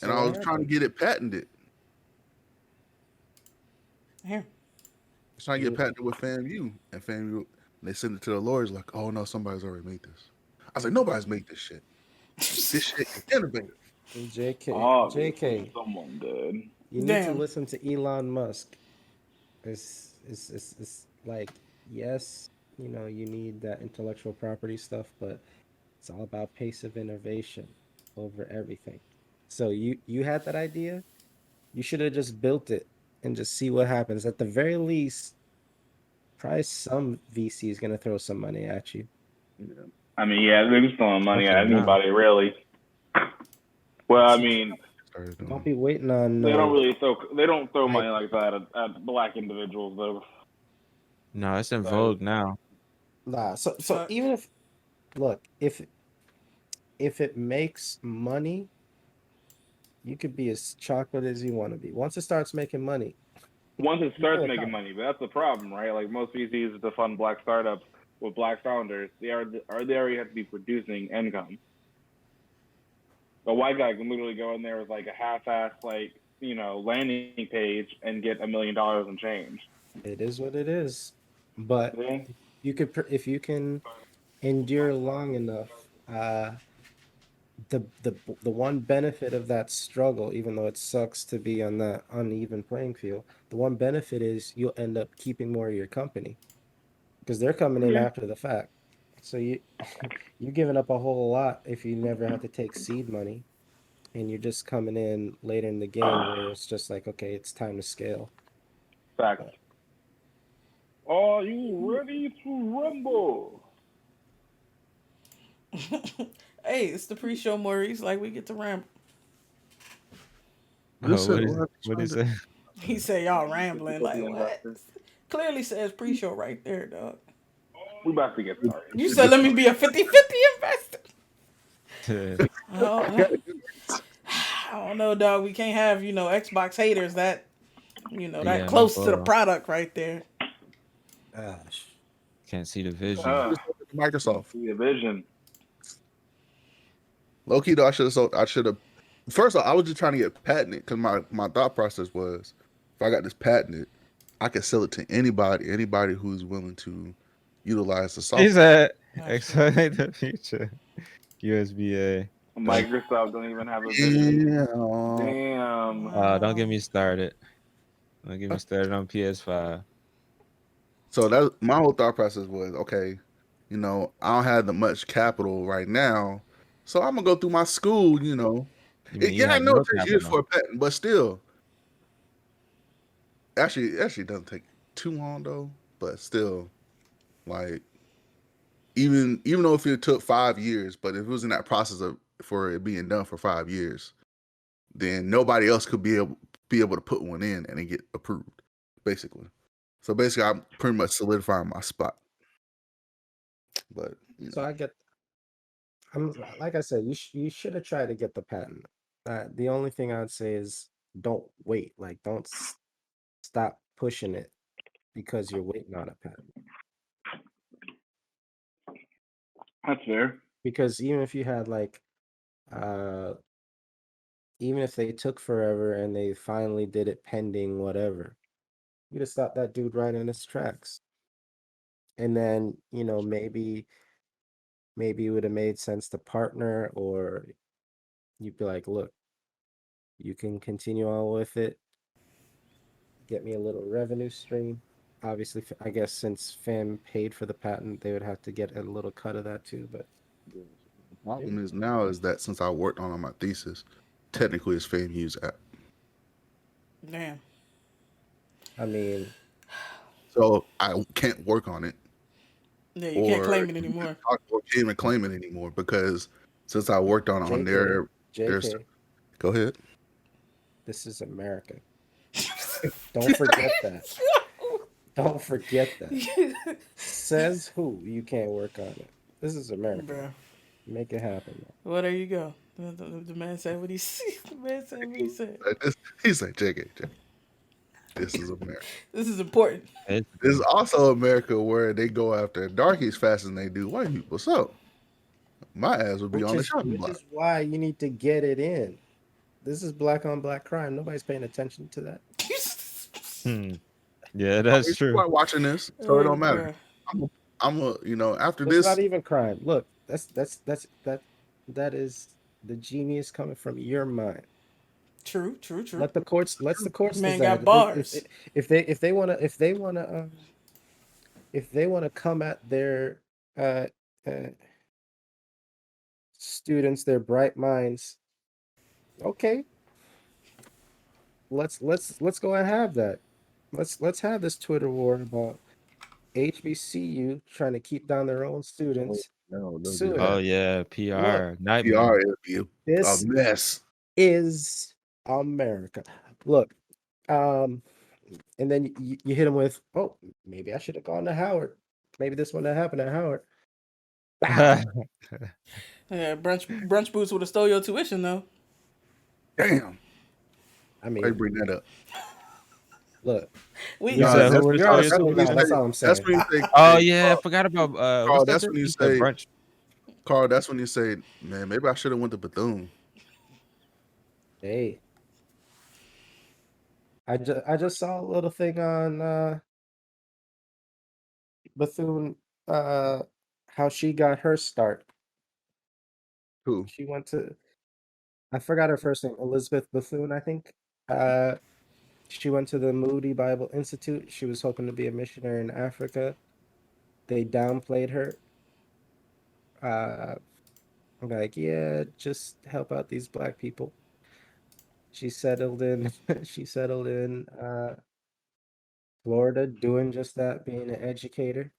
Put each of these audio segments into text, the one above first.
and I was trying to get it patented. Here. I was trying to get patented with FAMU, and FAMU, they sent it to the lawyers like, oh no, somebody's already made this. I was like, nobody's made this shit. This shit is innovative. Obviously, someone did. You need to listen to Elon Musk. It's like, yes, you know, you need that intellectual property stuff, but it's all about pace of innovation over everything. So you had that idea, you should have just built it and just see what happens. At the very least, probably some VC is gonna throw some money at you. I mean, yeah, they're just throwing money at anybody, really. Well, I mean, don't be waiting on. They don't really throw. They don't throw money like that at black individuals, though. No, it's in vogue now. Nah, so even if, look, if it makes money, you could be as chocolate as you want to be. Once it starts making money. Once it starts making money, but that's the problem, right? Like most VCs to fund black startups with black founders, they already have to be producing income. A white guy can literally go in there with like a half-ass landing page and get $1 million in change. It is what it is, but if you can endure long enough, the one benefit of that struggle, even though it sucks to be on that uneven playing field, the one benefit is you'll end up keeping more of your company because they're coming in after the fact. So you're giving up a whole lot if you never have to take seed money, and you're just coming in later in the game where it's just like, okay, it's time to scale. Fact. Are you ready to rumble? Hey, it's the pre-show, Maurice. Like, we get to ramble. What is it? He said y'all rambling. Like, what? Clearly says pre-show right there, dog. We about to get started. You said let me be a 50-50 investor. I don't know, dog. We can't have, Xbox haters that, that close to the product right there. Gosh. Can't see the vision. Microsoft. See the vision. Low key though, I should have. First off, I was just trying to get patented because my thought process was, if I got this patented, I could sell it to anybody who's willing to utilize the software. He said, "Accelerate the future." USB-A. Microsoft don't even have a vision. Damn. Don't get me started. Don't get me started on PS5. So that my whole thought process was, okay, I don't have the much capital right now, so I'm gonna go through my school. I know it takes years for a patent, but still, actually, it doesn't take too long though. But still, like, even though if it took 5 years, but if it was in that process for it being done for 5 years, then nobody else could be able to put one in and it get approved, basically. So basically, I'm pretty much solidifying my spot. But so like I said, you should have tried to get the patent. The only thing I'd say is don't wait. Like, don't stop pushing it because you're waiting on a patent. That's fair. Because even if you had even if they took forever and they finally did it pending whatever, you'd have stopped that dude right in his tracks. And then, maybe it would have made sense to partner, or you'd be like, look, you can continue on with it, get me a little revenue stream. Obviously, I guess since FAM paid for the patent, they would have to get a little cut of that too. But the problem is now is that since I worked on my thesis, technically it's FAMU's app. Damn. I mean, so I can't work on it. Yeah, you can't claim it anymore. I can't even claim it anymore because since I worked on their go ahead. This is America. Don't forget that. Don't forget that. Says who? You can't work on it. This is America. Bro. Make it happen. Man. Well, there you go. The man said what he said. The man said what he said. He said, JK. This is America. This is important. This is also America where they go after darkies faster than they do white people. So my ass would be on the shopping block. Which is why you need to get it in. this is black on black crime. Nobody's paying attention to that. Hmm. Yeah, that's People true. are watching this, so it don't matter. bruh. I'm a, after It's not this, even crime. Look, that is the genius coming from your mind. True. Let the courts Man decide. got bars. If they wanna come at their uh, uh students, their bright minds, okay, let's go and have that. Let's have this Twitter war about HBCU trying to keep down their own students no, don't do suing Oh that. them. yeah, Look, PR nightmare. PR is a this mess. is America. Look, um, and then you hit them with, oh, maybe I should have gone to Howard. Maybe this wouldn't have happened at Howard. Bow. Yeah, brunch boots would have stole your tuition though. Damn, I why you mean, bring that up? lout We You Nah, said who that's would have you're stole on your that's school when you now. tuition? That's say all I'm that's saying. when you say Oh hey, yeah, I Carl, forgot about Carl, what's that that's shit? when you You said say brunch. Carl, that's when you say, man, maybe I should have went to Bethune. Hey, I just saw a little thing on Bethune, uh, how she got her start. Who? She went to, I forgot her first name, Elizabeth Bethune, I think. Uh, she went to the Moody Bible Institute. She was hoping to be a missionary in Africa. They downplayed her. Uh, like, yeah, just help out these black people. She settled in. She settled in Florida, doing just that, being an educator.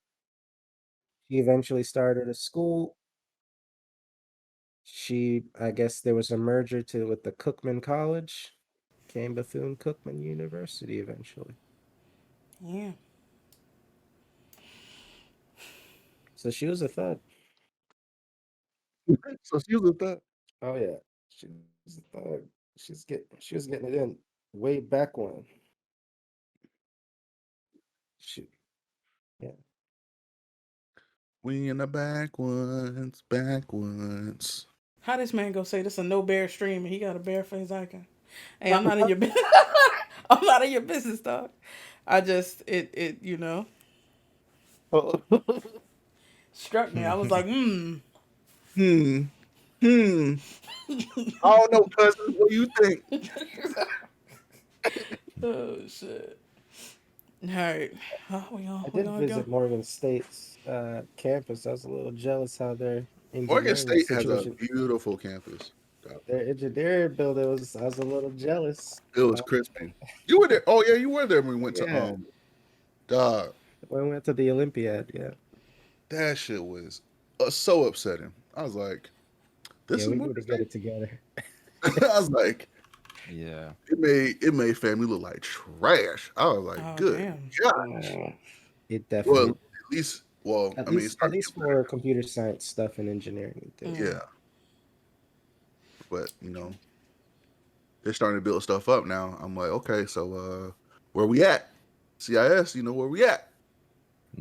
She eventually started a school. I guess there was a merger to with the Cookman College, came Bethune Cookman University eventually. yeah. So she was a thug. So she was with that. Oh yeah, she was a thug. She was getting it in way back when. She yeah. We in the backwoods. How this man gonna say this a no bear stream and he got a bear for his icon? Hey, I'm not in your business. I'm not in your business, dog. I just it struck me. I was like, Hmm. Hmm. I don't know, cousin. What do you think? oh shit. All right, I we did gonna go. visit Morgan State's campus. I was a little jealous how their Morgan engineering State has a situation, beautiful campus. their engineering building was. I was a little jealous. It was crispy. You were there. Oh yeah, you were there when we went to Yeah, dog. when we went to the Olympiad. Yeah, That shit was so upsetting. I was like, this yeah, is we need Morgan to get State. it together. I was like, Yeah. it made family look like trash. I was like, Oh good damn. gosh. It Well, definitely, at least, well, at I mean, it least, at started to least get better for computer science stuff and engineering, it did. now. Yeah, but they're starting to build stuff up now. I'm like, okay, so where we at? CIS, where we at?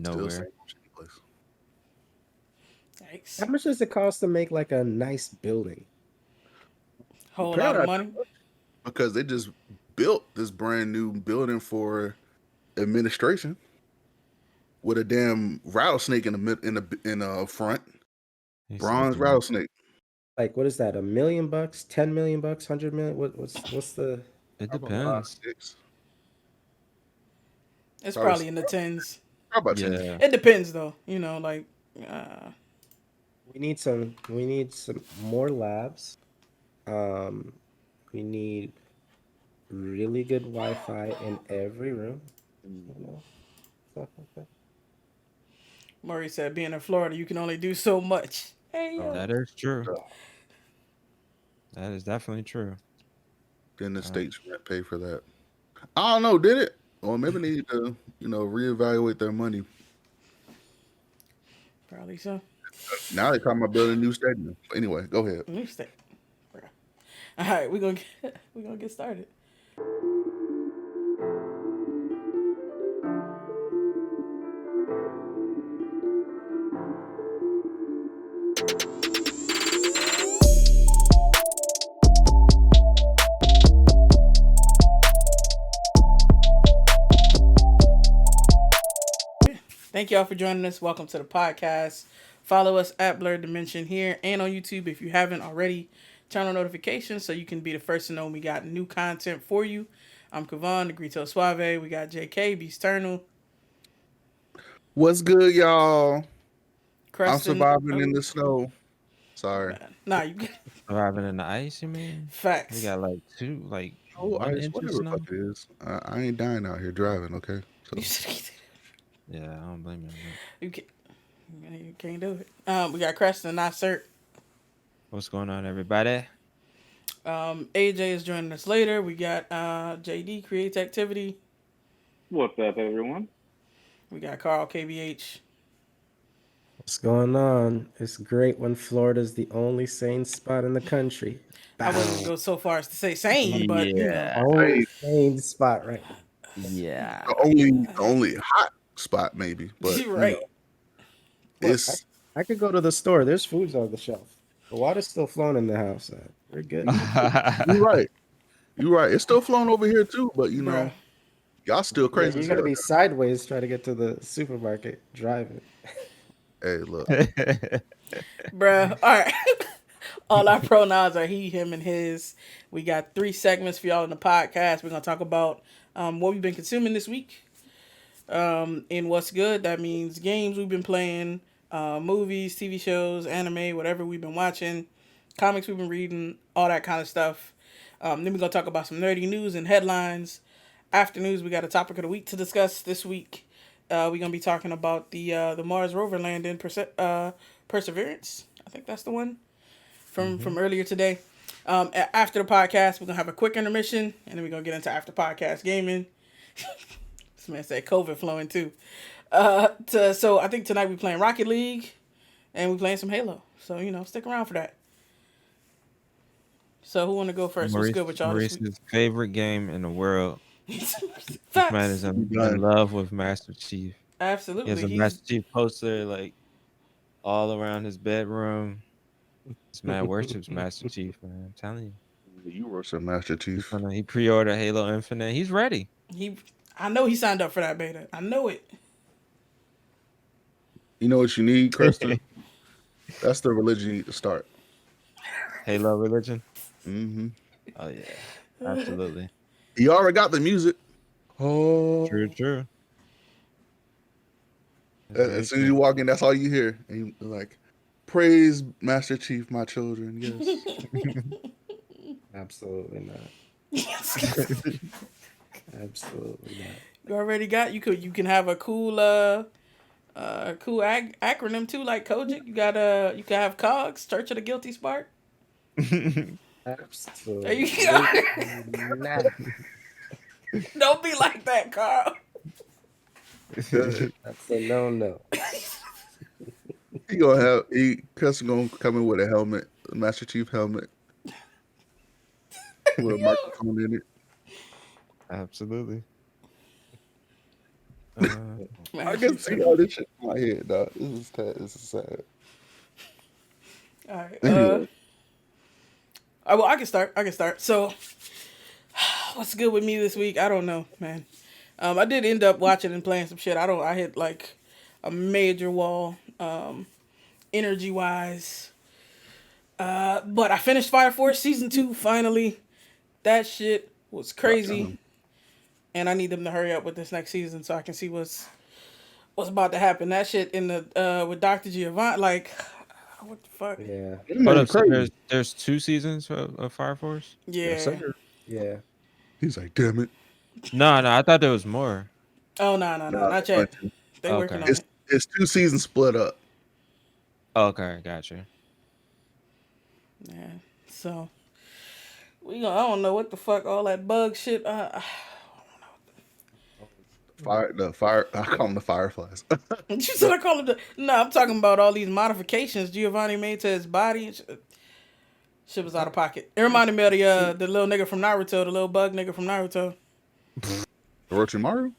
Still Nowhere. same place. How Yikes. much does it cost to make like a nice building? Whole lot of Apparently, money. because they just built this brand new building for administration with a damn rattlesnake in the in the front, He said bronze the rattlesnake. Like, what is that? $1 million, 10 million, 100 million? What's the? it Probably about depends. 6. It's Probably, probably in the tens. probably about 10. Yeah. It depends though. Like We need some more labs. Um, we need really good Wi-Fi in every room. Stuff like that. Murray said, being in Florida, you can only do so much. Hey yo. That is true. That is definitely true. Then the state's rent pay for that. I don't know, did it? Or maybe they need to, reevaluate their money. Probably so. Now they're talking about building a new stadium. But anyway, go ahead. New state. All right, we gonna get started. Thank y'all for joining us. Welcome to the podcast. Follow us at Blerdimension here and on YouTube if you haven't already. Turn on notifications so you can be the first to know when we got new content for you. I'm Kavan, the Grito Suave. We got JK, Beasternal. What's good, y'all? I'm Creston. surviving in the snow. Sorry. Nah, you get Surviving in the ice, you mean? We facts. got like Oh, 1 ice, inch of whatever the snow. fuck it is. I ain't dying out here driving, okay? So Yeah, I don't blame you on that. You can't do it. We got Creston, not Cert. What's going on, everybody? AJ is joining us later. We got JD Creates Activity. What's up, everyone? We got Carl KBH. What's going on? It's great when Florida's the only sane spot in the country. I wouldn't go so far as to say sane, but you know. Yeah. Only sane spot right now. Yeah. the only hot spot maybe, but You're right. it's I could go to the store. There's foods on the shelf. The water's still flowing in the house. We're good. you're right. You're right. It's still flowing over here too, but you know, Bruh. y'all still Yeah, crazy. you as gotta hell. be sideways trying to get to the supermarket driving. Hey, look. Bruh. All right. All our pronouns are he, him, and his. We got 3 segments for y'all in the podcast. We're going to talk about what we've been consuming this week. In what's good, that means games we've been playing, movies, TV shows, anime, whatever we've been watching, comics we've been reading, all that kind of stuff. Then we're going to talk about some nerdy news and headlines. After news, we got a topic of the week to discuss this week. We're going to be talking about the Mars rover landing Perseverance. I think that's the one from earlier today. After the podcast, we're going to have a quick intermission, and then we're going to get into after podcast gaming. This man said COVID flowing too. So I think tonight we're playing Rocket League, and we're playing some Halo. So, you know, stick around for that. So who want to go first? What's good with y'all this week? Maurice's favorite game in the world. This man is in Done. love with Master Chief. He has Absolutely. a He's Master Chief poster like all around his bedroom. This man worships Master Chief, man. I'm telling you. You were some Master Chief. He pre-ordered Halo Infinite. He's ready. I know he signed up for that beta. I know it. You know what you need, Kristen? That's the religion you need to start. Halo religion. Mm-hmm. Oh yeah, absolutely. You already got the music. Oh, True. As soon as you walk in, that's all you hear. And you're like, praise Master Chief, my children. Yes. Absolutely not. Absolutely not. You already got you can have a cool acronym too, like Kojic. You can have COGS, Church of the Guilty Spark. Absolutely There you go. not. Don't be like that, Carl. That's a no. Kristen gonna come in with a helmet, a Master Chief helmet, with a microphone in it. Absolutely. I can see all this shit in my head, dog. This is sad. All right. Anyway. Well, I can start. So, what's good with me this week? I don't know, man. I did end up watching and playing some shit. I hit like a major wall, energy wise. But I finished Fire Force season 2 finally. That shit was crazy, and I need them to hurry up with this next season so I can see what's about to happen. That shit in the with Dr. Giovanni, like, what the fuck? Yeah. Hold up, so there's 2 seasons of Fire Force? Yeah. Yes, sir. Yeah. He's like, damn it. No, I thought there was more. Oh no, not yet. They working on it. It's 2 seasons split up. Okay, gotcha. Yeah. So I don't know what the fuck all that bug shit. Fire. I call them the Fireflies. You said I call it No, I'm talking about all these modifications Giovanni made to his body. Shit was out of pocket. It reminded me of the little nigga from Naruto, the little bug nigga from Naruto. Orochimaru?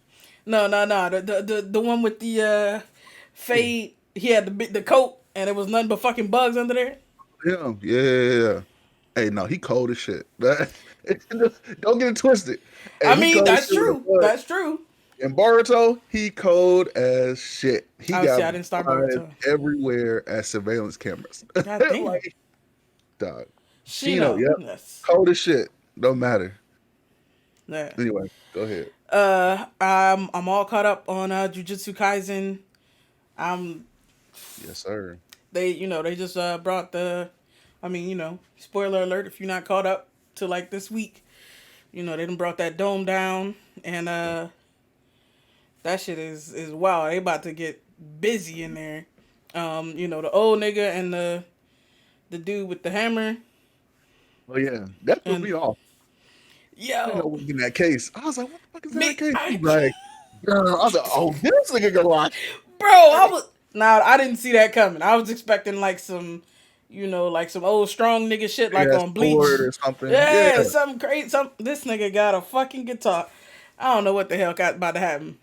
No. The one with the fade. He had the coat, and it was nothing but fucking bugs under there. Yeah. Hey, no, he cold as shit. Don't get it twisted. Hey, I mean, that's true. That's true. And Boruto, he cold as shit. He Obviously, got I didn't start eyes Boruto. everywhere as surveillance cameras. God damn. Like, dog. Shino, Shino. yep. Yes. Cold as shit. Don't matter. Yeah. Anyway, go ahead. I'm all caught up on Jujutsu Kaisen. I'm Yes, sir. they just brought the, I mean, spoiler alert if you're not caught up to like this week, they done brought that dome down, and that shit is wow. They about to get busy in there. The old nigga and the dude with the hammer, Oh yeah, that threw and me off. I didn't know yo, what was in that case. I was like, what the fuck is in that me, case? He's like, girl. I was like, oh, this nigga can watch. bro, I was nah, I didn't see that coming. I was expecting like some, like some old strong nigga shit like Yeah, on Bleach. sword or something. Yeah, Yeah, something crazy. This nigga got a fucking guitar. I don't know what the hell got about to happen.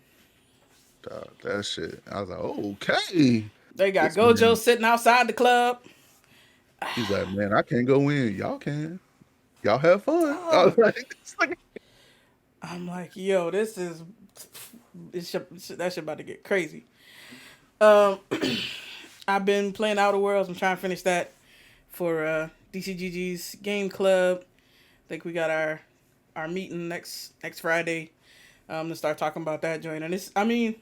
dog, that shit. I was like, oh, okay. They got This Gojo man, sitting outside the club. he's like, man, I can't go in. Y'all can. Y'all have fun. I was Dog. like, it's like, I'm like, yo, that shit about to get crazy. Um, I've been playing Outer Worlds. I'm trying to finish that for DCGG's game club. I think we got our meeting next Friday. To start talking about that joint, and it's going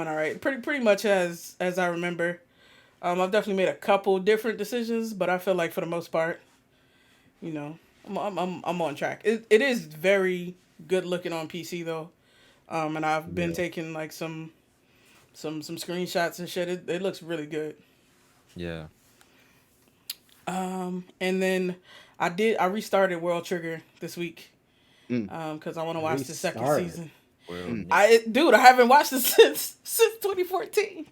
all right. Pretty much as I remember. I've definitely made a couple different decisions, but I feel like for the most part, you know, I'm on track. It is very good looking on PC though, and I've been Yeah. taking like some screenshots and shit. It looks really good. Yeah. And then I restarted World Trigger this week, mm, because I want to watch the second Restarted? season. World Mm. Dude, I haven't watched it since 2014,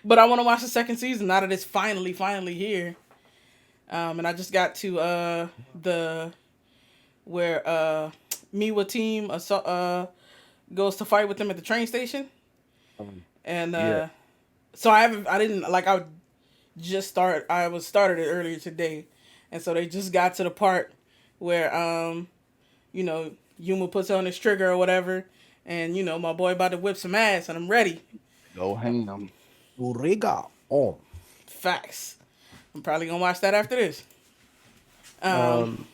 but I want to watch the second season now that it's finally here. And I just got to the where Miwa team goes to fight with them at the train station, and yeah. so I didn't like I was started it earlier today, and so they just got to the part where Yuma puts on his trigger or whatever, and my boy about to whip some ass, and I'm ready. Go ham. Uriga. Oh. Facts. I'm probably gonna watch that after this. Um,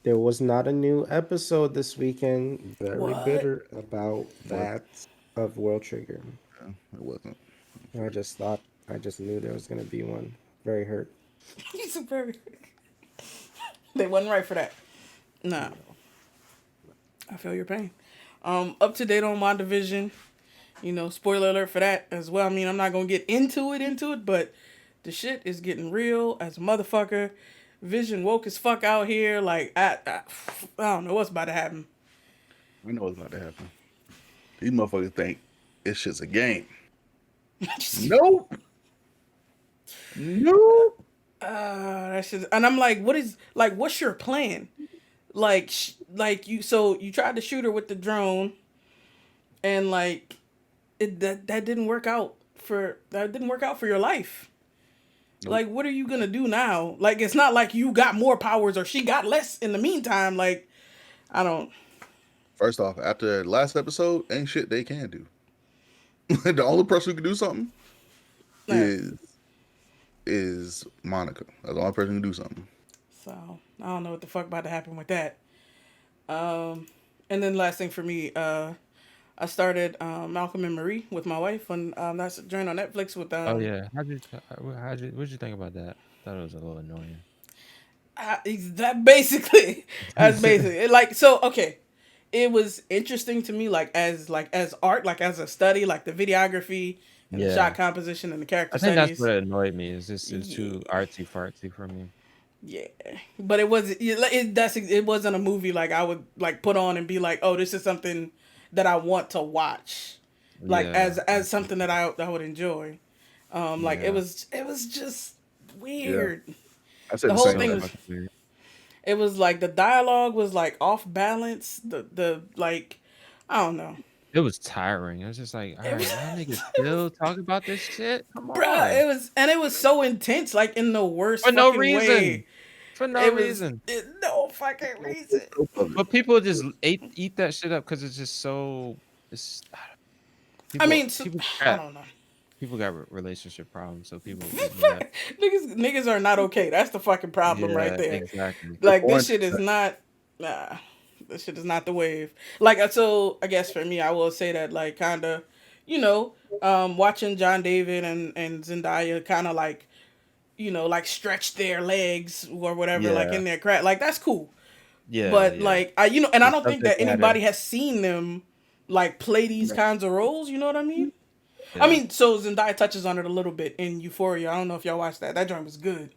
there was not a new episode this weekend. Very What? bitter about that of World Trigger. Yeah, it wasn't. I just knew there was gonna be one. Very hurt. He's a very. They wasn't right for that. Nah, I feel your pain. Up to date on WandaVision. Spoiler alert for that as well. I mean, I'm not gonna get into it, but the shit is getting real as a motherfucker. Vision woke as fuck out here. Like I don't know what's about to happen. I know what's about to happen. These motherfuckers think this shit's a game. Nope. Nope. That shit, and I'm like, what's your plan? Like, you tried to shoot her with the drone, and like, that didn't work out for your life. Nope. Like, what are you gonna do now? Like, it's not like you got more powers or she got less in the meantime. Like, I don't. First off, after the last episode, ain't shit they can do. The only person who can do something is Monica. That's the only person who can do something. So I don't know what the fuck about to happen with that. And then last thing for me, I started Malcolm and Marie with my wife when that's joined on Netflix with Oh yeah. What'd you think about that? Thought it was a little annoying. that's basically like, so okay. It was interesting to me, like as art, like as a study, like the videography and the Yeah. shot composition and the character I think studies. that's what annoyed me. It's just it's too artsy fartsy for me. Yeah, but it wasn't a movie like I would like put on and be like, oh, this is something that I want to watch, like Yeah. as something that I would enjoy. Like Yeah. it was just weird. I said The the whole same thing thing. was. It was like the dialogue was like off balance. The like, I don't know. It was tiring. It was just like, all right, was- y'all niggas still talk about this shit? Come Bruh, on. it was so intense, like in the worst For no fucking reason. way. For no It was reason. no, no fucking reason. But people just eat that shit up because it's just so. It's people. I mean, People I got don't know. people got relationship problems, so people eating that. niggas are not okay. That's the fucking problem right Yeah, there. exactly. Like this shit is not. Nah, this shit is not the wave. Like so, I guess for me, I will say that like kind of, watching John David and Zendaya kind of like, like stretch their legs or whatever, like Yeah, in their crack. Like that's cool. yeah, But yeah. like and I The don't think that subject matter. anybody has seen them like play these kinds of roles. You know what I mean? I Yeah. mean, so Zendaya touches on it a little bit in Euphoria. I don't know if y'all watched that. That joint was good.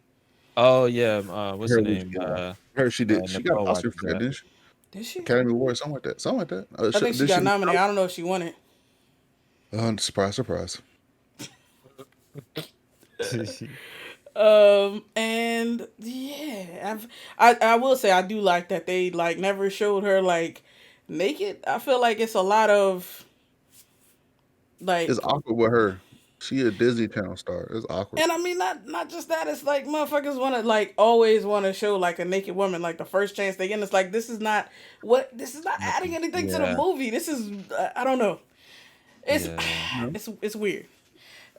Oh yeah. What's her Heard, name? heard she did. She got an Nicole Oscar watches for that, that. didn't she? Did she? Academy Award, something like that. Something like that. I think she Did she? got nominated. I don't know if she won it. Surprise, surprise. And yeah, I will say I do like that they like never showed her like naked. I feel like it's a lot of It's like, awkward with her. She a Disney Channel star. It's awkward. and I mean not just that. It's like motherfuckers want to like always want to show like a naked woman like the first chance they get. And it's like this is not adding anything to the Yeah, movie. This is I don't know. It's yeah. You know, it's weird.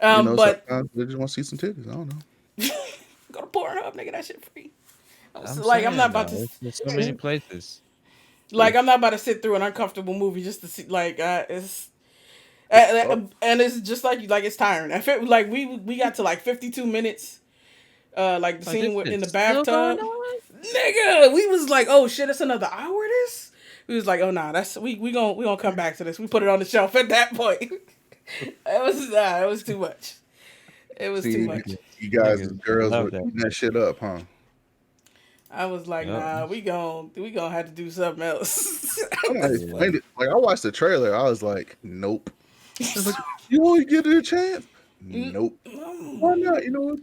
But sometimes they just want to see some titties. I don't know. go to Pornhub, nigga. That shit free. I'm Like I'm not saying about though, to. there's so many places. Like I'm not about to sit through an uncomfortable movie just to see. Like it's and it's just like it's tiring. I feel like we got to like 52 minutes. Like the Like this scene in the shit's still going bathtub, on. nigga. We was like, oh shit, it's another hour. Of this. We was like, oh nah, that's we gonna come back to this. We put it on the shelf at that point. It was too much. It was too See, much. you guys Niggas and girls love were that. eating that shit up, huh? I was like, Yep. nah, we gonna have to do something else. I'm like, explained it. Like I watched the trailer. I was like, nope. I was like, you only get it a chance? Nope. Why not? You know what?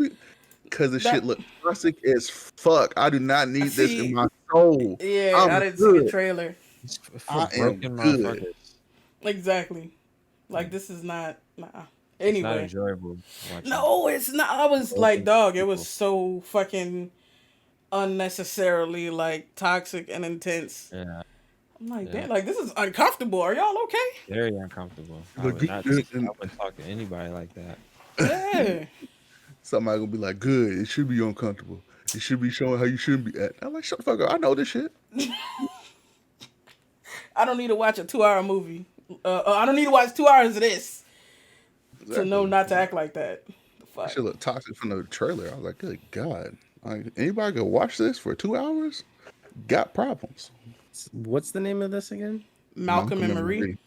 Because the shit look toxic as fuck. I do not need this in my soul. Yeah, I I'm didn't see the good. trailer. It's for I am broken good. motherfuckers. Exactly. Like this is not. Nah. It's not Anyway, enjoyable watching. no, it's not. I was Broken like, dog, it people. was so fucking unnecessarily like toxic and intense. Yeah, I'm like, yeah. damn, like this is uncomfortable. Are y'all okay? Very uncomfortable. I Look would good, not. good, I and wouldn't talk to anybody like that. Yeah. somebody gonna be like, good. It should be uncomfortable. It should be showing how you shouldn't be acting. I'm like, shut the fuck up. I know this shit. I don't need to watch a 2-hour movie. I don't need to watch 2 hours of this to know Exactly. not to act like that. The That fuck. shit look toxic from the trailer. I was like, good God. Like, anybody could watch this for 2 hours? Got problems. What's the name of this again? Malcolm and Marie.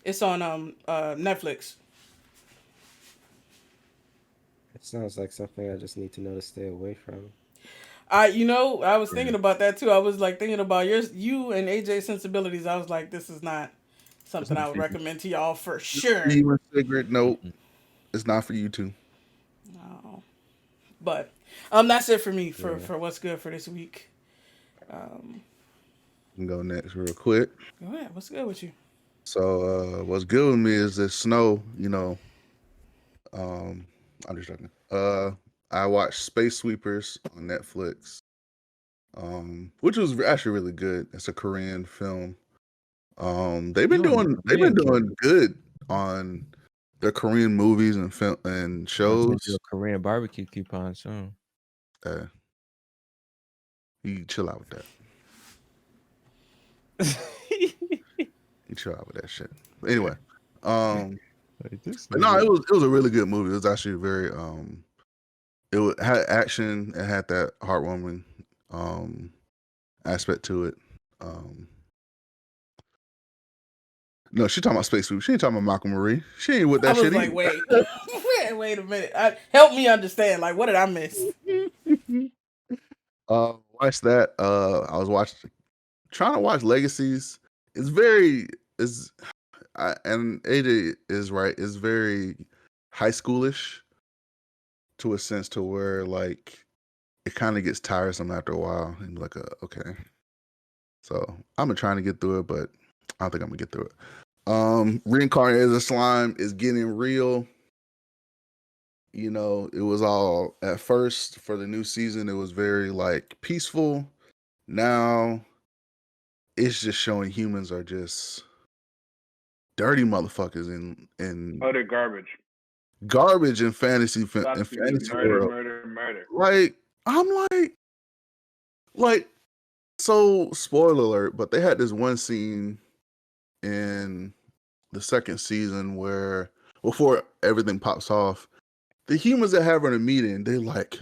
It's on Netflix. It sounds like something I just need to know to stay away from. I was thinking about that too. I was like thinking about you and AJ's sensibilities. I was like, this is not something I would recommend to y'all for sure. Even cigarette, nope. It's not for you two. No. But that's it for me for what's good for this week. We can go next real quick. Go ahead. What's good with you? So what's good with me is this snow, I'm just joking. I watched Space Sweepers on Netflix. Which was actually really good. It's a Korean film. They've been You on the doing Korean good on their Korean movies and film and I'll shows. send you a Korean barbecue coupon soon. You chill out with that. You chill out with that shit. But anyway, Like this but no, nigga. it was a really good movie. It was actually very had action. It had that heartwarming aspect to it. No, she talking about Space Sweep. She ain't talking about Malcolm Marie. She ain't with I that was shit like, either. wait a minute. Help me understand. Like, what did I miss? Watch that. I was trying to watch Legacies. And AJ is right. It's very high schoolish to a sense to where like it kind of gets tiresome after a while. And like, okay. So I'm trying to get through it, but I don't think I'm gonna get through it. Reincarnated as a slime is getting real. It was all at first for the new season. It was very like peaceful. Now it's just showing humans are just dirty motherfuckers in Utter garbage. garbage in fantasy Murder, world. murder, murder. Like I'm like so spoiler alert, but they had this one scene in the second season where before everything pops off, the humans are having a meeting. They're like,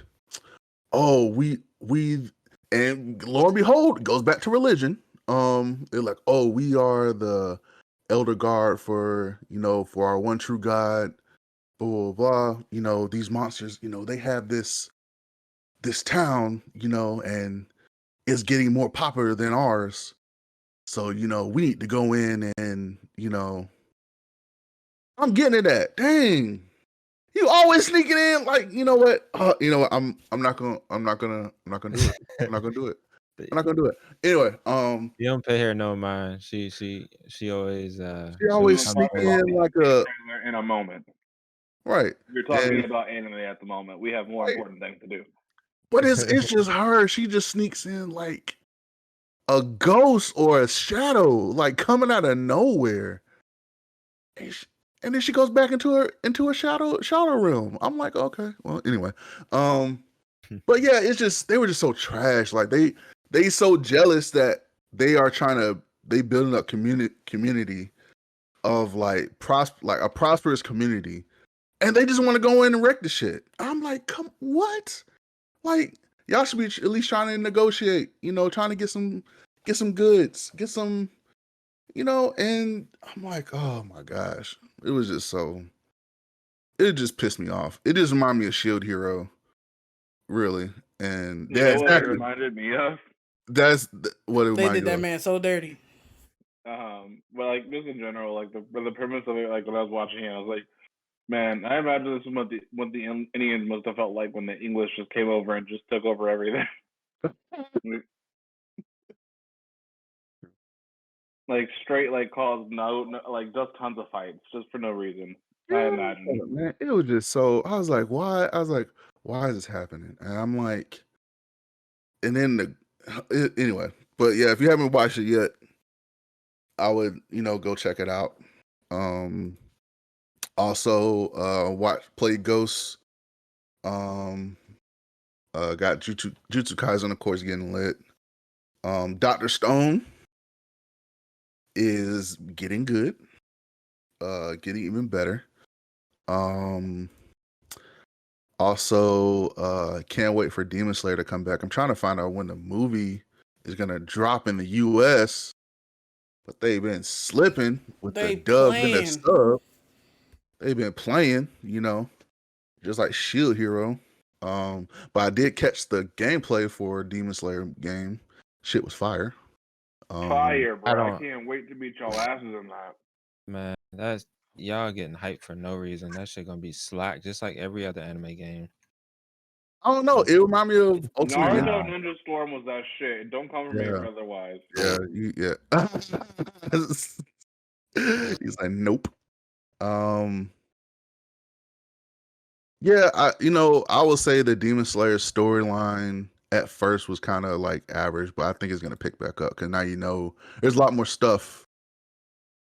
"Oh, we," and lo and behold, it goes back to religion. They're like, "Oh, we are the elder guard for for our one true God." Blah blah blah. These monsters. They have this town. And it's getting more popular than ours. So we need to go in and I'm getting at that. Dang. You always sneaking in, like, you know what? I'm not gonna do it. I'm not gonna do it. I'm not gonna do it. Anyway, You don't pay her no mind. She always she she'll always We'll come sneak talk through. about in the like a trailer in a moment. right. We're talking And about anime at the moment. We have more right, important things to do. but it's just her. She just sneaks in like a ghost or a shadow, like coming out of nowhere. And, and then she goes back into a shadow realm. I'm like, okay, well, anyway. But yeah, it's just they were just so trash. Like they so jealous that they building up community of like a prosperous community, and they just want to go in and wreck the shit. I'm like, come what? Like y'all should be at least trying to negotiate. Trying to get some goods, get some. And I'm like, oh my gosh, it was just so. It just pissed me off. It just reminded me of Shield Hero, really. And You yeah, know what it exactly. reminded me of? That's what it They reminded did you that of. man so dirty. But like just in general, like the premise of it, like when I was watching it, I was like, man, I imagine this is what the Indians must have felt like when the English just came over and just took over everything. Like straight, like caused no, like just tons of fights just for no reason. I Yeah, imagine. man, it was just so. I was like, why? I was like, why is this happening? And I'm like, and then anyway. But yeah, if you haven't watched it yet, I would go check it out. Um, Also, play Ghosts. Um, got Jutsu Kaisen, of course, getting lit. Doctor Stone is getting good. Getting even better. Um, Also, can't wait for Demon Slayer to come back. I'm trying to find out when the movie is gonna drop in the US, but they've been slipping with the They dub and the playing. sub. They've been playing, just like Shield Hero. But I did catch the gameplay for Demon Slayer game. Shit was fire. Fire, I bro! I don't, can't wait to beat y'all asses in that. man. That's y'all getting hyped for no reason. That shit gonna be slack, just like every other anime game. I don't know. It reminded me of Ultimate Ninja. Naruto Nah. Ninja Storm was that shit. Don't come for me if Yeah, otherwise. yeah. He's like, nope. Um, Yeah, I will say the Demon Slayer storyline at first was kind of like average, but I think it's gonna pick back up because now there's a lot more stuff.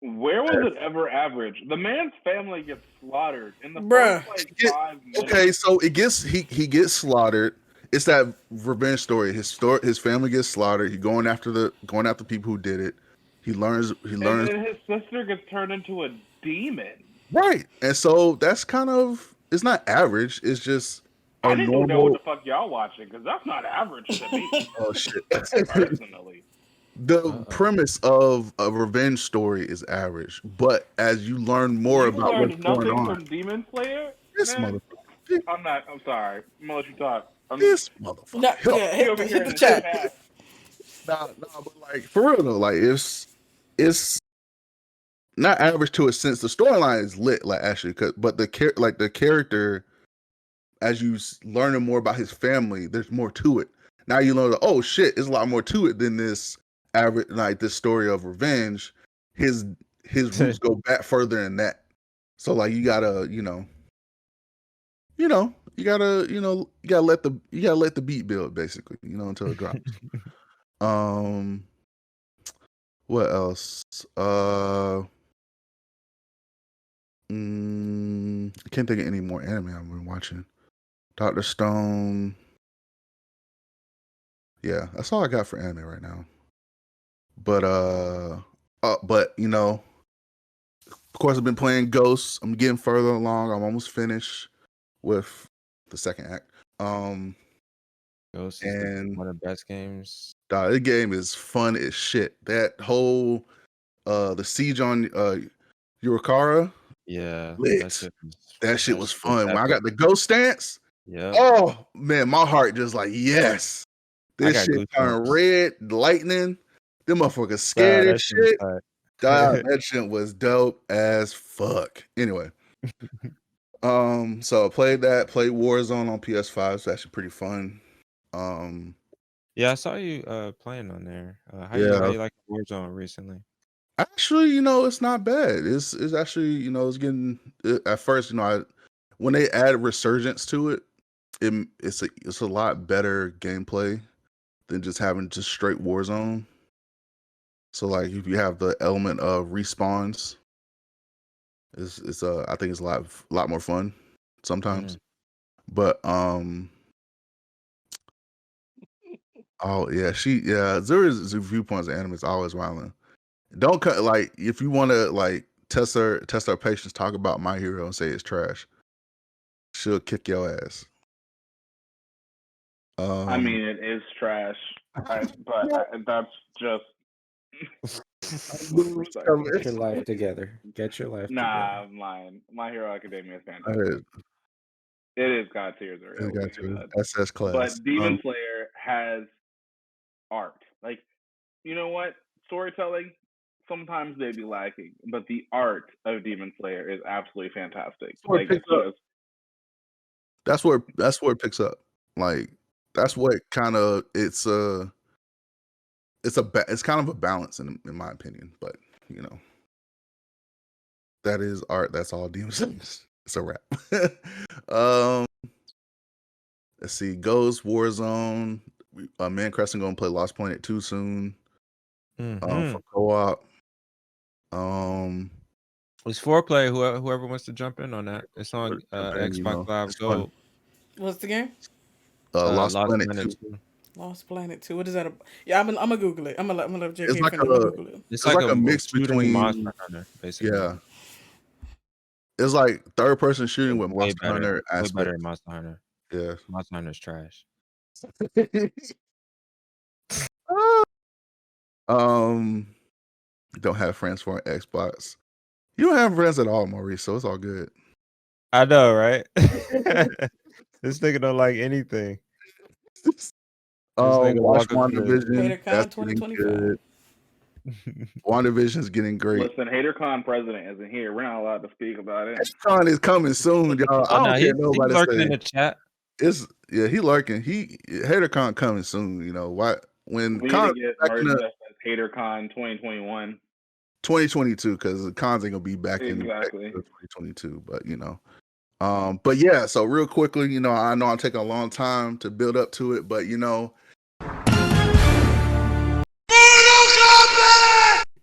Where was it ever average? The man's family gets slaughtered in the Bruh. first like Get- 5 minutes. Okay, so it gets he gets slaughtered. It's that revenge story. His family gets slaughtered. He going after people who did it. He learns And then his sister gets turned into a demon. right, and so that's kind of it's not average. It's just I a need to know what normal. the fuck y'all watching because that's not average to me Oh shit. personally. The premise of a revenge story is average, but as you learn more You about what's learned going nothing on, from Demon Slayer, this man. motherfucker, I'm sorry. I'm gonna let you talk. this No, motherfucker, help. yeah, He over here hit in the the chat. chat. Nah, but like for real though, like it's not average to a sense. The storyline is lit, like actually, but the character, as you learning more about his family, there's more to it. Now you learn, oh shit, there's a lot more to it than this average, like this story of revenge. His his roots go back further than that. So like you gotta, you gotta let the beat build basically, until it drops. Um, what else? I can't think of any more anime I've been watching. Dr. Stone. Yeah, that's all I got for anime right now. But you know, of course, I've been playing Ghosts. I'm getting further along. I'm almost finished with the second act. Ghost is And one of the best games. the game is fun as shit. That whole the siege on Urukara, Yeah, lit. That shit was fun. When I epic. got the ghost stance, Yeah, oh man, my heart just like yes. I This got shit turned goosebumps. red, lightning. Them motherfuckers Bruh, scared as that shit was shit. tight. Dog, that shit was dope as fuck. Anyway, so I played Warzone on PS5. It's actually pretty fun. Yeah, I saw you playing on there. How Yeah, you like Warzone recently? actually, it's not bad. It's actually, it's getting at first, when they add resurgence to it, it's a lot better gameplay than just having just straight Warzone. So like if you have the element of respawns, I think it's a lot more fun sometimes. But oh yeah, Zuri's viewpoints of anime is always wilding. Don't cut like if you want to like test her patience, talk about My Hero and say it's trash. She'll kick your ass. I mean, it is trash, that's just my perspective. Get your life together. Get your life together. Nah, I'm lying. My Hero Academia is fantastic. It is God tier. I will give you that. SS class. But Demon Slayer has art. Like, you know what? Storytelling, sometimes they'd be lacking, but the art of Demon Slayer is absolutely fantastic. where it Like, it's picks up. just That's where it picks up. Like that's what kind of it's kind of a balance in my opinion. But that is art. That's all Demon Slayer is. It's a wrap. Let's see. Ghost, Warzone. Man Crescent gonna play Lost Point at 2 soon. For co-op. It's foreplay. Whoever wants to jump in on that. It's on Xbox Live it's Gold. fun. What's the game? Lost Planet 2. Lost Planet 2. What is that? Yeah, I'm gonna Google it. I'm gonna let JK It's like finish. I'm gonna Google it. It's like a a mix shooting between Monster Hunter, basically. Yeah. It's like third person shooting with Way Monster Hunter better aspect. than Monster Hunter. Yeah. Monster Hunter's trash. Don't have friends for an Xbox. You don't have friends at all, Maurice, so it's all good. I know, right? This nigga don't like anything. Watch WandaVision. HaterCon That's getting 2025. good. WandaVision's getting great. Listen, HaterCon president isn't here. We're not allowed to speak about it. HaterCon is coming soon, y'all. I don't care nobody he's lurking say. in the chat. He lurking. HaterCon coming soon. Why when we Con need to get merged up as HaterCon 2021. 2022 because the cons ain't gonna be back in Exactly. 2022. But but yeah. So real quickly, I know I'm taking a long time to build up to it, but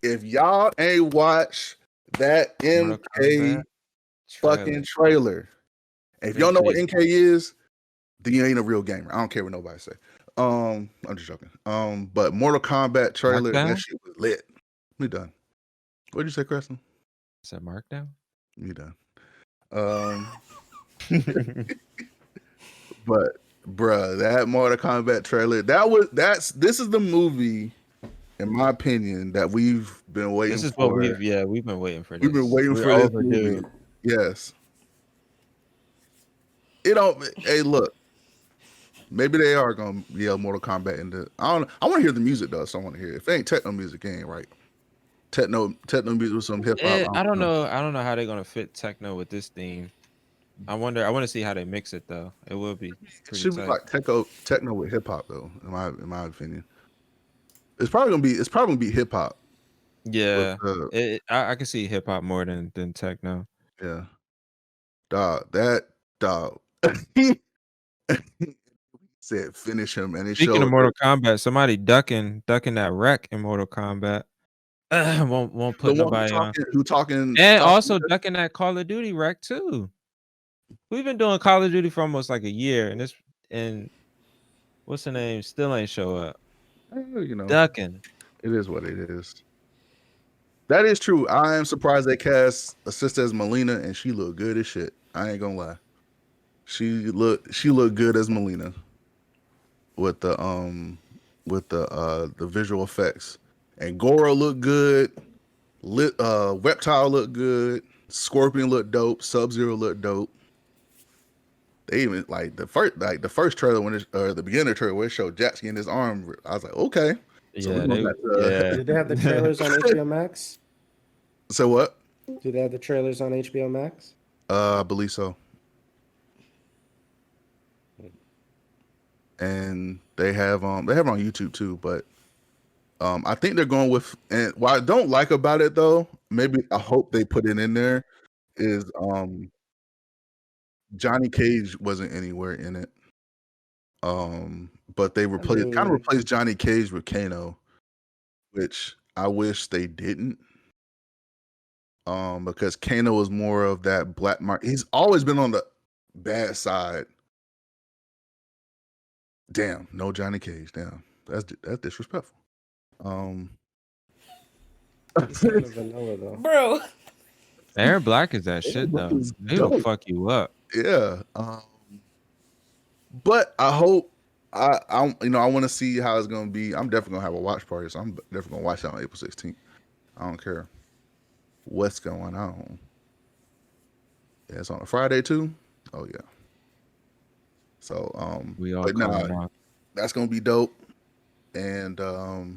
if y'all ain't watch that MK fucking trailer, if y'all know what MK is, then you ain't a real gamer. I don't care what nobody say. I'm just joking. But Mortal Kombat trailer, that shit was lit. We done. What'd you say, Preston? Is that Markdown? We done. But bruh, that Mortal Kombat trailer, this is the movie, in my opinion, that we've been waiting for. This is what we've been waiting for. We've been waiting for this movie. Yes. Hey, look. Maybe they are gonna yell Mortal Kombat into. I want to hear the music though, so I want to hear it. If it ain't techno music, it ain't right. Techno music with some hip hop. I don't know how they're gonna fit techno with this theme. I want to see how they mix it though. It will be pretty should tight. be like techno with hip hop though, in my opinion. It's probably gonna be hip hop. Yeah, I can see hip hop more than techno. Yeah, dog. said finish him, and it Speaking of showed. Mortal Kombat, somebody ducking that wreck in Mortal Kombat. Won't The put one nobody on. who talking, And also ducking that Call of Duty wreck too. We've been doing Call of Duty for almost like a year, and what's the name? Still ain't show up. you know, Ducking. it is what it is. That is true. I am surprised they cast a sister as Melina, and she looked good as shit. I ain't gonna lie. She looked good as Melina with the visual effects. And Goro looked good. Reptile looked good. Scorpion looked dope. Sub Zero looked dope. They even like the first trailer or the beginning trailer where it showed Jax getting his arm. I was like, okay, so we're Yeah, going back to. Did they have the yeah. trailers on HBO Max? So what? Do they have the trailers on HBO Max? I believe so. And they have it on YouTube too, but I think they're going with, and what I don't like about it though, maybe I hope they put it in there, is Johnny Cage wasn't anywhere in it. But they kind of replaced Johnny Cage with Kano, which I wish they didn't. Because Kano is more of that black mark. He's always been on the bad side. Damn, no Johnny Cage. Damn, that's disrespectful. He's kind of vanilla though. Bro. Aaron Black is that shit Black though. is He will dope. fuck you up. Yeah. But I hope I want to see how it's gonna be. I'm definitely gonna have a watch party, so I'm definitely gonna watch that on April 16th. I don't care what's going on. Yeah, it's on a Friday too. Oh yeah. So We all but calling nah, off. that's gonna be dope. And of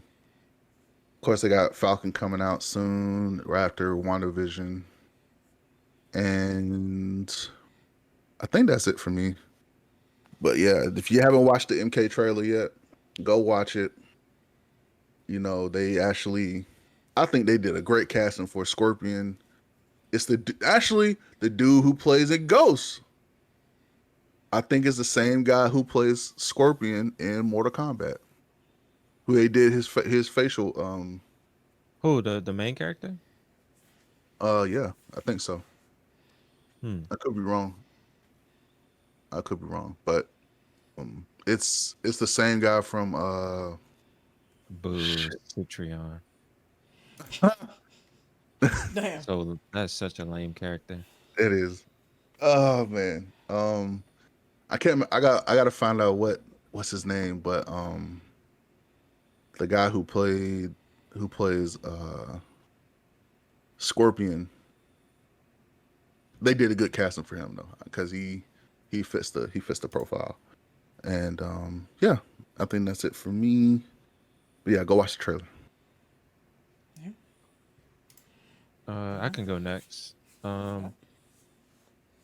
course they got Falcon coming out soon, right after WandaVision. And I think that's it for me. But yeah, if you haven't watched the MK trailer yet, go watch it. I think they did a great casting for Scorpion. It's actually the dude who plays in Ghost. I think it's the same guy who plays Scorpion in Mortal Kombat. Who they did his facial. Who the main character? Yeah, I think so. Hmm. I could be wrong, but it's the same guy from Boo, shit. Citrion. Damn. So that's such a lame character. It is. Oh man. I can't. I got to find out what's his name, but the guy who plays Scorpion. They did a good casting for him though, because he fits the profile. And yeah, I think that's it for me. But yeah, go watch the trailer. I can go next.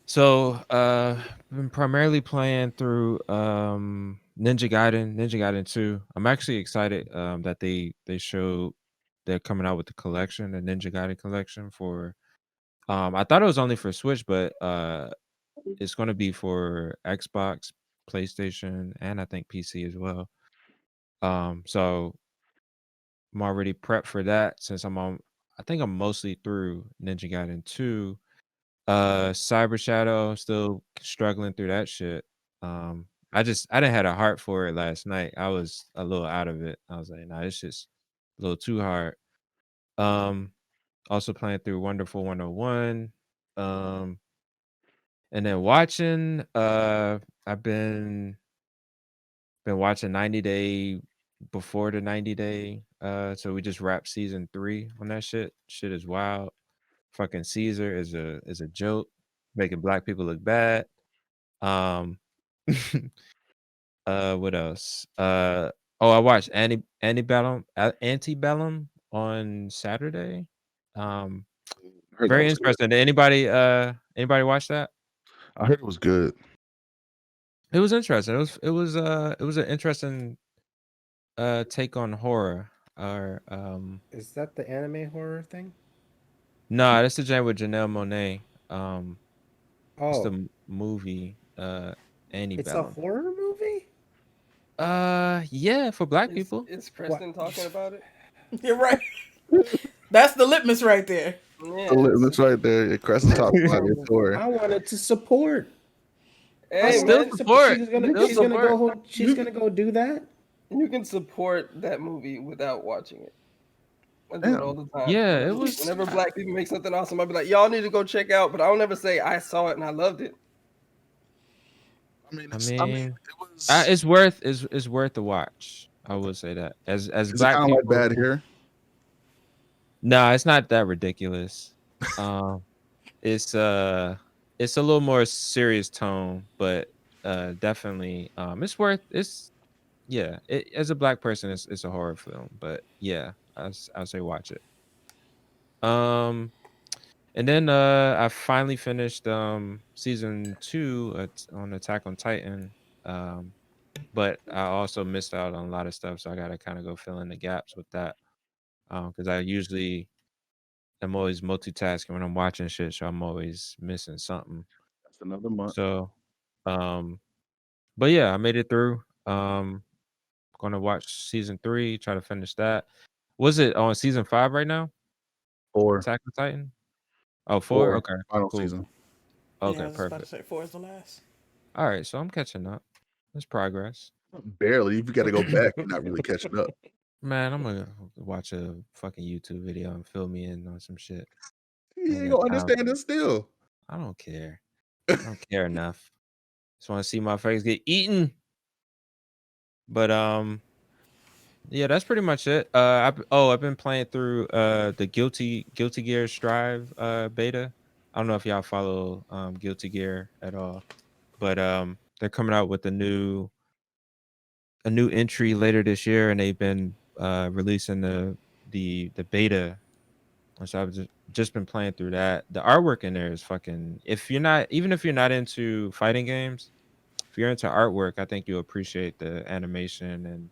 So been primarily playing through Ninja Gaiden 2. I'm actually excited that they showed they're coming out with the collection, the Ninja Gaiden collection for I thought it was only for Switch, but it's going to be for Xbox, PlayStation, and I think PC as well. So I'm already prepped for that since I think I'm mostly through Ninja Gaiden 2. Cyber Shadow, still struggling through that shit. I didn't had a heart for it last night. I was a little out of it. I was like, nah, it's just a little too hard. Um, Also playing through Wonderful 101. And then watching, I've been watching 90 Day before the 90 Day. So we just wrapped season 3 on that shit. Shit is wild. Fucking Caesar is a joke, making black people look bad. Um, what else? I watched Antebellum on Saturday. Um, I heard that Very was good. interesting. Did anybody watch that? I heard it was good. It was interesting. It was an interesting take on horror. Or Is that the anime horror thing? no, that's the jam with Janelle Monáe. It's the Oh, movie it's a Antebellum. horror movie? Yeah, for black Is people. is Kristen talking about it? You're right. That's the litmus right there. Yeah. The litmus right there. Yeah, Crescent talks about it. Sure. I wanted to support. I Hey Still wanted to man, support. support. Still She's gonna support. go. She's gonna go do that. you can support that movie without watching it. I do it all Damn. the time. Yeah, Whenever, it was. whenever black people make something awesome, I'll be like, y'all need to go check out. But I'll never say I saw it and I loved it. I mean, I it's, I mean, mean, it was. it's worth the watch. I would say that as Is it black kind of like people. Bad Hair? No, it's not that ridiculous. Um, it's a little more serious tone, but definitely it's worth it's yeah. As a black person, it's a horror film, but yeah, I'll say watch it. Um, and then I finally finished season 2 on Attack on Titan. Um, but I also missed out on a lot of stuff, so I gotta kind of go fill in the gaps with that. Because I usually am always multitasking when I'm watching shit, so I'm always missing something. That's another month. So, um, but yeah, I made it through. Gonna watch season 3, try to finish that. Was it on season 5 right now? 4. Attack on Titan? Oh, 4? 4. Okay, Final cool. season. Yeah, I Okay, was just about to perfect. say 4 is the last. All right, so I'm catching up. There's progress. Barely. If you got to go back, you're not really catching up. Man, I'm gonna watch a fucking YouTube video and fill me in on some shit. You ain't got gonna time. understand it still. I don't care. I don't care enough. Just want to see my face get eaten. But yeah, that's pretty much it. I've been playing through the Guilty Gear Strive beta. I don't know if y'all follow Guilty Gear at all, but they're coming out with a new entry later this year, and they've been releasing the beta. And so I've just been playing through that. The artwork in there is fucking. If you're not into fighting games, if you're into artwork, I think you'll appreciate the animation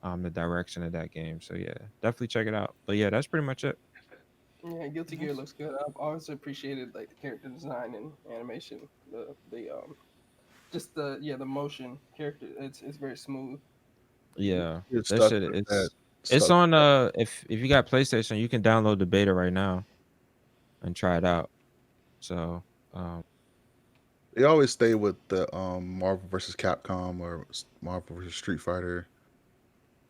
and the direction of that game. So yeah, definitely check it out. But yeah, that's pretty much it. Yeah, Guilty Gear looks good. I've always appreciated like the character design and animation. The motion character. It's very smooth. Yeah, You're that stuck shit with it's that. it's Stuck. on if you got PlayStation, you can download the beta right now and try it out. So They always stay with the Marvel versus Capcom or Marvel versus Street Fighter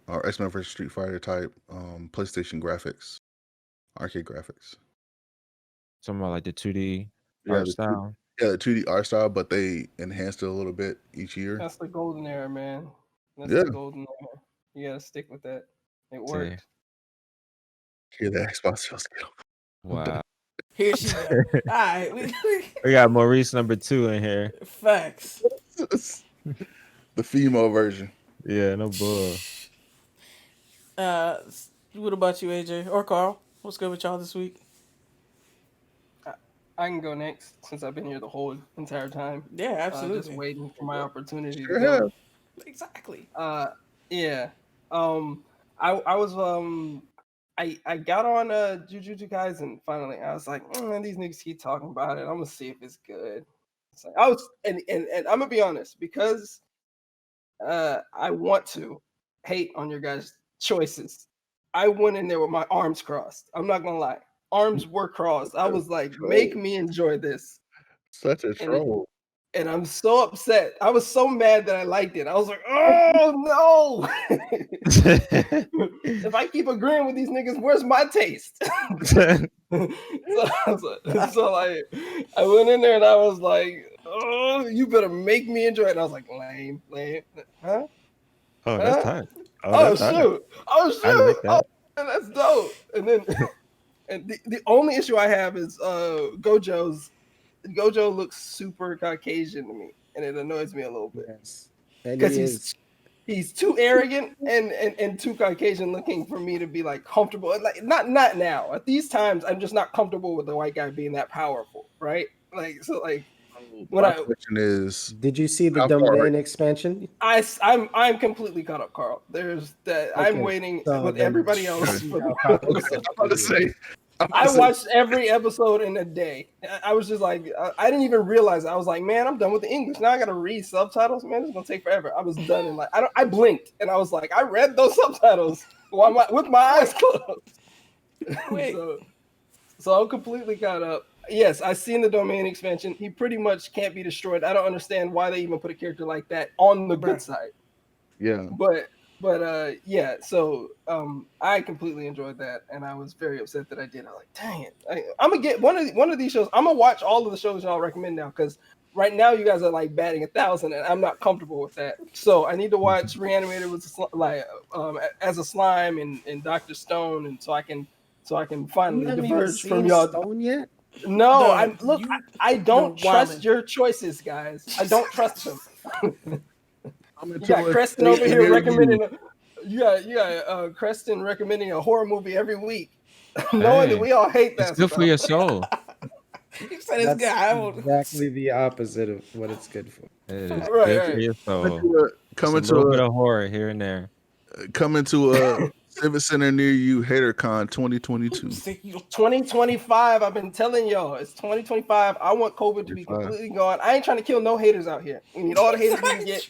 or X-Men versus Street Fighter type PlayStation graphics, arcade graphics. something about like the 2D Yeah, art the style. Yeah, the 2D art style, but they enhanced it a little bit each year. That's the golden era, man. That's Yeah, the golden era. You gotta stick with that. It See, worked. hear that Xbox sales get wow. Here she go. All right, We got Maurice number 2 in here. facts. the female version. Yeah, no bull. Uh, what about you, AJ or Carl? What's good with y'all this week? I can go next since I've been here the whole entire time. Yeah, Just absolutely. waiting for my opportunity Sure to go. have. Exactly. Yeah. I was I got on Jujutsu Kaisen finally. I was like, these niggas keep talking about it. I'm gonna see if it's good. It's like, I was and I'm gonna be honest because I want to hate on your guys' choices. I went in there with my arms crossed. I'm not gonna lie. Arms were crossed. I was like, make me enjoy this. Such a And troll. and I'm so upset. I was so mad that I liked it. I was like, oh no. If I keep agreeing with these niggas, where's my taste? so like I went in there and I was like, oh, you better make me enjoy it. And I was like, lame. Huh? Oh, that's tight. Oh, that's tight. shoot. Oh shoot. I like that. Man, that's dope. And then and the only issue I have is Gojo looks super Caucasian to me, and it annoys me a little bit. Yes, and Because he's too arrogant and too Caucasian looking for me to be like comfortable. Like not now. At these times, I'm just not comfortable with the white guy being that powerful, right? Like so, like when My question is, Did you see the how far are domain you? expansion? I'm completely caught up, Carl. There's that. I'm Okay, waiting so with then- everybody else. Okay. For I was about to say, I watched every episode in a day. I was just like, I didn't even realize it. I was like, man, I'm done with the English. Now I gotta read subtitles. Man, it's gonna take forever. I was done in like I blinked and I was like, I read those subtitles with my eyes closed. Wait. So I'm completely caught up. Yes, I've seen the domain expansion. He pretty much can't be destroyed. I don't understand why they even put a character like that on the good side. Yeah. But yeah, so I completely enjoyed that, and I was very upset that I did. I'm like, dang it! I'm gonna get one of these shows. I'm gonna watch all of the shows y'all recommend now, because right now you guys are like batting 1,000, and I'm not comfortable with that. So I need to watch Reanimated with as a slime and Dr. Stone, and so I can finally diverge from y'all. Stone yet? No, I don't you're trust wildin'. your choices, guys. I don't trust them. I'm You into got a Creston over here review. recommending. You got Creston recommending a horror movie every week, knowing that we all hate that It's good stuff. for your soul. You said it's good. I won't. Exactly the opposite of what it's good for. It is Right, good right. for your soul. Coming Just a little bit to of horror here and there. a Civic Center near you, HaterCon 2022. 2025. I've been telling y'all, it's 2025. I want COVID to be 25. completely gone. I ain't trying to kill no haters out here. We need all the haters we can get.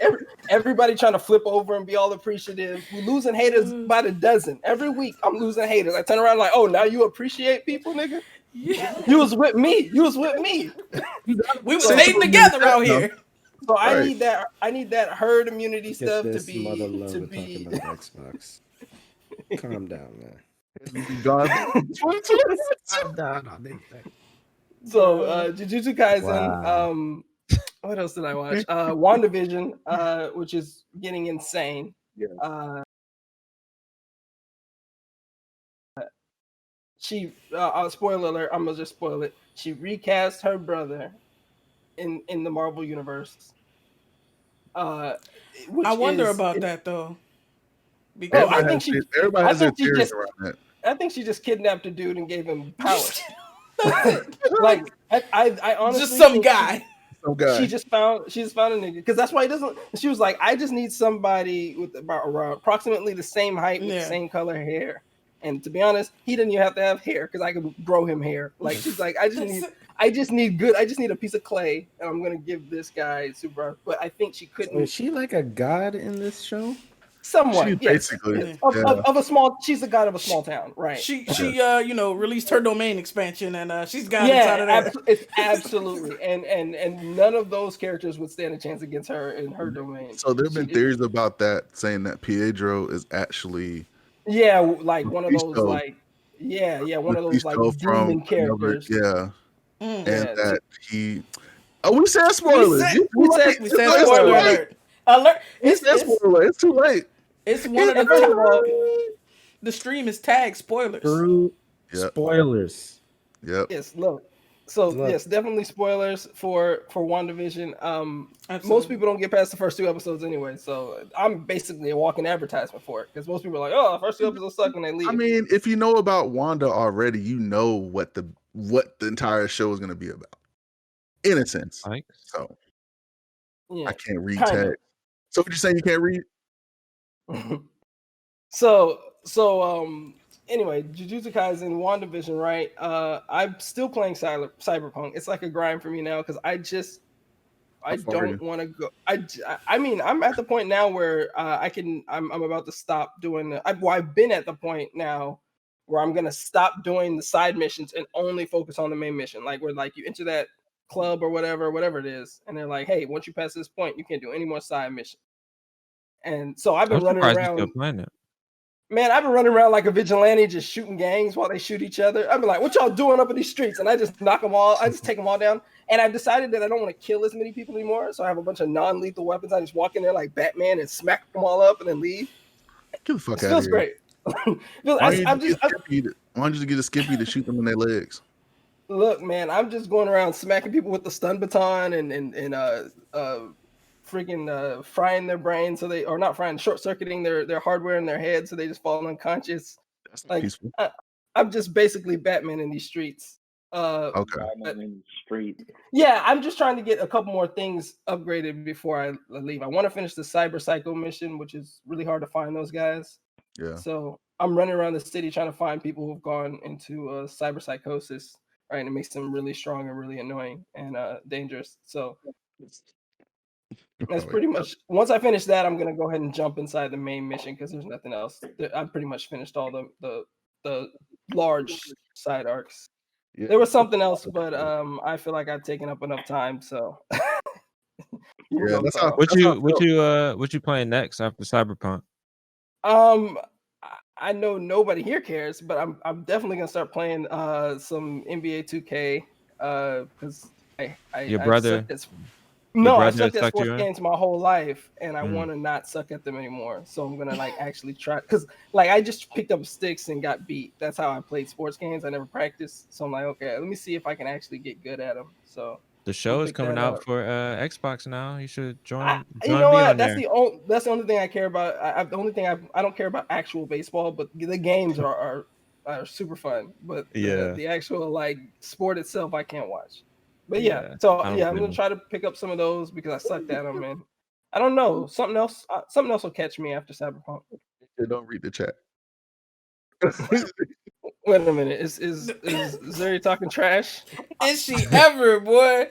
Everybody trying to flip over and be all appreciative. We're losing haters by the dozen. Every week I'm losing haters. I turn around like, oh, now you appreciate people, nigga? Yeah. You was with me. You was with me. We was hating together out here. So I Right. need that herd immunity Look stuff at to this be mother lover talking about Xbox. Calm down, man. God. Calm down on this thing. So Jujutsu Kaisen. Wow. What else did I watch? WandaVision, which is getting insane. Yeah. She spoiler alert, I'm gonna just spoil it. She recast her brother in the Marvel universe. Which I wonder is- about it- that though. Oh, Because I think she. Everybody I has their think she theories just. around that. I think she just kidnapped a dude and gave him powers. Like I honestly just some think guy. Some guy. She just found a nigga, because that's why he doesn't. She was like, I just need somebody with around approximately the same height with the Yeah. same color hair. And to be honest, he didn't even have to have hair, because I could grow him hair. Like, she's like, I just need a piece of clay, and I'm gonna give this guy super. But I think she couldn't. Is she like a god in this show? Somewhat, She yes. basically. Of a small. She's the god of a small town, right? She released her domain expansion and she's got inside of there. It's absolutely, and none of those characters would stand a chance against her in her domain. So there have been theories about that, saying that Pietro is actually like one of those Mephisto. like one of those like Mephisto from demon characters. Yeah. Mm. And Yeah, that he. Oh, we said spoilers. We said spoiler alert. Alert! We said spoiler. It's too late. It's one of the First of all, the stream is tagged spoilers. True Yep. spoilers. Yep. yes, look. So Look. yes, definitely spoilers for WandaVision. Most Absolutely. people don't get past the first 2 episodes anyway, so I'm basically a walking advertisement for it, because most people are like, "Oh, the first 2 episodes suck," and they leave. I mean, if you know about Wanda already, you know what the entire show is going to be about, in a sense. Like, So yeah. I can't read Kinda. tag. So what you're saying, you can't read? So anyway, Jujutsu Kaisen, WandaVision, right? I'm still playing Cyberpunk. It's like a grind for me now, because I How far are don't want to go. I mean, I'm at the point now where I'm about to stop doing I've been at the point now where I'm gonna stop doing the side missions and only focus on the main mission. Like, where like you enter that club or whatever it is, and they're like, hey, once you pass this point, you can't do any more side missions. And so I've been I'm running surprised you're around. still playing it. Man, I've been running around like a vigilante, just shooting gangs while they shoot each other. I've been like, what y'all doing up in these streets? And I just knock them all. I just take them all down. And I've decided that I don't want to kill as many people anymore. So I have a bunch of non-lethal weapons. I just walk in there like Batman and smack them all up and then leave. Get the fuck It out of feels here. great. Why don't you just get a Skippy to shoot them in their legs? Look, man, I'm just going around smacking people with the stun baton and freaking frying their brain, so they, or not frying, short-circuiting their hardware in their head, so they just fall unconscious. That's Like, peaceful. I'm just basically Batman in these streets. Okay. Batman in the street. Yeah, I'm just trying to get a couple more things upgraded before I leave. I want to finish the Cyber Psycho mission, which is really hard to find those guys. Yeah. So I'm running around the city trying to find people who've gone into cyberpsychosis, right? And it makes them really strong and really annoying and dangerous. So that's Probably. pretty much. Once I finish that, I'm gonna go ahead and jump inside the main mission because there's nothing else. I've pretty much finished all the large side arcs. Yeah. There was something else, but I feel like I've taken up enough time. So you Yeah, go, that's how. Carl. What That's how I you playing next after Cyberpunk? I know nobody here cares, but I'm definitely gonna start playing some NBA 2K because Your I've brother, sucked at your no, I brother sucked at sucked sports you in. games my whole life, and I Mm. want to not suck at them anymore. So I'm gonna like actually try because like I just picked up sticks and got beat. That's how I played sports games. I never practiced, so I'm like, okay, let me see if I can actually get good at them. So The I'm show gonna is pick coming that out up. for Xbox now. You should You join know me what? on there. That's the only thing I care about. The only thing I don't care about actual baseball, but the games are super fun. But Yeah. the actual like sport itself, I can't watch. But Yeah, yeah, so I don't yeah, I'm blame gonna you. try to pick up some of those because I sucked at them, and I don't know something else. Something else will catch me after Cyberpunk. don't read the chat. Wait a minute, is Zuri talking trash? Is she ever, boy?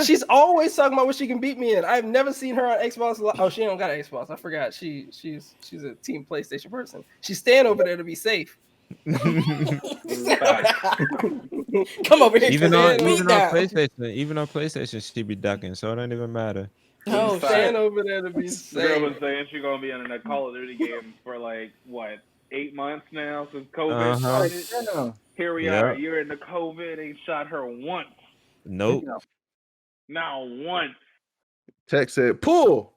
She's always talking about what she can beat me in. I've never seen her on Xbox. Oh, she don't got an Xbox. I forgot. She's a Team PlayStation person. She's staying over there to be safe. Facts. Come over here, even cause on it's Staying beat down. even on PlayStation, she be ducking, so it don't even matter. Oh staying shit! over there to be The girl safe. been saying she's gonna be in a Call of Duty game for like what 8 months now since COVID Uh-huh. started. Yeah. Here we Yeah. are. You're in the COVID. Ain't shot her once. Nope. Not once. Tech said, "Pull."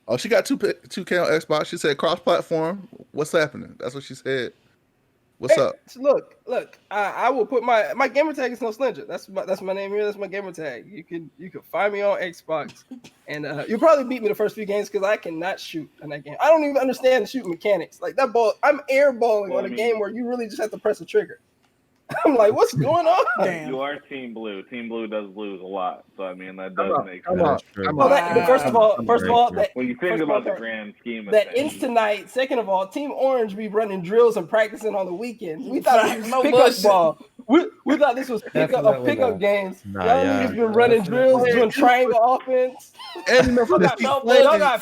Oh, she got 2K on Xbox. She said cross-platform. What's happening? That's what she said. What's up? Look. I will put my gamer tag is no Slinger. That's my name here. That's my gamer tag. You can find me on Xbox, and you'll probably beat me the first few games because I cannot shoot in that game. I don't even understand the shooting mechanics. Like that ball, I'm airballing Well, on I a mean- game where you really just have to press a trigger. I'm like, what's going on? Damn. You are Team Blue. Team Blue does lose a lot, so I mean that does make Come sense. on. That's true. Come Well, on. first of all, that When you think First of about all, the grand scheme of that things, Insta-Night. Second of all, Team Orange be running drills and practicing on the weekends. We thought this was No pickup bullshit. ball. We thought this was Definitely pickup not. games. Nah, Y'all yeah. niggas been running drills, Definitely doing not. triangle offense. And enough Y'all of this. got, Keep no playing. y'all got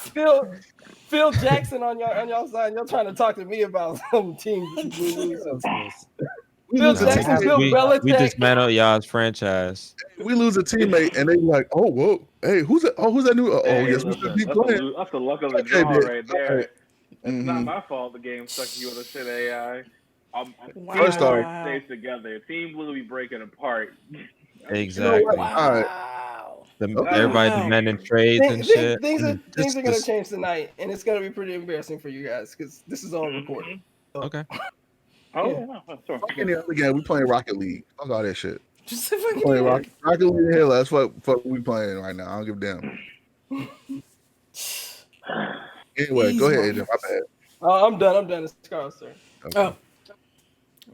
Phil Jackson on y'all side. Y'all trying to talk to me about some team losing. We Phil lose a Jackson, teammate. Bill we Belichick. dismantled y'all's franchise. We lose a teammate, and they be like, "Oh, whoa, hey, who's that? Oh, who's that new? Oh, hey, yes, we should listen, be playing." that's the luck of the Okay, draw bitch. right there. Alright. It's not Mhm. my fault the game sucking you with a shit AI. First Team off- Blue stays together. Team Blue be breaking apart. Exactly. Wow. Everybody Wow. demanding trades and shit. Things are Just- gonna just- change tonight, and it's gonna be pretty embarrassing for you guys because this is all recorded. Okay. Oh, Yeah. yeah, sure. Fucking the other game, we playing Rocket League. Fuck all that shit. Just a We fucking playing idiot. Rocket League and Halo. That's what we playing right now. I don't give a damn. Anyway, These go ahead, Adrian. My motherfuckers. bad. I'm done. It's Carl's turn. Okay. Oh.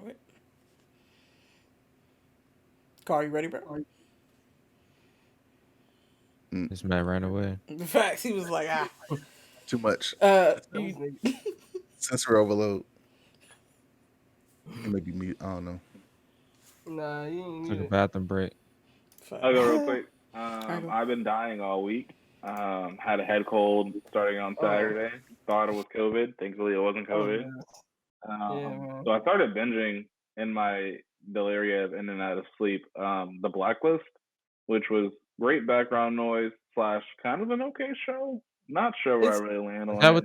Alright. Carl, you ready, bro? This man ran away. The facts, he was like, Too much you- sensor overload. He may be mute. I don't know. Nah, you ain't Took need a it. bathroom break. I'll go real quick. go. I've been dying all week. Had a head cold starting on Saturday. Thought it was COVID. Thankfully, it wasn't COVID. man. So I started binging in my delirium and then out of sleep. The Blacklist, which was great background noise / kind of an okay show. Not sure where I really land on Is that it. with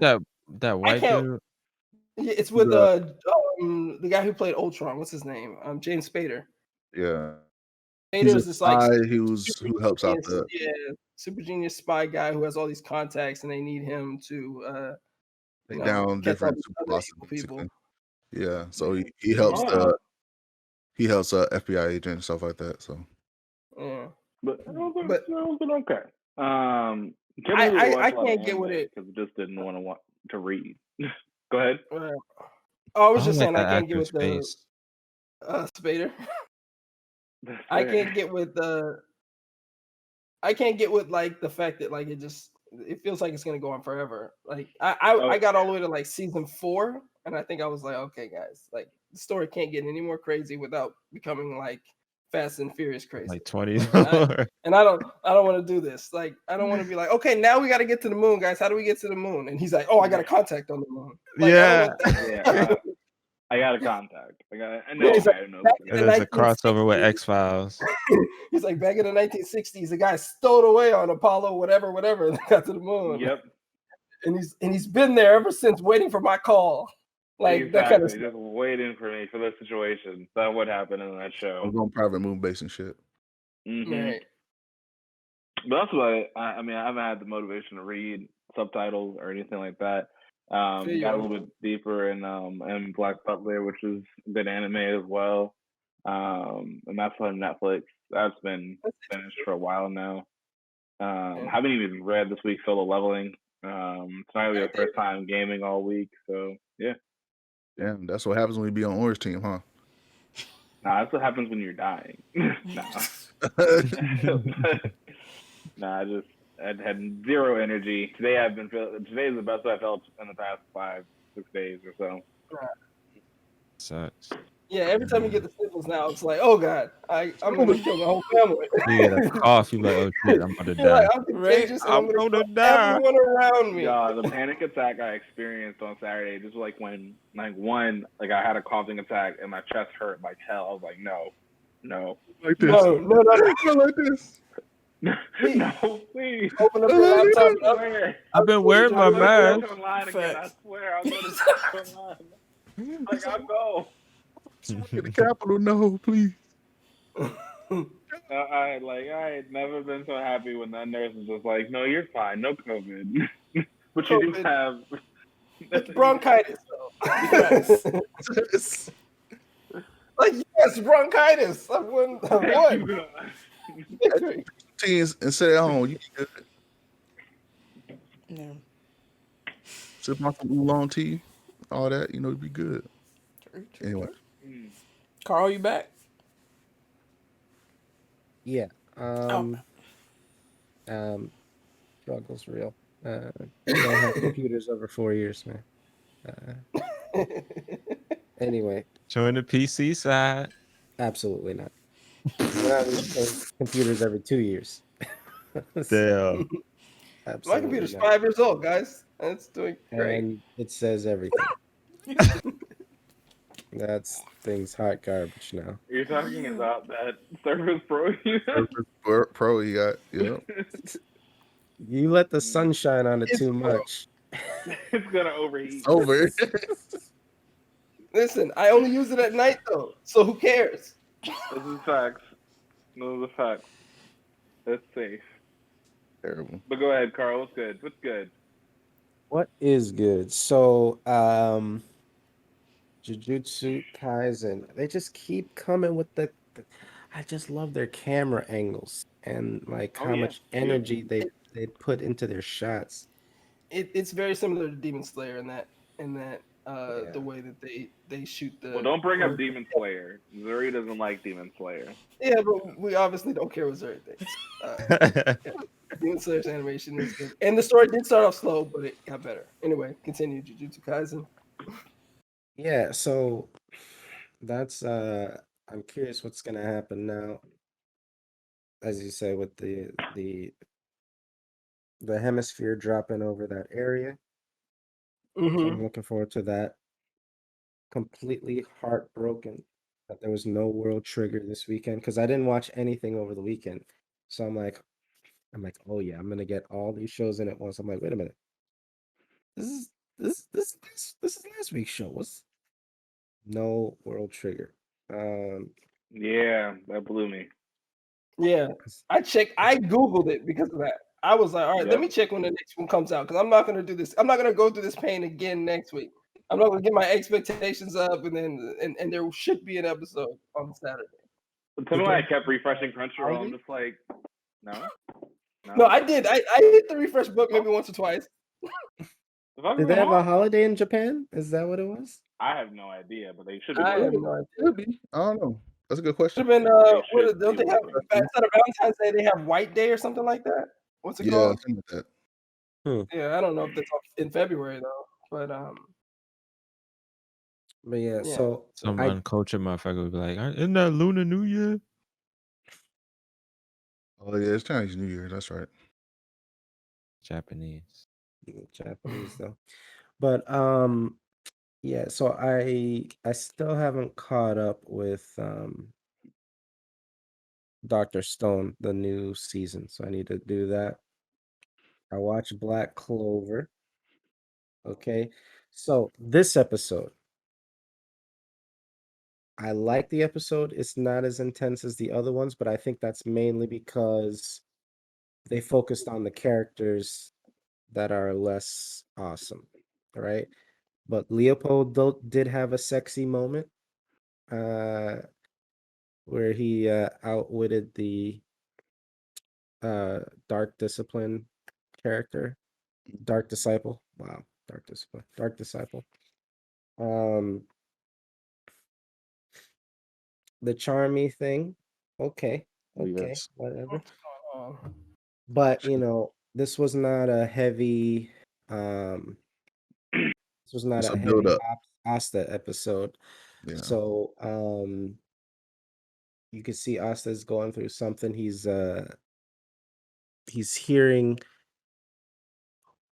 that white can't- dude? Yeah, it's with The- the guy who played Ultron. What's his name? James Spader. Yeah. Spader He's a is this like spy who helps out the. super genius spy guy who has all these contacts, and they need him to Take down catch all different these super other bosses, evil people. basically. Yeah, so he helps FBI agent and stuff like that. So Yeah. But it was But- okay. I can't get with it. because I just didn't want to read. Go ahead. I was I just don't saying like I that can't get with actor's the face. Spader. I can't get with like the fact that like it just it feels like it's gonna go on forever. Like I got all the way to like season 4, and I think I was like, okay, guys, like the story can't get any more crazy without becoming like Fast and Furious crazy. Like 20. And I don't want to do this. Like I don't want to be like, okay, now we got to get to the moon, guys. How do we get to the moon? And he's like, oh, I got a contact on the moon. Like, Yeah. I got a contact. I know. There's a crossover with X-Files. He's like, back in the 1960s, a guy stowed away on Apollo, whatever, and they got to the moon. Yep. And he's been there ever since, waiting for my call. Like exactly. that kind of stuff. Just waiting for me for this situation. That's what happened in that show. I was on private moon base and shit. Mm-hmm. Right. But that's why I mean I haven't had the motivation to read subtitles or anything like that. Got a little bit deeper in Black Butler, which is a good anime as well. And that's on Netflix. That's been finished for a while now. Haven't even read this week's Solo Leveling. It's not really the first time gaming all week, so yeah. Yeah, that's what happens when we be on Orange Team, huh? Nah, that's what happens when you're dying. Nah, I had zero energy. Today is the best I felt in the past 5-6 days or so. Sucks. Yeah, every time you get the sniffles now, it's like, oh god, I'm gonna kill the whole family. You get a cough, you're like, oh shit, I'm about to You're die. like, I'm contagious, and I'm gonna kill die. everyone around me. Yeah, the panic attack I experienced on Saturday, just like when, I had a coughing attack and my chest hurt like hell. I was like, no. Like this. No, like this. No, please. Open up your laptop. I've been wearing my mask. Online again, I swear, I'll go to the online. Like, I'll go. Get the Capitol, no, please. I had never been so happy when that nurse was just like, no, you're fine, no COVID. But you do have it's bronchitis. Yes. Like, yes, bronchitis. I won. Teens and sit at home. You good. Yeah. Sip on some oolong tea, all that, you'd be good. Anyway. Carl, you back? Yeah. Struggle's real. Don't have computers over 4 years, man. Anyway. Join the PC side. Absolutely not. Computers every 2 years. Damn. My computer's 5 years old, guys. It's doing great. And it says everything. That's things hot garbage now. You're talking about that Surface Pro you have? Surface Pro you got, yeah. You let the sun shine on it too much. It's gonna overheat. It's over. Listen, I only use it at night though, so who cares? Those are facts. Those are facts. That's safe. Terrible. But go ahead, Carl. What's good? What is good? So, Jujutsu Kaisen. They just keep coming with the I just love their camera angles and like how much energy they put into their shots. It's very similar to Demon Slayer in that the way that they shoot the. Well, don't bring up Demon Slayer. Zuri doesn't like Demon Slayer. Yeah, but we obviously don't care what Zuri thinks. Demon Slayer's animation is good, and the story did start off slow, but it got better. Anyway, continue Jujutsu Kaisen. Yeah, so that's I'm curious what's gonna happen now. As you say, with the hemisphere dropping over that area. Mm-hmm. I'm looking forward to that. Completely heartbroken that there was no World Trigger this weekend because I didn't watch anything over the weekend. So I'm like, oh yeah, I'm gonna get all these shows in at once. I'm like, wait a minute, this is last week's show. What's no World Trigger? Yeah, that blew me. Yeah, I Googled it because of that. I was like, all right, let me check when the next one comes out because I'm not gonna do this. I'm not gonna go through this pain again next week. I'm not gonna get my expectations up, and then and there should be an episode on Saturday. Tell me why I kept refreshing Crunchyroll. I'm just like, no, I did. I hit the refresh button maybe once or twice. Did they have a holiday in Japan? Is that what it was? I have no idea, but they should be. I have no idea. I don't know. That's a good question. Should have been. Don't they have instead of Valentine's Day? They have White Day or something like that. What's it called? Something like that. Yeah, I don't know if that's in February though, but yeah. yeah. So Some I uncultured motherfucker would be like, "Isn't that Lunar New Year?" Oh yeah, it's Chinese New Year. That's right. Japanese. Japanese though, but yeah. So I still haven't caught up with Dr. Stone, the new season. So I need to do that. I watched Black Clover. Okay. So this episode, I like the episode. It's not as intense as the other ones, but I think that's mainly because they focused on the characters that are less awesome, right? But Leopold did have a sexy moment uh where he outwitted the Dark Discipline character. Dark Disciple. Wow, Dark Discipline. Dark Disciple. Um the Charmy thing. Okay. Okay, Yes. whatever. What's going on? But this was not a heavy um this was not It's a a build heavy up. Asta episode. Yeah. So you can see Asta's going through something. He's hearing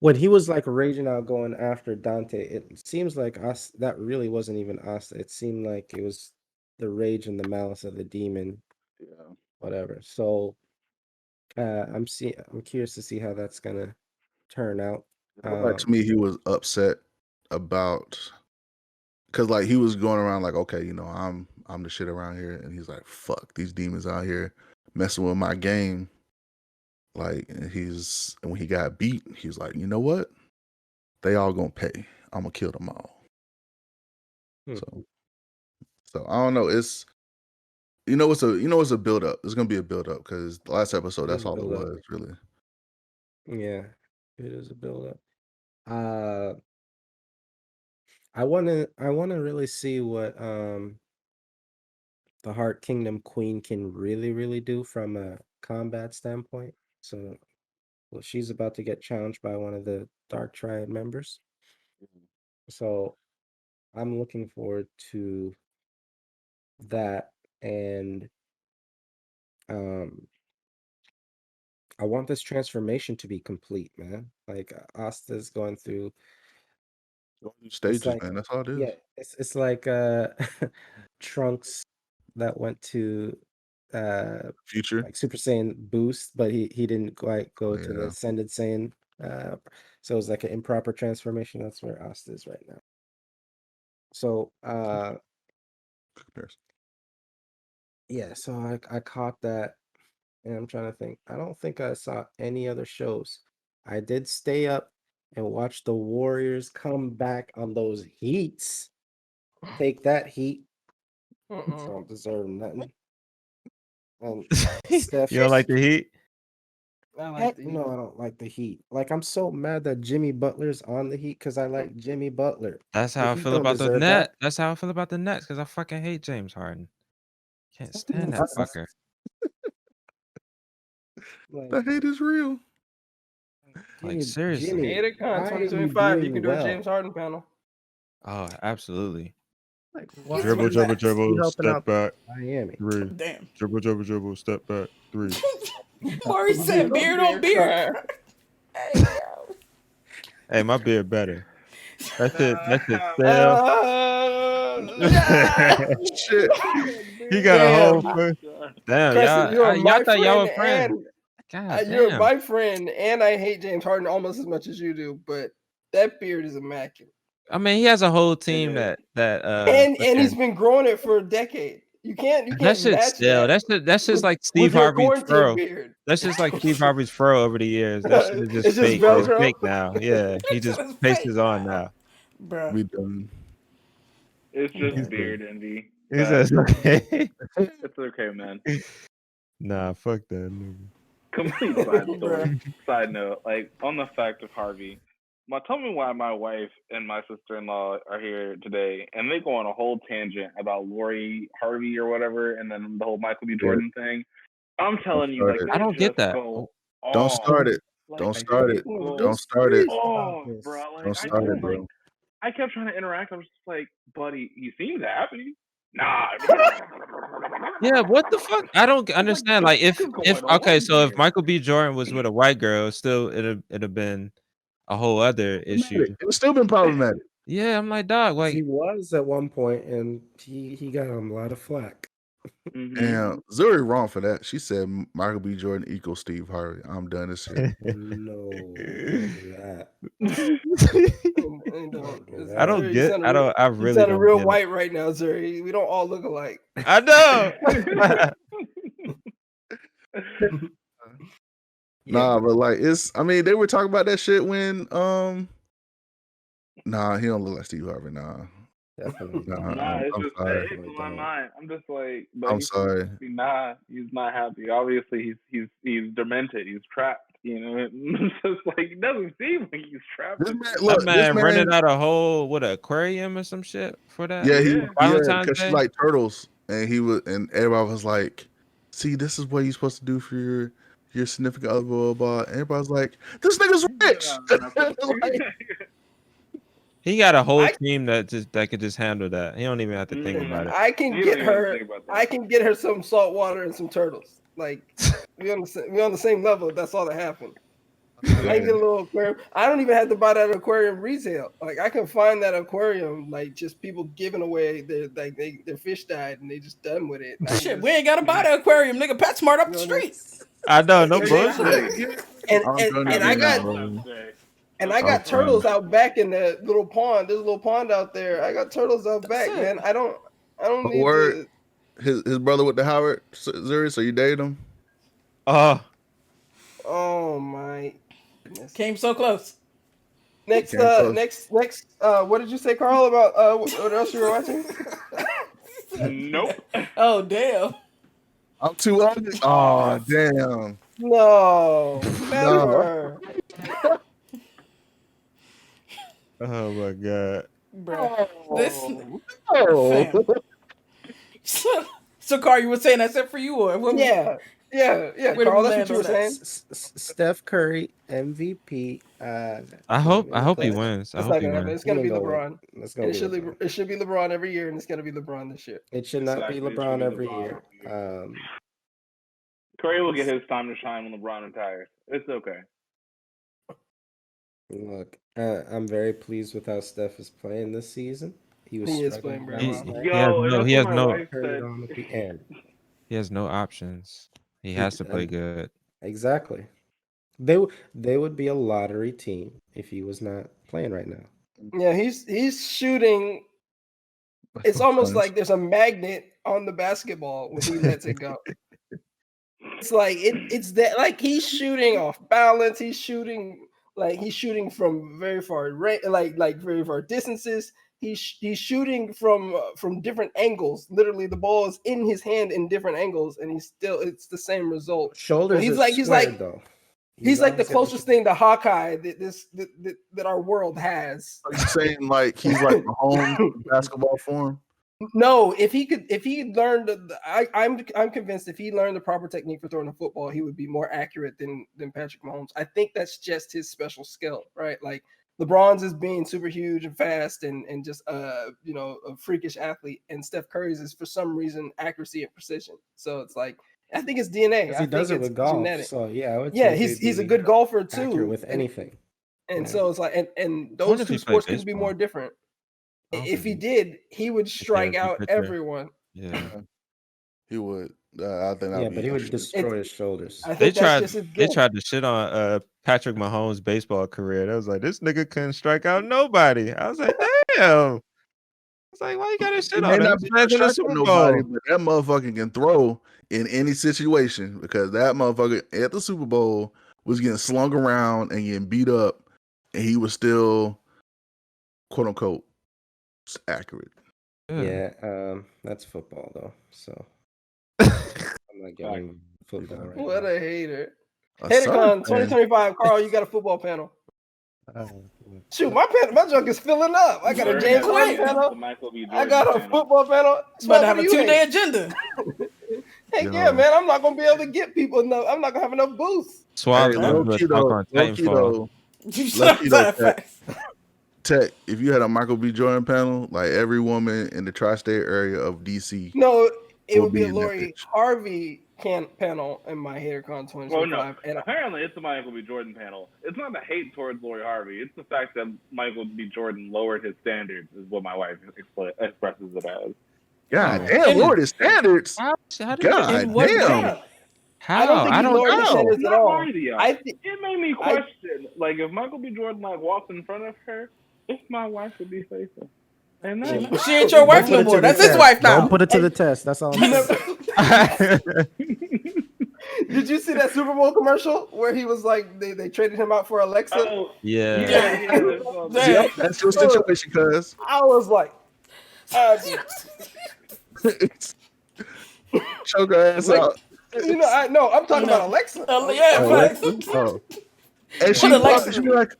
when he was like raging out going after Dante, it seems like us that really wasn't even Asta. It seemed like it was the rage and the malice of the demon, Yeah. whatever. So I'm curious to see how that's gonna turn out. It looked like to me he was upset about because like he was going around like, okay, I'm the shit around here, and he's like, fuck these demons out here messing with my game. Like, and when he got beat, he's like, you know what? They all gonna pay. I'm gonna kill them all. So I don't know. It's it's a build up. It's gonna be a build up because the last episode, It is that's a all it build-up. was really. Yeah, it is a build up. I wanna really see what the Heart Kingdom Queen can really do from a combat standpoint. So well, she's about to get challenged by one of the Dark Triad members. So I'm looking forward to that. And um I want this transformation to be complete, man. Like Asta's going through it's Stages, like man. That's all it is. yeah, it's like Trunks that went to Future. like Super Saiyan boost, but he didn't quite go Oh, to the yeah. Ascended Saiyan. So it was like an improper transformation. That's where Asta is right now. So Good comparison. yeah, so I caught that, and I'm trying to think. I don't think I saw any other shows. I did stay up and watch the Warriors come back on those heats. Take that heat. Don't deserve nothing. And Steph, You don't like the Heat? I like heck the no, I don't like the Heat. Like I'm so mad that Jimmy Butler's on the Heat because I like Jimmy Butler. That's The how I Heat feel don't about the deserve that. net. That's how I feel about the Nets because I fucking hate James Harden. Can't Stop stand being that racist. fucker. Like, The hate is real. Like, seriously. Jimmy, AdaCon why are you 2025. You doing can do a well? James Harden panel. Oh, absolutely. Like, why Dribble, are dribble, you helping out back, Miami? 3. Damn. Dribble, step back, 3. Maury said beard on beard. Hey, yo. Hey, my beard better. That's it. Shit. He got a whole foot. Damn, Crescent, you're y'all my thought y'all were friend, friends. God and you're damn. my friend, and I hate James Harden almost as much as you do. But that beard is immaculate, I mean, he has a whole team is. that and he's fucking- been growing it for a decade. You can't that shit match still. that. That's just like Steve with your Harvey's quarantine fro. beard. That's just like Steve Harvey's fro over the years. That shit is just It's just fake. It's Velcro. fake now. Yeah, he just It's pastes fake on now. now. Bruh. We done. It's He's just beard envy. He says, okay. It's okay, man. Nah, fuck that nigga. Complete side story. Bruh. Side note, like on the fact of Harvey. Tell me why my wife and my sister-in-law are here today, and they go on a whole tangent about Lori Harvey or whatever, and then the whole Michael B. Jordan thing. I'm telling you, like start it. they I don't get just that. go Don't off. start it. Like, Don't start it. oh, Don't start it. oh, This. bro, like Don't I start kept it, bro. I kept trying to interact. I was just like, buddy, he seems happy. Nah. Yeah, what the fuck? I don't understand. Like, What the fuck is if going okay, on so if here? Michael B. Jordan was with a white girl, still it'd have been a whole other issue. It would still been problematic. Yeah, I'm like, dog, He like, was at one point, and he got a lot of flack. Mhm. And Zuri wrong for that. She said Michael B. Jordan equals Steve Harvey. I'm done this shit. No, don't do that. I don't Zuri, get. I you really sounding don't real get it. white right now, Zuri. We don't all look alike. I know. Nah, but like it's. I mean, they were talking about that shit when Nah, he don't look like Steve Harvey. Nah, Definitely. nah. Nah, it's I'm just sorry. it hits in my mind. I'm just like, but I'm he's sorry. nah, he's not happy. Obviously, he's demented. He's trapped. You know, it's just like it doesn't seem like he's trapped. This man, That look, man this rented man. out a whole aquarium or some shit for that. Yeah, Yeah. Valentine's because Day. she like turtles, and and everybody was like, "See, this is what you're supposed to do for your significant other." Blah, blah, blah. And everybody's like, "This nigga's rich." Like, He got a whole I- team that could just handle that. He don't even have to think about it. I can You get don't even her. think about that. I can get her some salt water and some turtles. Like we on the same level. That's all that happened. I can get a little aquarium. I don't even have to buy that aquarium retail. Like I can find that aquarium, like just people giving away their fish died and they just done with it. Shit, we ain't gotta buy the aquarium, nigga. PetSmart up the street. I know, no Yeah. bullshit. And I got turtles out back in the little pond. There's a little pond out there. I got turtles out back, man. I don't need word. to. His brother with the Howard Zuri, so you date him? Oh my goodness. Came so close. Next, what did you say, Carl, about what else you were watching? Nope. Oh damn. I'm too ugly. Oh damn. No, never. Oh my god. Bro. This Oh. so Carl, you were saying that's it for you or what? Yeah. Where do Carl, we that's what land you were on that? saying. Steph Curry MVP. I hope he wins. I It's hope not he gonna happen. wins. It's gonna be He ain't gonna win. LeBron. It's And gonna it be should LeBron. it should be LeBron every year, and it's gonna be LeBron this year. It should not Exactly. be It should LeBron be every LeBron year. Curry will get his time to shine when LeBron retires. It's okay. Look, I'm very pleased with how Steph is playing this season. He is playing very well. He has no on at the end. He has no options. He has to play good. Exactly. They would be a lottery team if he was not playing right now. Yeah, he's shooting. It's almost like there's a magnet on the basketball when he lets it go. It's like it's that like he's shooting off balance. He's shooting from very far like very far distances. He's shooting from different angles. Literally, the ball is in his hand in different angles, and it's the same result. Shoulders. He's like though. He's like the closest thing to Hawkeye that our world has. Are you saying like he's like Mahomes in basketball form? No, if he learned, I'm convinced if he learned the proper technique for throwing a football, he would be more accurate than Patrick Mahomes. I think that's just his special skill, right? Like LeBron's is being super huge and fast and just a freakish athlete, and Steph Curry's is for some reason accuracy and precision. So it's like I think it's DNA. He does it with golf. Genetic. So yeah, I would yeah, say he's a good golfer too. With anything. And so it's like and those two sports could be more different. If he did, he would strike out everyone. Yeah, he would. I think. Yeah, but he would destroy his shoulders. They tried to shit on Patrick Mahomes' baseball career. They was like, this nigga couldn't strike out nobody. I was like, damn. I was like, why you got to shit on him? Nobody, but that motherfucker can throw in any situation because that motherfucker at the Super Bowl was getting slung around and getting beat up, and he was still quote unquote accurate. Yeah, that's football though. So I'm not getting football right What now. a hater. HaterCon 2025, Carl, you got a football panel. Shoot, my junk is filling up. I got a James Harden panel. I got a football panel. It's about to have a 2-day agenda. Heck Yo. yeah, man. I'm not gonna be able to get people enough. I'm not gonna have enough boosts. Swab Hey, gonna low do a key talk though, on low key Titanfall. though, You low key though, facts. Tech, if you had a Michael B. Jordan panel, like every woman in the tri-state area of DC No, it would would be be a in that Lori bitch. Harvey panel in my HaterCon Well, 2025. no. And Apparently, it's the Michael B. Jordan panel. It's not the hate towards Lori Harvey. It's the fact that Michael B. Jordan lowered his standards, is what my wife expresses it as. God Oh. damn, And- lower the standards. How did God In what damn. way? I don't think he lowered the know. standards at Not all. lie to you. I think It made me question, like, if Michael B. Jordan like walked in front of her, if my wife would be faithful. And that, She ain't your wife Don't no put it to more. the That's his test. wife now. Don't put it to the test. That's all I'm You saying. never- Did you see that Super Bowl commercial where he was like they traded him out for Alexa? oh, Yeah. Yeah. That's your situation, cuz. I was like, Choke her ass Like, out. I'm talking No. about Alexa. Yeah, facts. Oh. And she Alexa- be like,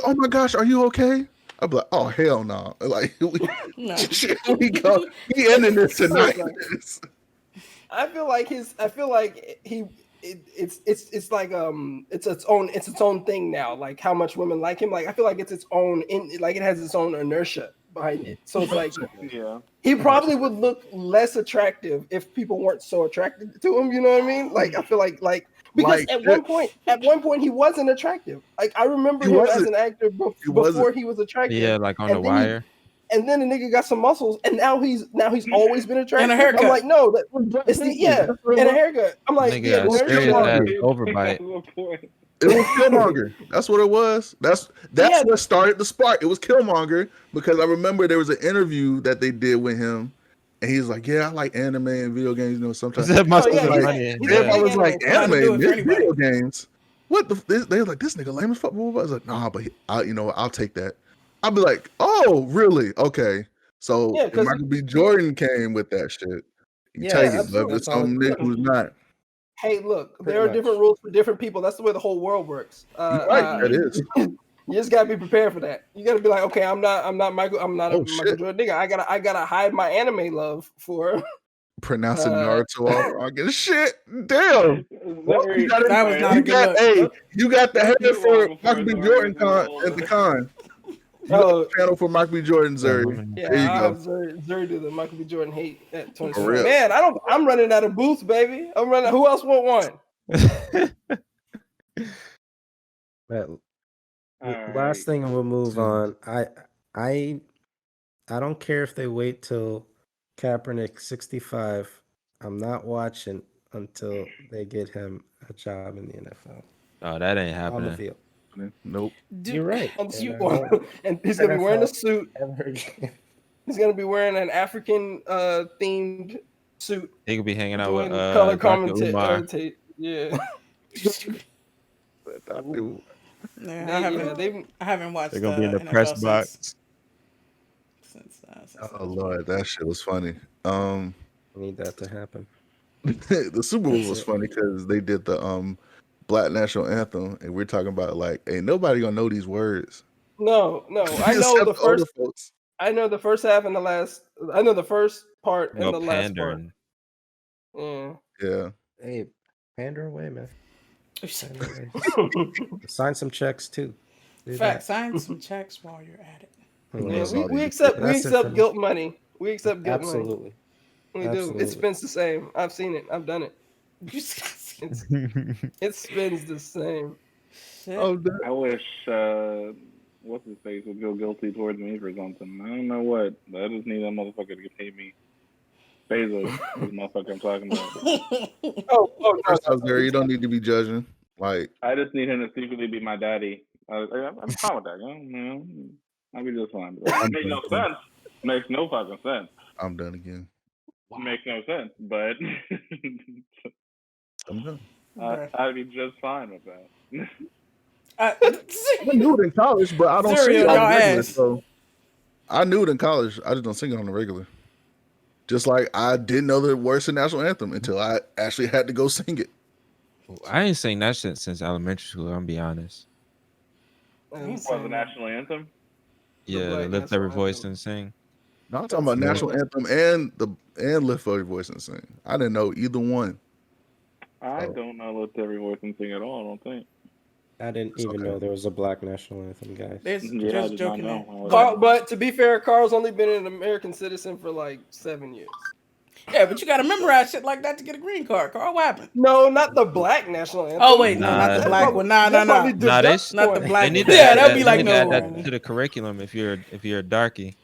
oh my gosh, are you okay? I'd be like, oh hell no. Like No. we go. He ending this tonight. I feel like it's like it's its own thing now. Like how much women like him. Like I feel like it's its own it has its own inertia behind it. So it's like yeah. he probably would look less attractive if people weren't so attracted to him. You know what I mean? Like I feel like because Like, at one point he wasn't attractive. Like I remember He him wasn't. as an actor before wasn't. he was attractive. Yeah, like on And the then he- wire. And then the nigga got some muscles, and now he's always been attractive. And a haircut. I'm like, no, it's and a haircut. I'm like, Nigga yeah, got the serious inertia. ass overbite. It was Killmonger. That's what it was. That's Yeah. what started the spark. It was Killmonger because I remember there was an interview that they did with him, and he's like, "Yeah, I like anime and video games. You know, He sometimes." said muscles yeah, and he's- money. he's Yeah. a Everybody was like, Anime. How to do it "Anime, for man, anybody." video games." What the? They were like, "This nigga lame as fuck." I was like, "Nah, but I'll take that." I'll be like, "Oh, really? Okay." So Yeah, if 'cause- Michael B. Jordan came with that shit, you Yeah, take it. But absolutely. if it's That's all some it nigga took. who's not, Hey, look, Pretty there are much. different rules for different people. That's the way the whole world works. you're right. That is. You just gotta be prepared for that. You gotta be like, okay, I'm not Michael. I'm not Oh, a Michael shit. Jordan nigga. I gotta hide my anime love for. Pronouncing Uh, Naruto off wrong. Shit, damn. Well, you got That was not a you good got look. hey, you got the That's head too for long Michael B. before Jordan Zari con gets at the con. You got Oh, the channel for Michael B. Jordan, Zuri. yeah, There you I go. have Zuri do the Michael B. Jordan hate at 25. real. Man, I'm running out of booths, baby. I'm running. Who else want one? But Alright. last thing, and we'll move on. I don't care if they wait till Kaepernick 65. I'm not watching until they get him a job in the NFL Oh, that ain't on the happening. field. Nope. You're right. And And and he's gonna be wearing a NFL suit. ever again. He's gonna be wearing an African themed suit. He could be hanging out with Doing color Dr. Umar. commentate. Yeah. Yeah, I haven't watched. They're gonna be in the NFL press since- box. since Oh Lord, that shit was funny. Need that to happen. The Super Bowl That's was it. funny because they did the Black National Anthem, and we're talking about like, ain't nobody gonna know these words. No. I know Except the first. older folks. I know the first half and the last. I know the first part and No the last part. pandering. Yeah. Yeah. Hey, pander away, man. Pander Fact, away. Sign some checks too. Do that. sign some checks while you're at it. Yeah, That's we, all we they accept do. That's it for me. guilt money. We accept guilt money. Absolutely. We do. Absolutely. It spins the same. I've seen it. I've done it. It spins the same. Shit. Oh, that- I wish what's his face would feel guilty towards me for something. I don't know what, but I just need that motherfucker to pay me. Bezos is the motherfucker I'm talking about. Oh, first off, there, you don't need to be judging. Like, I just need him to secretly be my daddy. I'm fine with that, you know. I'll be just fine. But it makes no sense. Makes no fucking sense. I'm done again. Makes no sense, but I'm done. I'd be just fine with that. I knew it in college, but I don't sing Cereal, it on the y'all regular. ass. So I knew it in college. I just don't sing it on the regular. Just like I didn't know the words to national anthem until I actually had to go sing it. I ain't sing that shit since elementary school. I'm gonna be honest. What, the national anthem? Yeah, Black lift every national voice anthem. and sing. No, I'm talking That's about national anthem and lift every voice and sing. I didn't know either one. I So don't know Lift Every Voice and Sing at all. I don't think. I didn't it's even okay. know there was a black national anthem, guys. There's Yeah, I just did not joking know. there. I was But But to be fair, Carl's only been an American citizen for like 7 years. yeah, but you gotta memorize shit like that to get a green card. Carl, what happened? No, not the black national anthem. Oh wait, no, not the Nah, black one. Nah, That nah, probably nah. nah, they deducts Not the points. black they need one. to Yeah, add that'd that. be They like need to add no. that to the curriculum if you're a darky.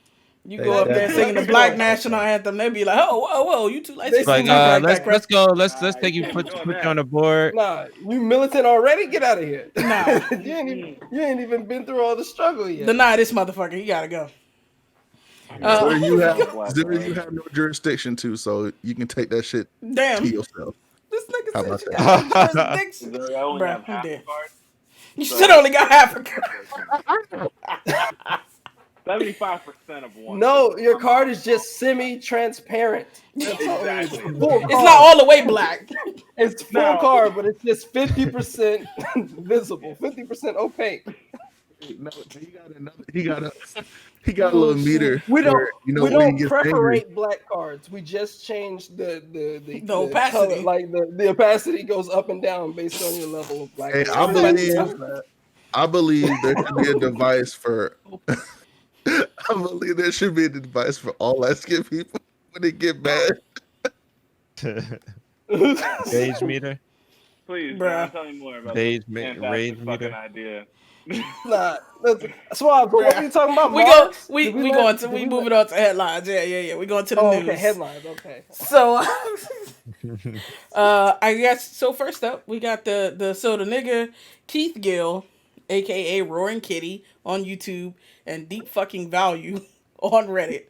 You They go up there definitely- singing the black national anthem, they'd be like, oh, whoa, you too light. They It's like see you Crack let's that crap. let's go let's Nah, take you you can't be put doing you that. on the board. Nah, you militant already? Get out of here. Nah. you ain't even been through all the struggle yet. Deny this motherfucker. You gotta go. Zero, you Oh, have black zero, guy. you have no jurisdiction to, so you can take that shit Damn. to yourself. This nigga How said about she that? got no jurisdiction. Zero, I only Bruh, have I'm half dead. a card. You should only got half a card. 75% of one. No, your card is just semi-transparent. That's all it is. Exactly. Full It's card. not all the way black. It's full No. card, but it's just 50% visible, 50% opaque. No, he got a little meter. We don't where, you know, we when don't he gets angry. preparate black cards. We just change the opacity. color, like the opacity goes up and down based on your level of black. Hey, I Everybody believe- knows that. I believe there should be a device for. I believe there should be a device for all light skinned people when they get mad. Gauge meter. Please, Bruh. John, tell me more about Rage this me- fantastic rage fucking meter. idea. Nah, Swab, what are you talking about? We Mars? go. We Did we let- going to did we let- moving on to headlines. Yeah. We going to the Oh, news. okay, headlines. Okay. So, I guess so. First up, we got the nigga Keith Gill, aka Roaring Kitty, on YouTube and Deep Fucking Value on Reddit,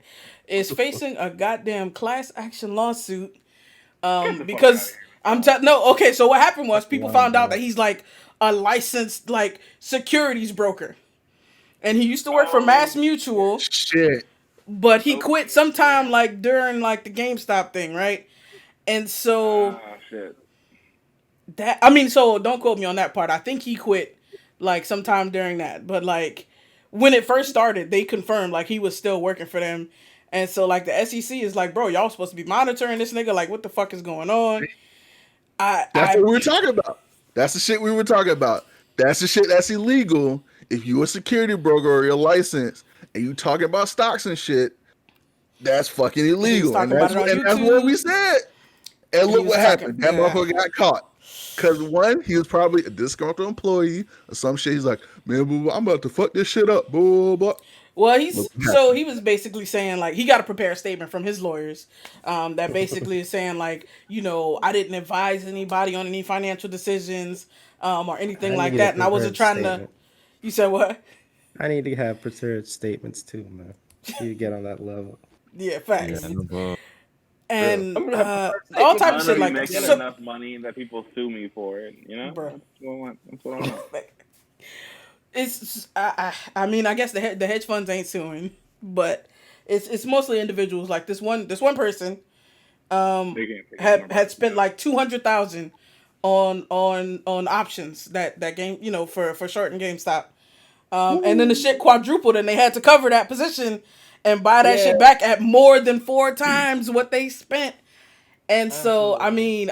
is facing a goddamn class action lawsuit. Because no, okay. So what happened was people found out that he's like a licensed like securities broker, and he used to work for Mass Mutual. Shit. But he quit sometime like during like the GameStop thing, right? And so Ah, shit. so don't quote me on that part. I think he quit like sometime during that. But like when it first started, they confirmed like he was still working for them. And so like the SEC is like, bro, y'all supposed to be monitoring this nigga. Like, what the fuck is going on? That's what we were talking about. That's the shit we were talking about. That's the shit that's illegal. If you a security broker or you're licensed and you talking about stocks and shit, that's fucking illegal. talking And that's about it on that's what we YouTube. said. And He look was what talking- happened. That yeah. motherfucker got caught. Because one, he was probably a disgruntled employee or some shit. He's like, man, boo, I'm about to fuck this shit up. Boo, boo. Well, Look what he was basically saying like he got to prepare a statement from his lawyers, that basically is saying like, you know, I didn't advise anybody on any financial decisions, or anything like that, and I wasn't trying to. You said what? I need to have prepared statements too, man. You get on that level. Yeah, facts. Yeah, no bull. And I'm gonna have to all take type I of know shit you like that. making So, enough money that people sue me for it. You know, Bruh. That's what I want. I mean, I guess the hedge funds ain't suing, but it's mostly individuals. Like this one person They can't take it had more. spent like 200,000 on options that game, you know, for shorting GameStop. And then the shit quadrupled, and they had to cover that position and buy that shit back at more than 4 times what they spent. And so, I mean,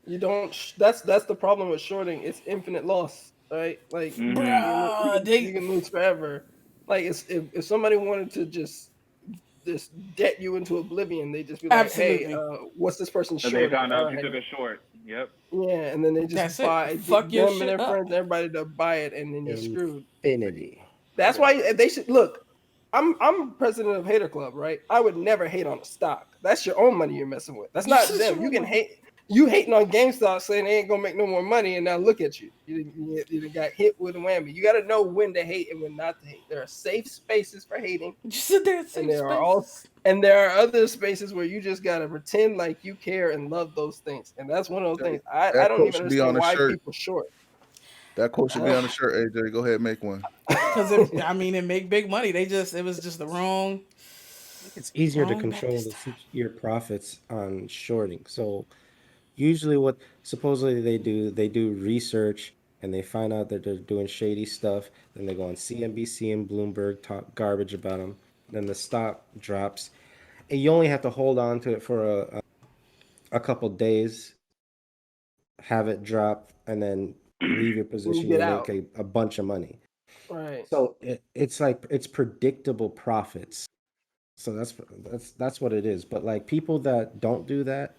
You don't. That's the problem with shorting. It's infinite loss, right? Like Bruh, you can lose forever. Like if somebody wanted to just debt you into oblivion, they just be like, Absolutely. hey, what's this person So short? they found out All you right. took a short. Yep. Yeah, and then they just That's it. buy Fuck your them and shit their up. friends, everybody to buy it, and then you're screwed. Infinity. That's why they should look. I'm president of Hater Club, right? I would never hate on a stock. That's your own money you're messing with. That's not them. You can hate. You hating on GameStop saying they ain't gonna make no more money, and now look at you. You got hit with a whammy. You got to know when to hate and when not to hate. There are safe spaces for hating, just sit there and and there are other spaces where you just gotta pretend like you care and love those things. And that's one of those things. I That don't quote even should be on understand a why shirt. people short. That quote should be on the shirt, AJ. Go ahead and make one. Because I mean, it make big money. It was just the wrong. It's easier to Wrong control Baptist. your profits on shorting. So usually what supposedly they do research and they find out that they're doing shady stuff. Then they go on CNBC and Bloomberg, talk garbage about them. then the stock drops, and you only have to hold on to it for a couple days, have it drop, and then leave your When you position. get You make out, a bunch of money. right? So it's like it's predictable profits. So that's what it is. But like people that don't do that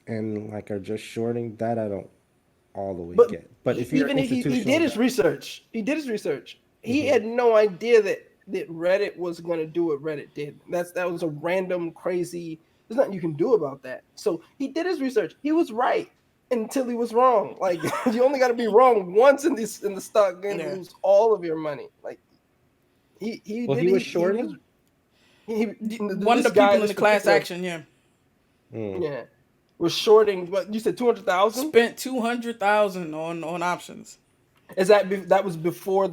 and like are just shorting, that I don't all the way But get. But if you're even if he institutional did his investor, research, he mhm. had no idea that Reddit was going to do what Reddit did. That was a random, crazy. There's nothing you can do about that. So he did his research. He was right until he was wrong. Like you only got to be wrong once in the stock game to Yeah. lose all of your money. Like he Well, did he was he was shorting. One of this the guy, people in this the class particular, action, yeah, Mm. yeah, was shorting. What you said, 200,000? spent 200,000 on options Is that was before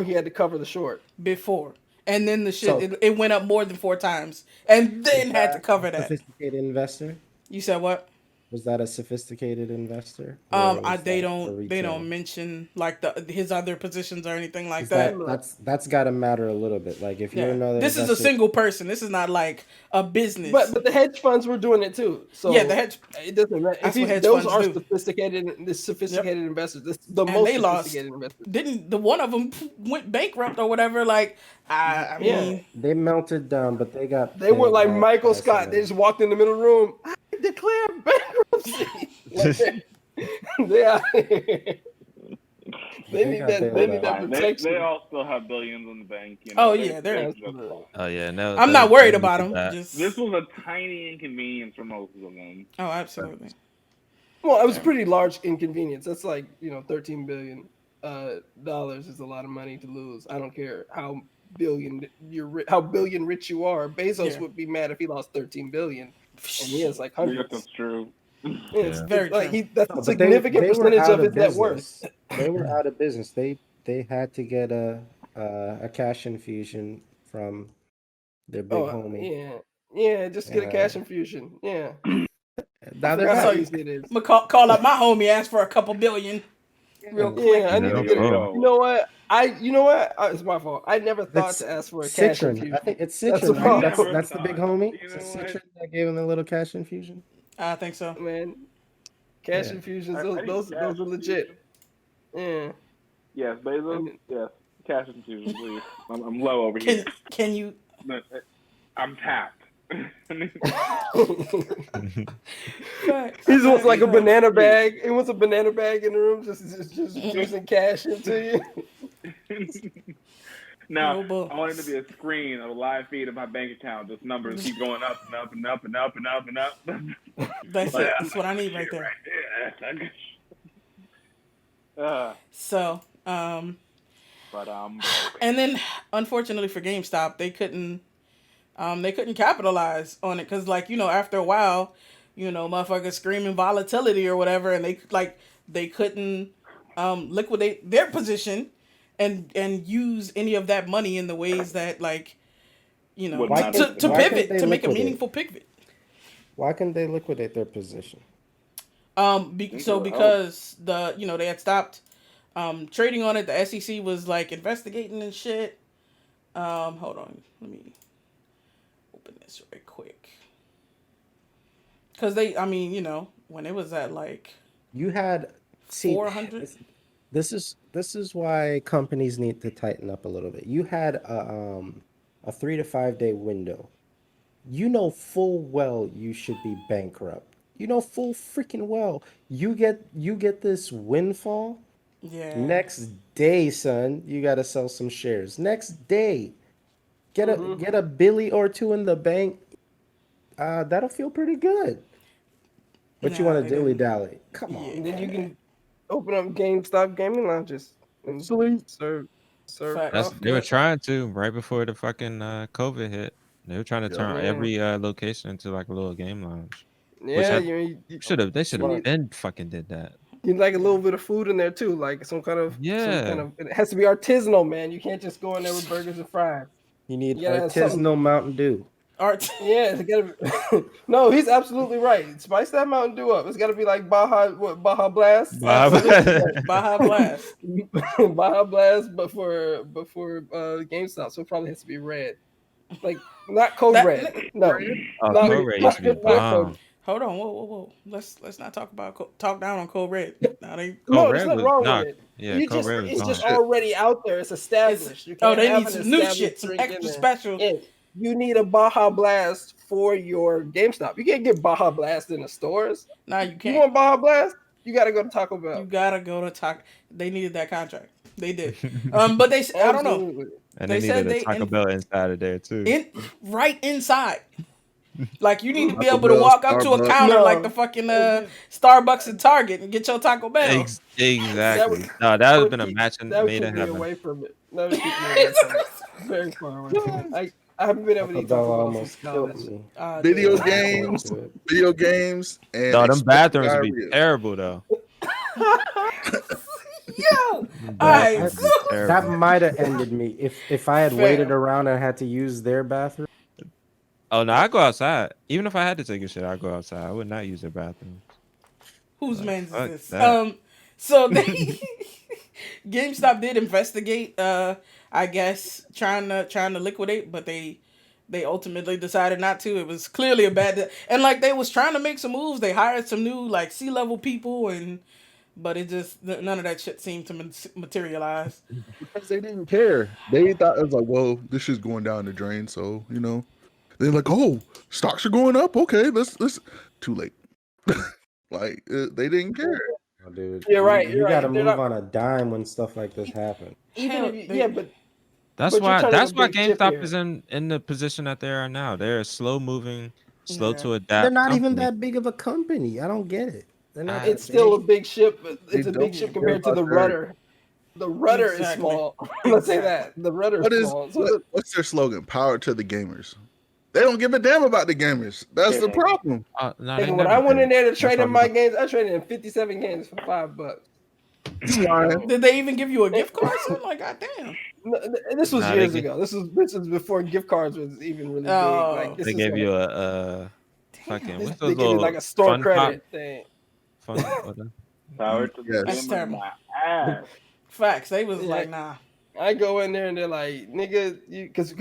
he had to cover the short? before, and then the shit So it went up more than 4 times, and is then had to that a cover that. sophisticated investor? You said what? Was that a sophisticated investor, or I was that a they don't retail? mention like his other positions or anything like Because that. Look, that's got to matter a little bit. Like if you're Yeah, another this is a investor, single person. This is not like a business. but the hedge funds were doing it too. Yeah, the So hedge. it doesn't matter if That's what hedge those funds are do. Yep, sophisticated investors. The and most they lost. sophisticated investors. Didn't the one of them went bankrupt or whatever? Like I Yeah, mean, they melted down, but they got they weren't bailed like out Michael by Scott. They somebody. just walked in the middle of the room. I declare bankruptcy. Like they are. But they got They bailed need out. that Fine. They protection. all still have billions in the bank. You oh know, yeah, they're they're. just Absolutely. fine. Oh yeah, no, I'm not they worried look about at them. that. Just This was a tiny inconvenience for most of them. oh, absolutely. Well, it was Yeah. pretty large inconvenience. That's like $13 billion dollars is a lot of money to lose. I don't care how billion rich you are. Bezos Yeah. would be mad if he lost 13 billion, and he has like Yes, hundreds. that's true. It's, Yeah. Very it's like true. that's No, a but significant they were percentage out of of his net worth. business. They were out of business. They had to get a cash infusion from their big Oh homie. yeah, just get a cash Uh, infusion. Yeah, I now they're forgot That's how all. back. easy it is. I'm gonna call up my homie, ask for a couple billion, real Yeah. quick. Yeah, I Yeah, need to no get. problem. You know what? It's my fault. I never thought That's to ask for a cash Citron. I infusion. think it's That's the Citron, I right? problem, never That's the big thought. homie. You Is it know what? Citron that gave him the little cash infusion? I think so. man. Cash Yeah. infusions, I need cash those are legit. infusion. Yeah, Yes, I Bezos. mean, Yes, cash infusion, please. I'm low over here. Can you? But, I'm tapped. Facts, he just wants like facts, a facts. banana bag. He wants a banana bag in the room, just infusing cash into you. Now, No bull. I want it to be a screen of a live feed of my bank account. Just numbers keep going up and up and up and up and up and up. That's Like, it. That's what I need right there. So, but and then unfortunately for GameStop, they couldn't capitalize on it because, like, after a while, motherfuckers screaming volatility or whatever, and they couldn't liquidate their position and use any of that money in the ways that, like, Would Why matter. can't to why can't pivot they to make a liquidate? meaningful pivot. Why can't they liquidate their position? Because they had stopped trading on it. The SEC was like investigating and shit. Hold on, let me open this right quick. Because when it was at like You had see 400. this is why companies need to tighten up a little bit. You had a 3 to 5 day window. You know full well you should be bankrupt. You know full freaking well. You get this windfall. Yeah. Next day, son, you gotta sell some shares. Next day. Get a Billy or two in the bank. That'll feel pretty good. But you Nah, want they to dilly didn't. dally. Come on, And then you Yeah. man. can open up GameStop gaming lounges and serve That's Facts. they were profit. trying to right before the fucking COVID hit. They were trying to Yep. turn Yeah, every location into like a little game lounge. Which yeah. I You they should you have need been fucking did that. you need like a little bit of food in there too, like some kind of. Yeah. It has to be artisanal, man. You can't just go in there with burgers and fries. You need You gotta have something. artisanal Mountain Dew. Art. Yeah, it's gotta be. No, he's absolutely right. Spice that Mountain Dew up. It's gotta be like Baja Blast. Absolutely Baja Blast. right. Baja Blast, but for GameStop, so it probably has to be red. Like not Code That- Red. No, Oh, not, Code Red used to be not Code. bomb. Hold on, whoa. Let's not talk about talk down on Code Red. Now they No, Code there's Red nothing was wrong nah, with it. yeah, Code Red was It's bomb. just already out there. It's established. You can't they have need an some new established shit, some drink in extra there. special. Yeah, you need a Baja Blast for your GameStop. You can't get Baja Blast in the stores. Nah, you You can't. want Baja Blast? You got to go to Taco Bell. You gotta go to Taco. They needed that contract. They did. But they, I don't know. Absolutely. And They they said needed a they Taco Bell inside of there too. Right inside. Like you need to be Taco able to Bell, walk up to a Starbucks. counter No. like the fucking Starbucks and Target and get your Taco Bell. Exactly. No, that would have been a match That would made keep in me heaven. away from it. That would keep me away from it. Very far away from it. I haven't been able to Taco eat Bell Taco Bell almost since killed college. me. Video Dude. games, Into it. video games, and No, them expensive bathrooms would be diarrhea. terrible though. Yo, Them alright. bathrooms would be That terrible. might have ended me if I had Fair. waited around and had to use their bathroom. Oh no, I go outside. Even if I had to take a shit, I go outside. I would not use their bathroom. Whose Like, man's fuck is this? that. So they GameStop did investigate. I guess trying to liquidate, but they ultimately decided not to. It was clearly a bad and like they was trying to make some moves. They hired some new like C-level people but it just none of that shit seemed to materialize. Because they didn't care. They thought it was like, well, this shit's going down the drain, so they're like, oh, stocks are going up. Okay, let's. Too late. Like they didn't care. Oh, dude, You're right, You you're got to right. They're move not- on a dime when stuff like this happens. Even Hell, if you, they- yeah, but That's But you're why. turning That's a why big chip GameStop here. is in the position that they are now. They're a slow moving, slow Yeah. to adapt. They're not even company. that big of a company. I don't get it. They're not. Ah, it's still a big ship. But They it's a don't big ship care compared to about the their- rudder. The rudder is Exactly. small. Let's say Exactly. that the rudder What is is small. So what's their slogan? Power to the gamers. They don't give a damn about the gamers. That's the Yeah. problem. no, they when never I went did. in there to That's trade why in we my don't- games, I traded in 57 games for $5. You lying? Did they even give you a gift card? So like, goddamn. No, this was Nah, they years get- ago. This was before gift cards was even really Oh. big. Like this They is gave like, you a fucking this, what's they those give you little like a store fun credit thing. Pop, what the- Power to the Yes. That's gamer, terrible. my ass. Facts. They was Yeah. like, nah. I go in there and they're like, nigga, because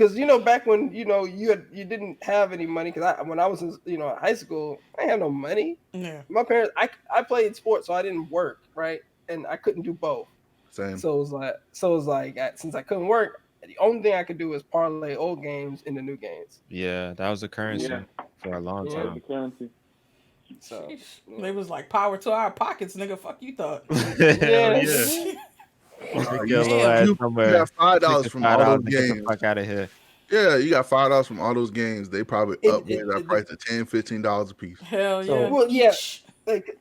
back when you didn't have any money because when I was in high school, I didn't have no money. Yeah. My parents, I played sports, so I didn't work, right, and I couldn't do both. Same. So it was like since I couldn't work, the only thing I could do was parlay old games into new games. Yeah, that was a currency Yeah. for a long Yeah. The time. currency. So Sheesh. They was like, power to our pockets, nigga. Fuck you thought. Hell yeah. You Your little ass somewhere. got $5 from all those $5 to get the games. fuck out of here. Yeah, you got $5 from all those games. They probably upgraded that price to $10, $15 a piece. Hell So- yeah. Well, yeah. Shh. like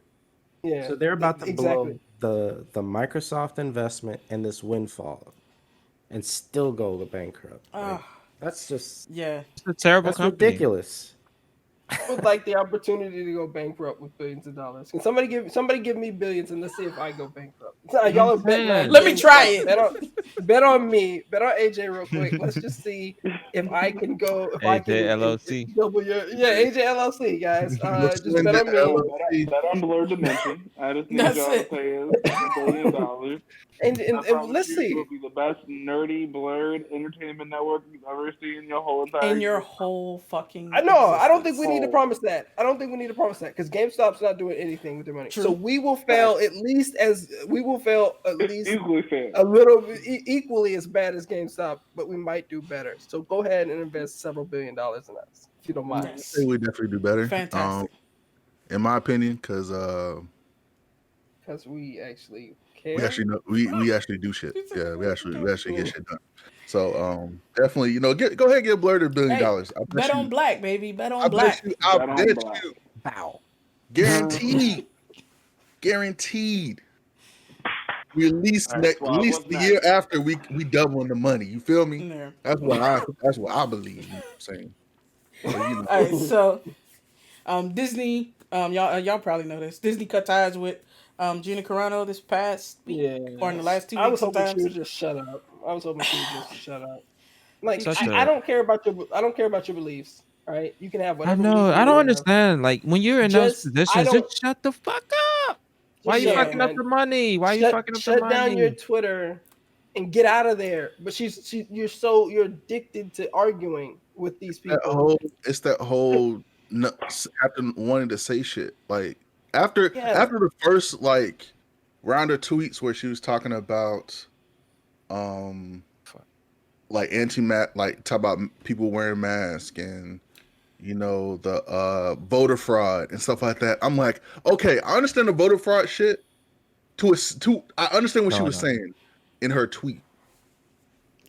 yeah. So they're about to exactly. blow the Microsoft investment and this windfall, and still go bankrupt. Like, Ah, that's just yeah. It's a terrible that's company. ridiculous. Would like the opportunity to go bankrupt with billions of dollars. Can somebody give me billions and let's see if I go bankrupt? Y'all are betting on Let me try it. Bet on me. Bet on AJ real quick. Let's just see if I can go. If I can AJ LLC. double your AJ LLC guys. Let's Just win bet the on me. LLC. Bet on Blerdimension. I just need That's y'all to it. pay us $1 billion. And I promise let's you, see. It will be the best nerdy blurred entertainment network you've ever seen in your whole entire In your existence. whole fucking. I know. I don't think we need to Oh. promise that. I don't think we need to promise that because GameStop's not doing anything with their money. True. So we will fail at least It's equally fair. a little bit equally as bad as GameStop, but we might do better. So go ahead and invest several $1 billion in us if you don't mind. Yes. I think we definitely do better. Fantastic. In my opinion, because Because we actually care. we actually know we actually do shit. Yeah, we actually get shit done. So definitely, go ahead and give Blurred $1 billion. Hey, bet on black, baby. Bet on I black. bet you. I Bet on bet black. you. Bow. Guaranteed. Guaranteed. We at least All right, at least what's the next? year after we doubling the money. You feel me? Yeah. That's what I believe. You know what I'm saying. So, All right, so Disney, y'all probably know this. Disney cut ties with Gina Carano this past week or in the last 2 weeks. I was hoping sometimes. she would just shut up. I was hoping she would just shut up. Like Such I a- don't care about your beliefs. All right, you can have I whatever. know. beliefs I you don't have. understand. Like when you're in those Just- I positions, don't- just shut the fuck up. Why you shut up, fucking up man. the money? Why you fucking up the Shut money? down your Twitter and get out of there. But you're addicted to arguing with these people. It's that whole after wanting to say shit. Like after Yeah. the first like round of tweets where she was talking about like like talk about people wearing masks and the voter fraud and stuff like that. I'm like, okay, I understand the voter fraud shit I understand what she was saying in her tweet.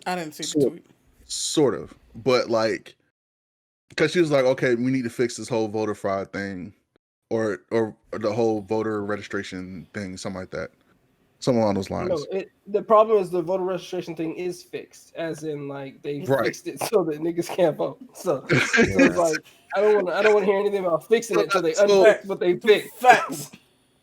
I didn't see the tweet. Sort of. But like, because she was like, okay, we need to fix this whole voter fraud thing or the whole voter registration thing, something like that. Something along those lines. No, the problem is the voter registration thing is fixed, as in like they fixed it so that niggas can't vote. So it's like I don't want to hear anything about fixing it until they unfix what they fixed. Facts.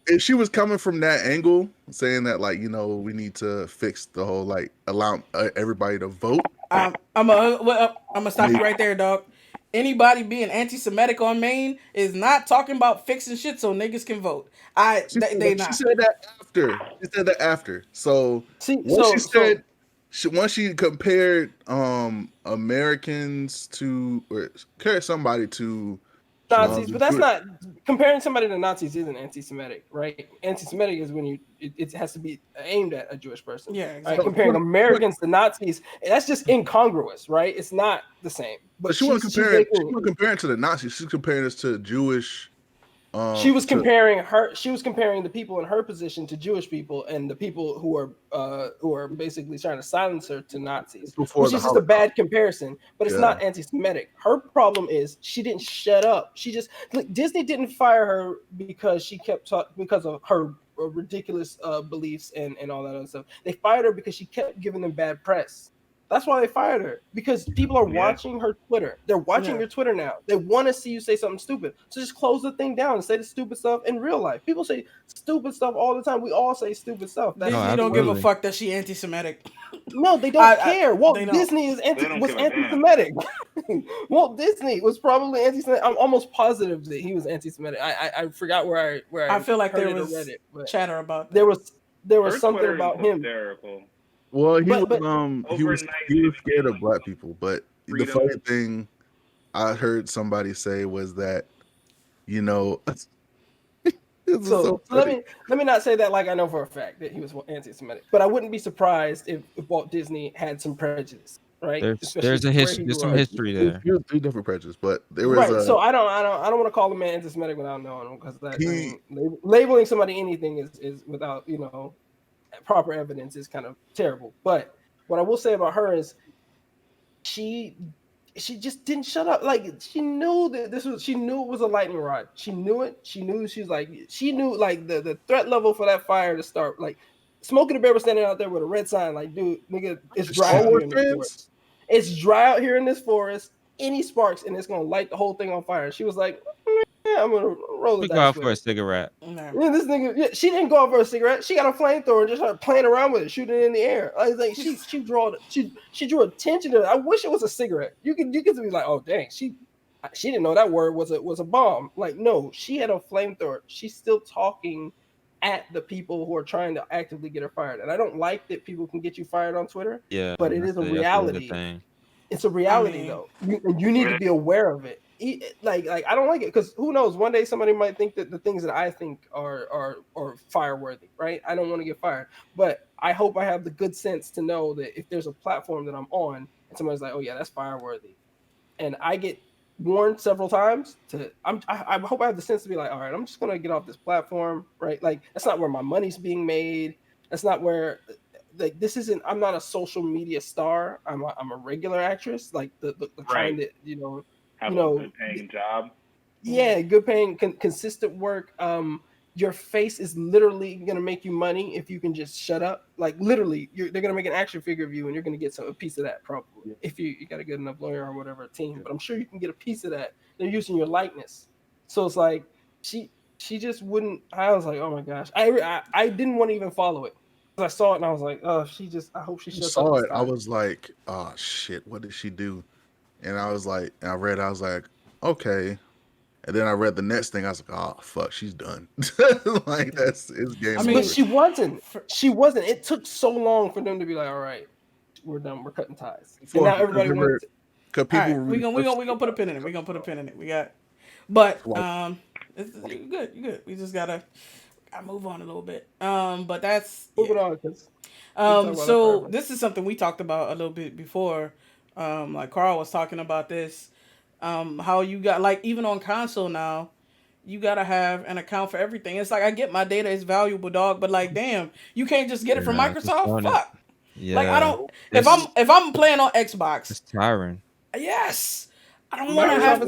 If she was coming from that angle, saying that like we need to fix the whole like allow everybody to vote. I'm gonna stop you right there, dog. Anybody being anti-Semitic on Maine is not talking about fixing shit so niggas can vote. She said that after. She said that after. So once she compared Americans to or compared somebody to Nazis, but that's not comparing somebody to Nazis isn't anti-Semitic, right? Anti-Semitic is when it has to be aimed at a Jewish person. Yeah, exactly. Right? Comparing Americans to Nazis, that's just incongruous, right? It's not the same. But she wasn't comparing to the Nazis. She's comparing us to Jewish. She was comparing the people in her position to Jewish people and the people who are basically trying to silence her to Nazis, which is just a bad comparison. But it's not anti-Semitic. Her problem is she didn't shut up. Disney didn't fire her because she kept because of her ridiculous beliefs and all that other stuff. They fired her because she kept giving them bad press. That's why they fired her, because people are watching her Twitter. They're watching your Twitter now. They want to see you say something stupid. So just close the thing down and say the stupid stuff in real life. People say stupid stuff all the time. We all say stupid stuff. Disney don't give a fuck that she anti-Semitic. No, they don't care. Walt Disney was anti-Semitic. Walt Disney was probably anti-Semitic. I'm almost positive that he was anti-Semitic. I forgot where I feel like there was chatter about that. There was something about him. Hysterical. Well, he was scared of black people, but the funny thing I heard somebody say was that, so let me not say that like I know for a fact that he was anti-Semitic, but I wouldn't be surprised if Walt Disney had some prejudice, right? There's some history there. There's three different prejudices, but there was so I don't want to call the man anti-Semitic without knowing him, because labeling somebody anything is without proper evidence is kind of terrible. But what I will say about her is she just didn't shut up. Like, she knew that she knew it was a lightning rod. She knew it. She knew the threat level for that fire to start. Like, Smokey the Bear was standing out there with a red sign, like, dude, nigga, it's dry out here in this forest. It's dry out here in this forest. Any sparks and it's gonna light the whole thing on fire. She was like, yeah, I'm gonna roll it. Go out for a cigarette. Yeah, this nigga, she didn't go out for a cigarette. She got a flamethrower and just started playing around with it, shooting it in the air. I was like, she drew attention to it. I wish it was a cigarette. You could be like, oh dang, she didn't know that word was a bomb. Like, no, she had a flamethrower. She's still talking at the people who are trying to actively get her fired. And I don't like that people can get you fired on Twitter. Yeah, but it is a reality. It's a reality though. You need to be aware of it. Like I don't like it, because who knows, one day somebody might think that the things that I think are fire worthy, right? I don't want to get fired, but I hope I have the good sense to know that if there's a platform that I'm on and somebody's like, oh yeah, that's fire worthy, and I get warned several times I hope I have the sense to be like, all right, I'm just gonna get off this platform, right? Like, that's not where my money's being made. That's not where, like, this isn't. I'm not a social media star. I'm a regular actress, like the kind that have a good paying job. Yeah, good paying, consistent work. Your face is literally gonna make you money if you can just shut up. Like, literally, they're gonna make an action figure of you, and you're gonna get a piece of that probably if you got a good enough lawyer or whatever team. But I'm sure you can get a piece of that. They're using your likeness, so it's like she just wouldn't. I was like, oh my gosh, I didn't want to even follow it. I saw it and I was like, oh, I hope she shuts up. I was like, oh shit, what did she do? And I was like, I was like, okay. And then I read the next thing. I was like, oh fuck, she's done. Like it's game I over. mean, But she wasn't. She wasn't. It took so long for them to be like, all right, we're done. We're cutting ties. And now everybody wants. Because all people right, were we gonna put a pin in it. We gonna put a pin in it. We got, but you're good. You're good. We just gotta move on a little bit. But that's Moving on, because so this is something we talked about a little bit before. Like Carl was talking about this. How you got like even on console now, you gotta have an account for everything. It's like I get my data is valuable, dog, but like damn, you can't just get it from Yeah, just Microsoft. own it. Fuck. Like I Yeah, don't. If I'm playing on Xbox, it's tiring. yes, I don't want to Microsoft have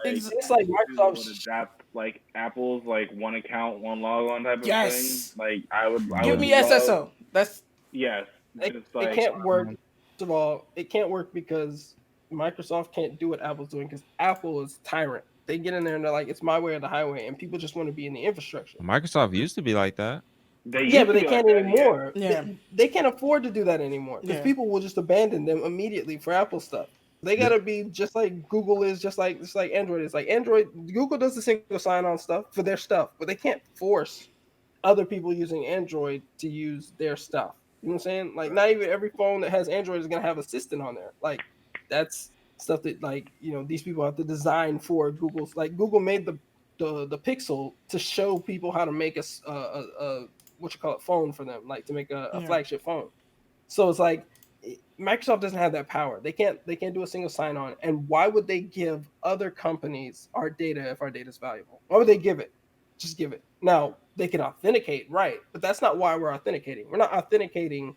is to. it's like Google would Microsoft. adapt like Apple's like one account, one log on type of Yes. thing. Like I would Give me love, SSO. That's yes. It Just like can't work. First of all, it can't work because Microsoft can't do what Apple's doing because Apple is tyrant. They get in there and they're like, it's my way or the highway, and people just want to be in the infrastructure. Microsoft used to be like that. they Yeah, used but to they be can't like that, anymore. Yeah. They can't afford to do that anymore because Yeah. people will just abandon them immediately for Apple stuff. They gotta be just like Google is, just like Android is. Like Android, Google does the single sign-on stuff for their stuff, but they can't force other people using Android to use their stuff. You know what I'm saying? Like not even every phone that has Android is gonna have Assistant on there. Like that's stuff that like these people have to design for Google's. Like Google made the Pixel to show people how to make a what you call it phone for them, like to make a flagship phone. So it's like Microsoft doesn't have that power. They can't do a single sign on. And why would they give other companies our data if our data is valuable? Why would they give it? Just give it. Now they can authenticate, right? But that's not why we're authenticating. We're not authenticating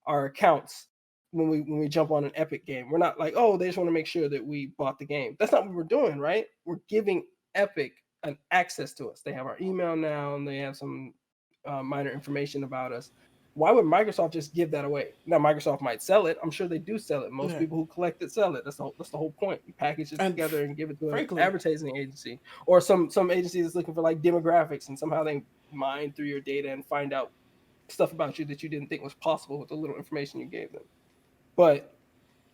our accounts when we jump on an Epic game. We're not like, oh, they just want to make sure that we bought the game. That's not what we're doing, right? We're giving Epic an access to us. They have our email now, and they have some minor information about us. Why would Microsoft just give that away? Now Microsoft might sell it. I'm sure they do sell it. Most people who collect it sell it. That's the whole point. You package it together and give it to an advertising agency or some agency that's looking for like demographics, and somehow they mine through your data and find out stuff about you that you didn't think was possible with the little information you gave them. But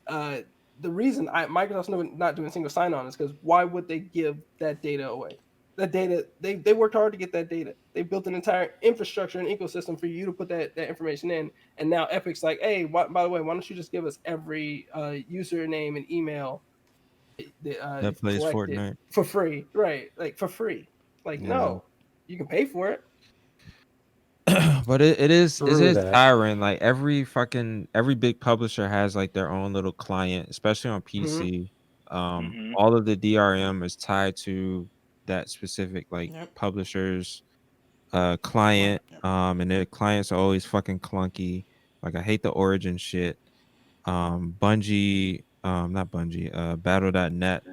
the reason Microsoft's not doing single sign-on is because why would they give that data away? That data, they worked hard to get that data. They built an entire infrastructure and ecosystem for you to put that information in. And now Epic's like, hey, by the way, why don't you just give us every username and email that plays Fortnite for free? Right, like for free. Like no, you can pay for it. But it is tiring. Like every big publisher has like their own little client, especially on PC. All of the DRM is tied to that specific like publisher's client. And their clients are always fucking clunky. Like I hate the Origin shit. Bungie, not Bungie, battle.net.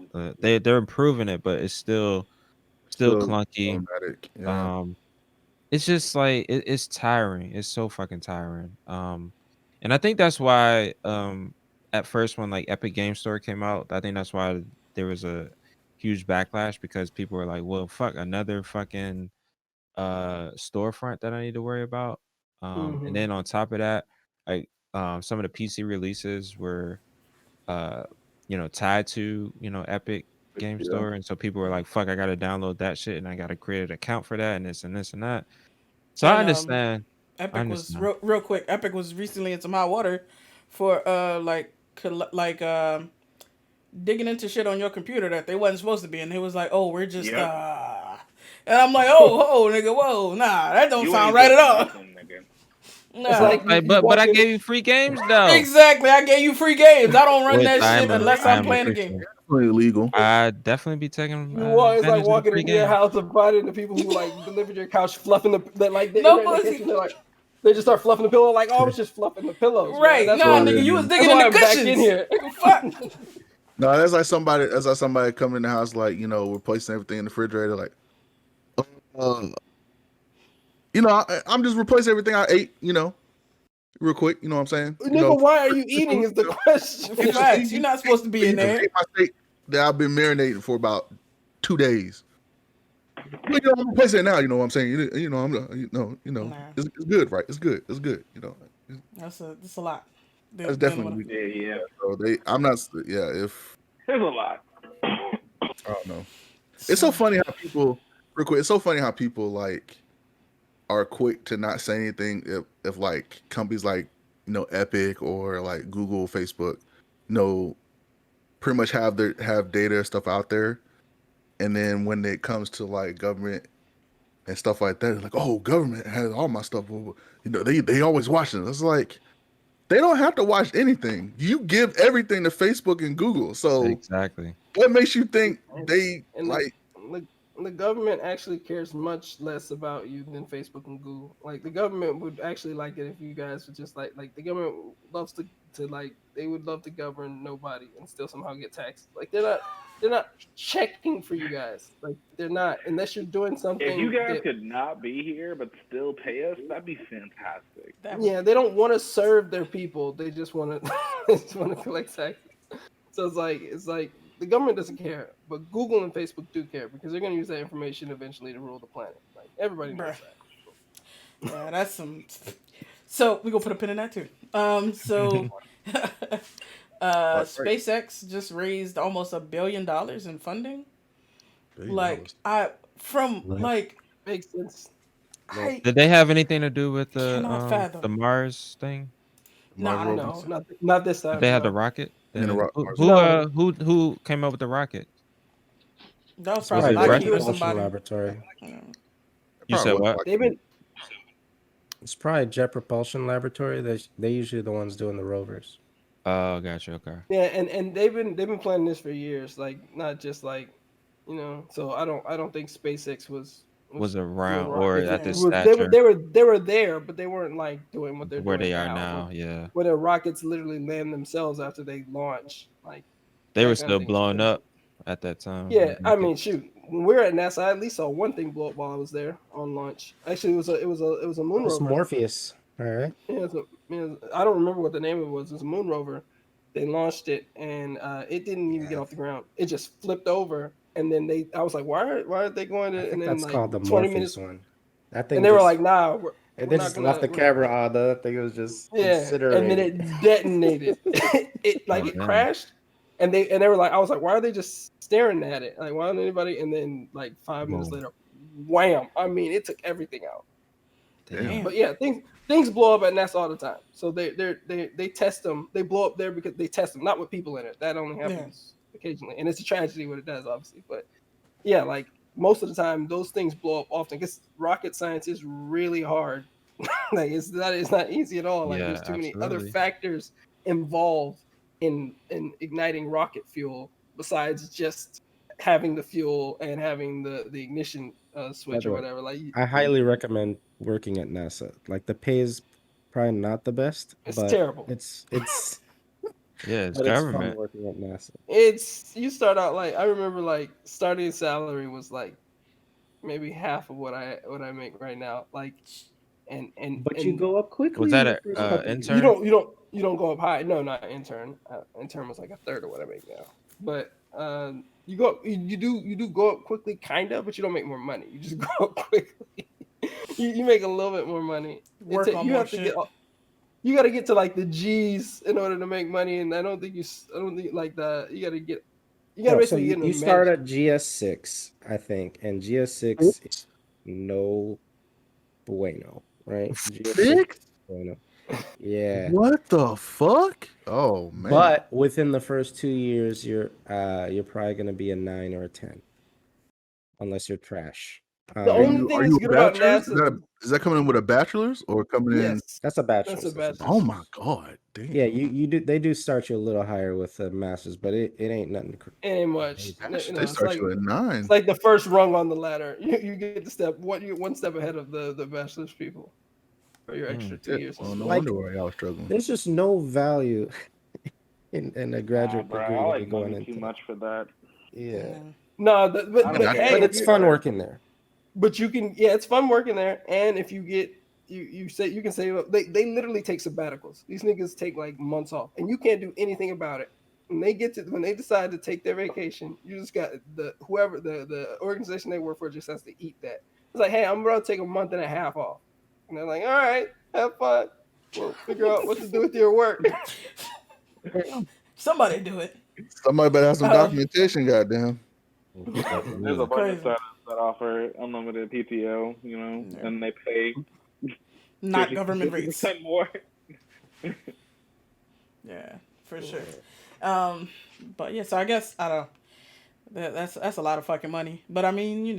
They're improving it, but it's still clunky. It's just like it's tiring. It's so fucking tiring. And I think that's why at first when like Epic Game Store came out, I think that's why there was a huge backlash because people were like, well, fuck, another fucking storefront that I need to worry about. And then on top of that, like some of the PC releases were tied to Epic Game Store, and so people were like, fuck, I gotta download that shit and I gotta create an account for that and this and this and that. So I understand. Epic was real quick. Epic was recently in some hot water for digging into shit on your computer that they wasn't supposed to be, and they was like, "Oh, we're just." And I'm like, "Oh, nigga, whoa, nah, that don't sound right at all." Nah. It's like, but I gave you free games though. Exactly, I gave you free games. I don't run that shit unless I'm playing the game. Definitely illegal. I'd definitely be taking. It's like walking into your house and finding the people who like delivered your couch, fluffing they're they just start fluffing the pillow. Like, oh, I was just fluffing the pillows. Right? No, nigga, you was digging in the cushions. Back in here. Fuck. No, that's like somebody come in the house like we're placing everything in the refrigerator like, I'm just replacing everything I ate, real quick. You know what I'm saying? Nigga, why are you eating is the question. Facts. You're not supposed to be in there. My steak that I've been marinating for about 2 days. I'm replacing it now. You know what I'm saying? It's good, right? It's good. It's good. That's a lot. That's definitely yeah. So I'm not. Yeah, if there's a lot. I don't know. It's so funny how people, real quick. It's so funny how people like are quick to not say anything if like companies like Epic or like Google, Facebook, pretty much have data and stuff out there, and then when it comes to like government and stuff like that, it's like, oh, government has all my stuff. They always watching it. It's like they don't have to watch anything. You give everything to Facebook and Google. So Exactly. what makes you think they And like? the government actually cares much less about you than Facebook and Google. Like the government would actually like it if you guys would just like the government loves to like they would love to govern nobody and still somehow get taxed. Like they're not checking for you guys. Like they're not unless you're doing something. If you guys that, could not be here but still pay us, that'd be fantastic. yeah, they don't want to serve their people. They just want to just want to collect taxes. So it's like the government doesn't care, but Google and Facebook do care because they're going to use that information eventually to rule the planet. Like everybody knows that. Yeah, that's some. So we gonna put a pin in that too. So Right. SpaceX just raised almost $1 billion in funding. $1 billion. Like like Makes sense. I Did they have anything to do with cannot fathom. the Mars thing? Mars no, rovers. No, not this time. Did they have no. the rocket? And the Then Mars who came up with the rocket? that was Was probably it Lockheed Russia? or Propulsion somebody. Laboratory. You said what? They've been It's probably Jet Propulsion Laboratory. They usually the ones doing the rovers. Oh, gotcha. Okay. yeah, and they've been planning this for years. Like not just like So I don't think SpaceX was Was doing around or rockets. at this They were stature they were there, but they weren't like doing what they're where doing they are now. where- Yeah, Where their rockets literally land themselves after they launch. Like they that were kind of still thing is blowing crazy. up at that time. Yeah, I mean, shoot. When we were at NASA, I at least saw one thing blow up while I was there on launch. Actually, it was a moon It was rover. Morpheus. All right. Yeah, I don't remember what the name of it was. It was a moon rover. They launched it, and it didn't even get off the ground. It just flipped over, and then I was like, why aren't they going to? I And think then that's like called the 20 Morpheus minutes, one. That thing and they were just- like, nah, we're and we're they not just gonna. left the camera on. The other thing was just Yeah, considering. and then it detonated. It Oh, it damn. crashed, and they were like, I was like, why are they just staring at it? Like, why don't anybody? And then like 5 minutes Boom. later, wham! I mean, it took everything out. Damn. But yeah, things blow up at NASA all the time. So they test them. They blow up there because they test them, not with people in it. That only happens occasionally, and it's a tragedy when it does, obviously. But yeah, like most of the time, those things blow up often because rocket science is really hard. Like it's not easy at all. Like Yeah, there's too many other absolutely. factors involved in igniting rocket fuel besides just having the fuel and having the ignition switch By or the way, whatever. Like I highly recommend working at NASA. Like the pay is probably not the best, It's but terrible. It's Yeah, it's but it's fun government. working at NASA. You start out like I remember like starting salary was like maybe half of what I make right now. Like But you and go up quickly. Was that in a the first couple years. intern? you don't go up high. No, not intern. Intern was like a third of what I make now. But you do go up quickly, kind of, but you don't make more money. You just go up quickly. you make a little bit more money. Work on you more have to shit. you got to get to like the G's in order to make money, and I don't think like the you got to get you got to No, so basically get into you start management. at GS6, I think, and GS6 is no bueno, right? GS6 Six? is bueno. Yeah. What the fuck? Oh man! But within the first 2 years, you're probably gonna be a 9 or a 10, unless you're trash. The only thing that's good about NASA, Is that coming in with a bachelor's or coming in? yes, That's a bachelor's. that's a bachelor's. Oh my god! Damn. Yeah, they do start you a little higher with a master's, but it ain't nothing. It ain't much. They It's start like you at 9. it's like the first rung on the ladder. You get one step ahead of the bachelor's people for your extra 2 years. Well, no Like- wonder why y'all struggling. There's just no value in a graduate bro, degree I when like you're going money into too that. much for that. Yeah, No, I but don't hey, but if it's you- fun working there. But you can, yeah, it's fun working there. And if you get, you say you can save up. They literally take sabbaticals. These niggas take like months off, and you can't do anything about it. When they decide to take their vacation, you just got the organization they work for just has to eat that. It's like, hey, I'm about to take a month and a half off, and they're like, all right, have fun. We'll figure out what to do with your work. Somebody do it. Somebody better have some documentation. Goddamn. But There's a me, bunch of Crazy. startups that offer unlimited PTO, Yeah. and they pay Not 50 government rates. percent more. Yeah, for sure. But yeah, so I guess I don't know. That's a lot of fucking money. But I mean, these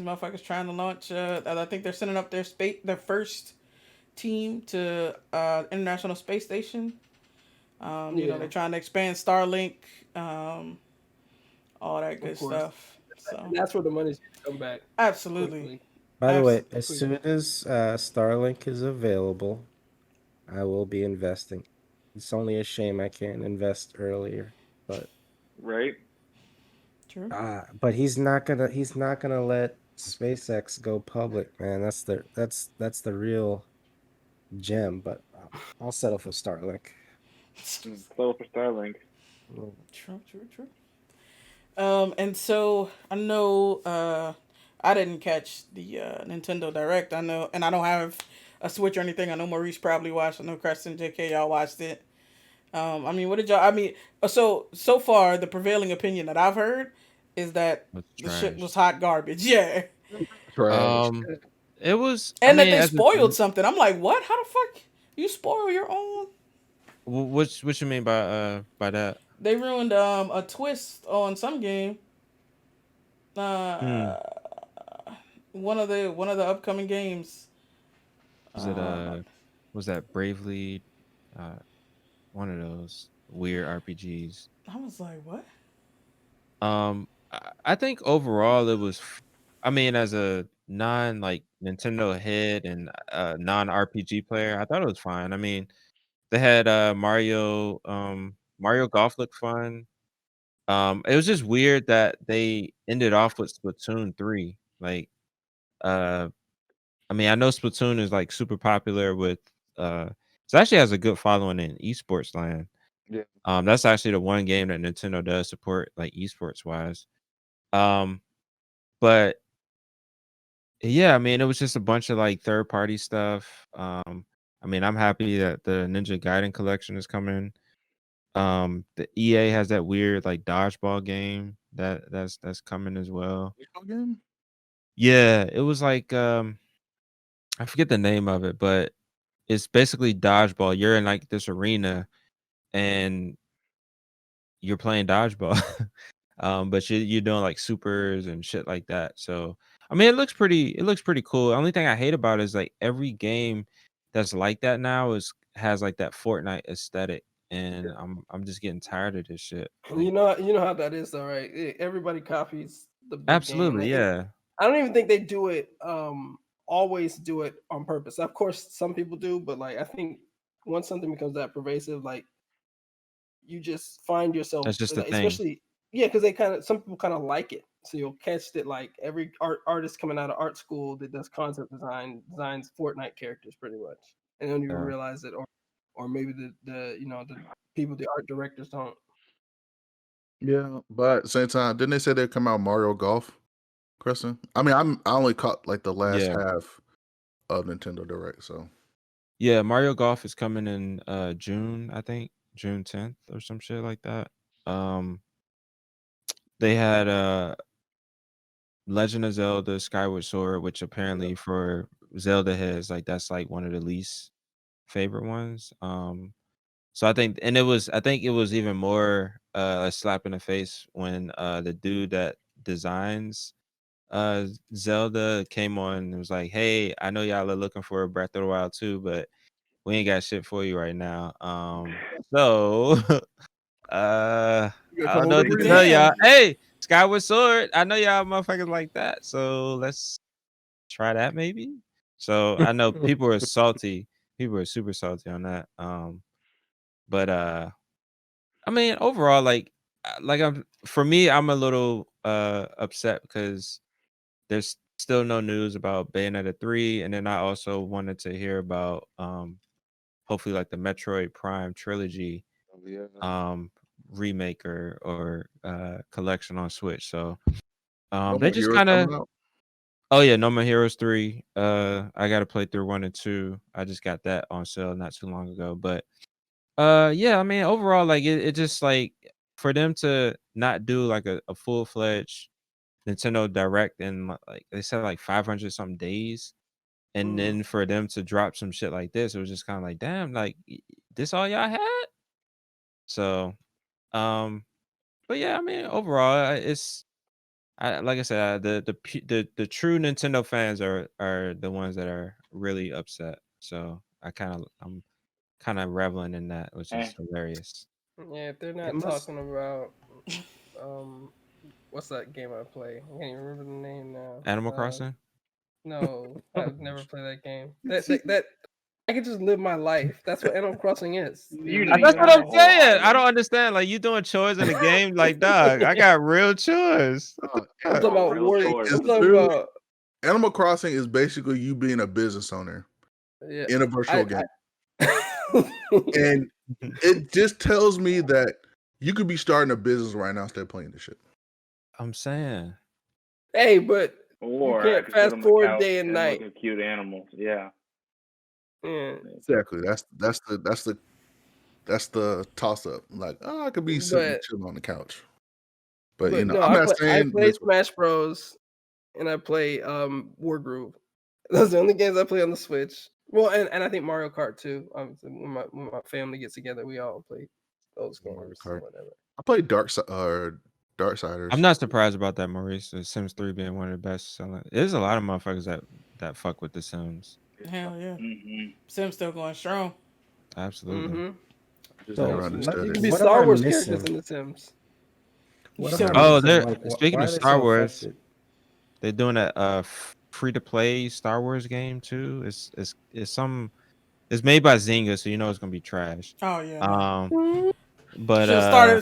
motherfuckers trying to launch. I think they're sending up their first team to International Space Station. Yeah, They're trying to expand Starlink, all that of good course. stuff. So And that's where the money's going to come back absolutely, quickly. by the way, as absolutely. soon as Starlink is available, I will be investing. It's only a shame I can't invest earlier, but Right? True. but he's not gonna let SpaceX go public, man. That's the real gem. But I'll settle for Starlink. So for Starlink. Mm. True. True. True. And so I know I didn't catch the Nintendo Direct. I know, and I don't have a Switch or anything. I know Maurice probably watched. I know Preston, JK, y'all watched it. I mean, what did y'all? I mean, so far the prevailing opinion that I've heard is that It's the shit trash. was hot garbage. Yeah, Trash. It was. I and that mean, they as spoiled something. I'm like, what? How the fuck you spoil your own? what you mean by that? They ruined a twist on some game. Hmm. Uh, one of the upcoming games. Was it But was that Bravely? Uh, one of those weird RPGs. I was like, what? I think overall it was. I mean, as a non like Nintendo head and non RPG player, I thought it was fine. I mean, they had Mario Golf looked fun. It was just weird that they ended off with Splatoon 3. Like, uh, I mean, I know Splatoon is like super popular with it actually has a good following in esports land. Yeah. That's actually the one game that Nintendo does support, like esports wise. Um, but yeah, I mean, it was just a bunch of like third party stuff. I mean, I'm happy that the Ninja Gaiden collection is coming. The EA has that weird like dodgeball game that's coming as well. Baseball game? Yeah, it was like I forget the name of it, but it's basically dodgeball. You're in like this arena and you're playing dodgeball. But you're doing like supers and shit like that. So I mean it looks pretty cool. The only thing I hate about it is like every game that's like that now has like that Fortnite aesthetic. And I'm just getting tired of this shit. You Like know, you know how that is, though, right? Everybody copies the big game. absolutely, yeah. I don't even think they do it. Always do it on purpose. Of course, some people do, but like I think once something becomes that pervasive, like you just find yourself, That's just the thing. especially yeah, because they kind of some people kind of like it. So you'll catch that like every artist coming out of art school that does concept designs Fortnite characters pretty much, and they don't even Yeah. realize it, or maybe the people the art directors don't. Yeah, but at the same time, didn't they say they'd come out Mario Golf, Kristen? I mean, I only caught like the last Yeah. half of Nintendo Direct, so Yeah, Mario Golf is coming in June, I think. June 10th or some shit like that. Um they had Legend of Zelda Skyward Sword, which apparently for Zelda heads, like that's like one of the least favorite ones. So I think it was even more a slap in the face when the dude that designs Zelda came on and was like, "Hey, I know y'all are looking for a Breath of the Wild too, but we ain't got shit for you right now." So You gotta I come don't up know with what a to remake. tell y'all. Damn. Hey, Skyward Sword, I know y'all motherfuckers like that, so let's try that maybe. So I know people are salty. People are super salty on that. But I mean, overall, like I'm for me, I'm a little upset because there's still no news about Bayonetta 3, and then I also wanted to hear about hopefully like the Metroid Prime trilogy yeah. um remake or collection on Switch. So No they more just heroes kind of coming out. oh yeah, No More Heroes 3. I gotta play through 1 and 2. I just got that on sale not too long ago. But yeah, I mean overall, like it just like for them to not do like a full-fledged Nintendo Direct in like they said like 500 something days, and then for them to drop some shit like this, it was just kind of like, damn, like this all y'all had. So, but yeah, I mean, overall, it's like I said, the true Nintendo fans are the ones that are really upset. So I'm kind of reveling in that, which is hilarious. Yeah, if they're It not must. talking about what's that game I play? I can't even remember the name now. Animal Crossing. No, I've never played that game. That I can just live my life. That's what Animal Crossing is. You live need That's your what I'm life. saying. I don't understand. Like you doing chores in the game, like dog. I got real chores. I'm talking about Real work. chores. I'm talking Literally- about Animal Crossing is basically you being a business owner yeah. in a virtual game. I- And it just tells me that you could be starting a business right now instead of playing this shit. I'm saying. Hey, but Or you I can't could sit fast on the forward couch day and night. look at cute animals. Yeah. Yeah. Exactly. That's the toss up. Like, oh, I could be sitting But- chilling on the couch. But But no, I'm I not saying play this- Smash Bros. And I play War Groove. Those are the only games I play on the Switch. Well, and I think Mario Kart too. When my family gets together, we all play those Mario games Kart. or whatever. I played Darksiders. I'm not surprised about that, Maurice. The Sims 3 being one of the best selling. There's a lot of motherfuckers that fuck with the Sims. Hell yeah. Mm-hmm. Sim's still going strong. Absolutely. Mm-hmm. Just So, never what- understood You it. can be What Star am I Wars characters missing? in The Sims. What You am I said- Oh, missing? they're Like, speaking why of are they Star so Wars. affected? They're doing a free to play Star Wars game too. It's made by Zynga, so you know it's gonna be trash. Oh yeah. But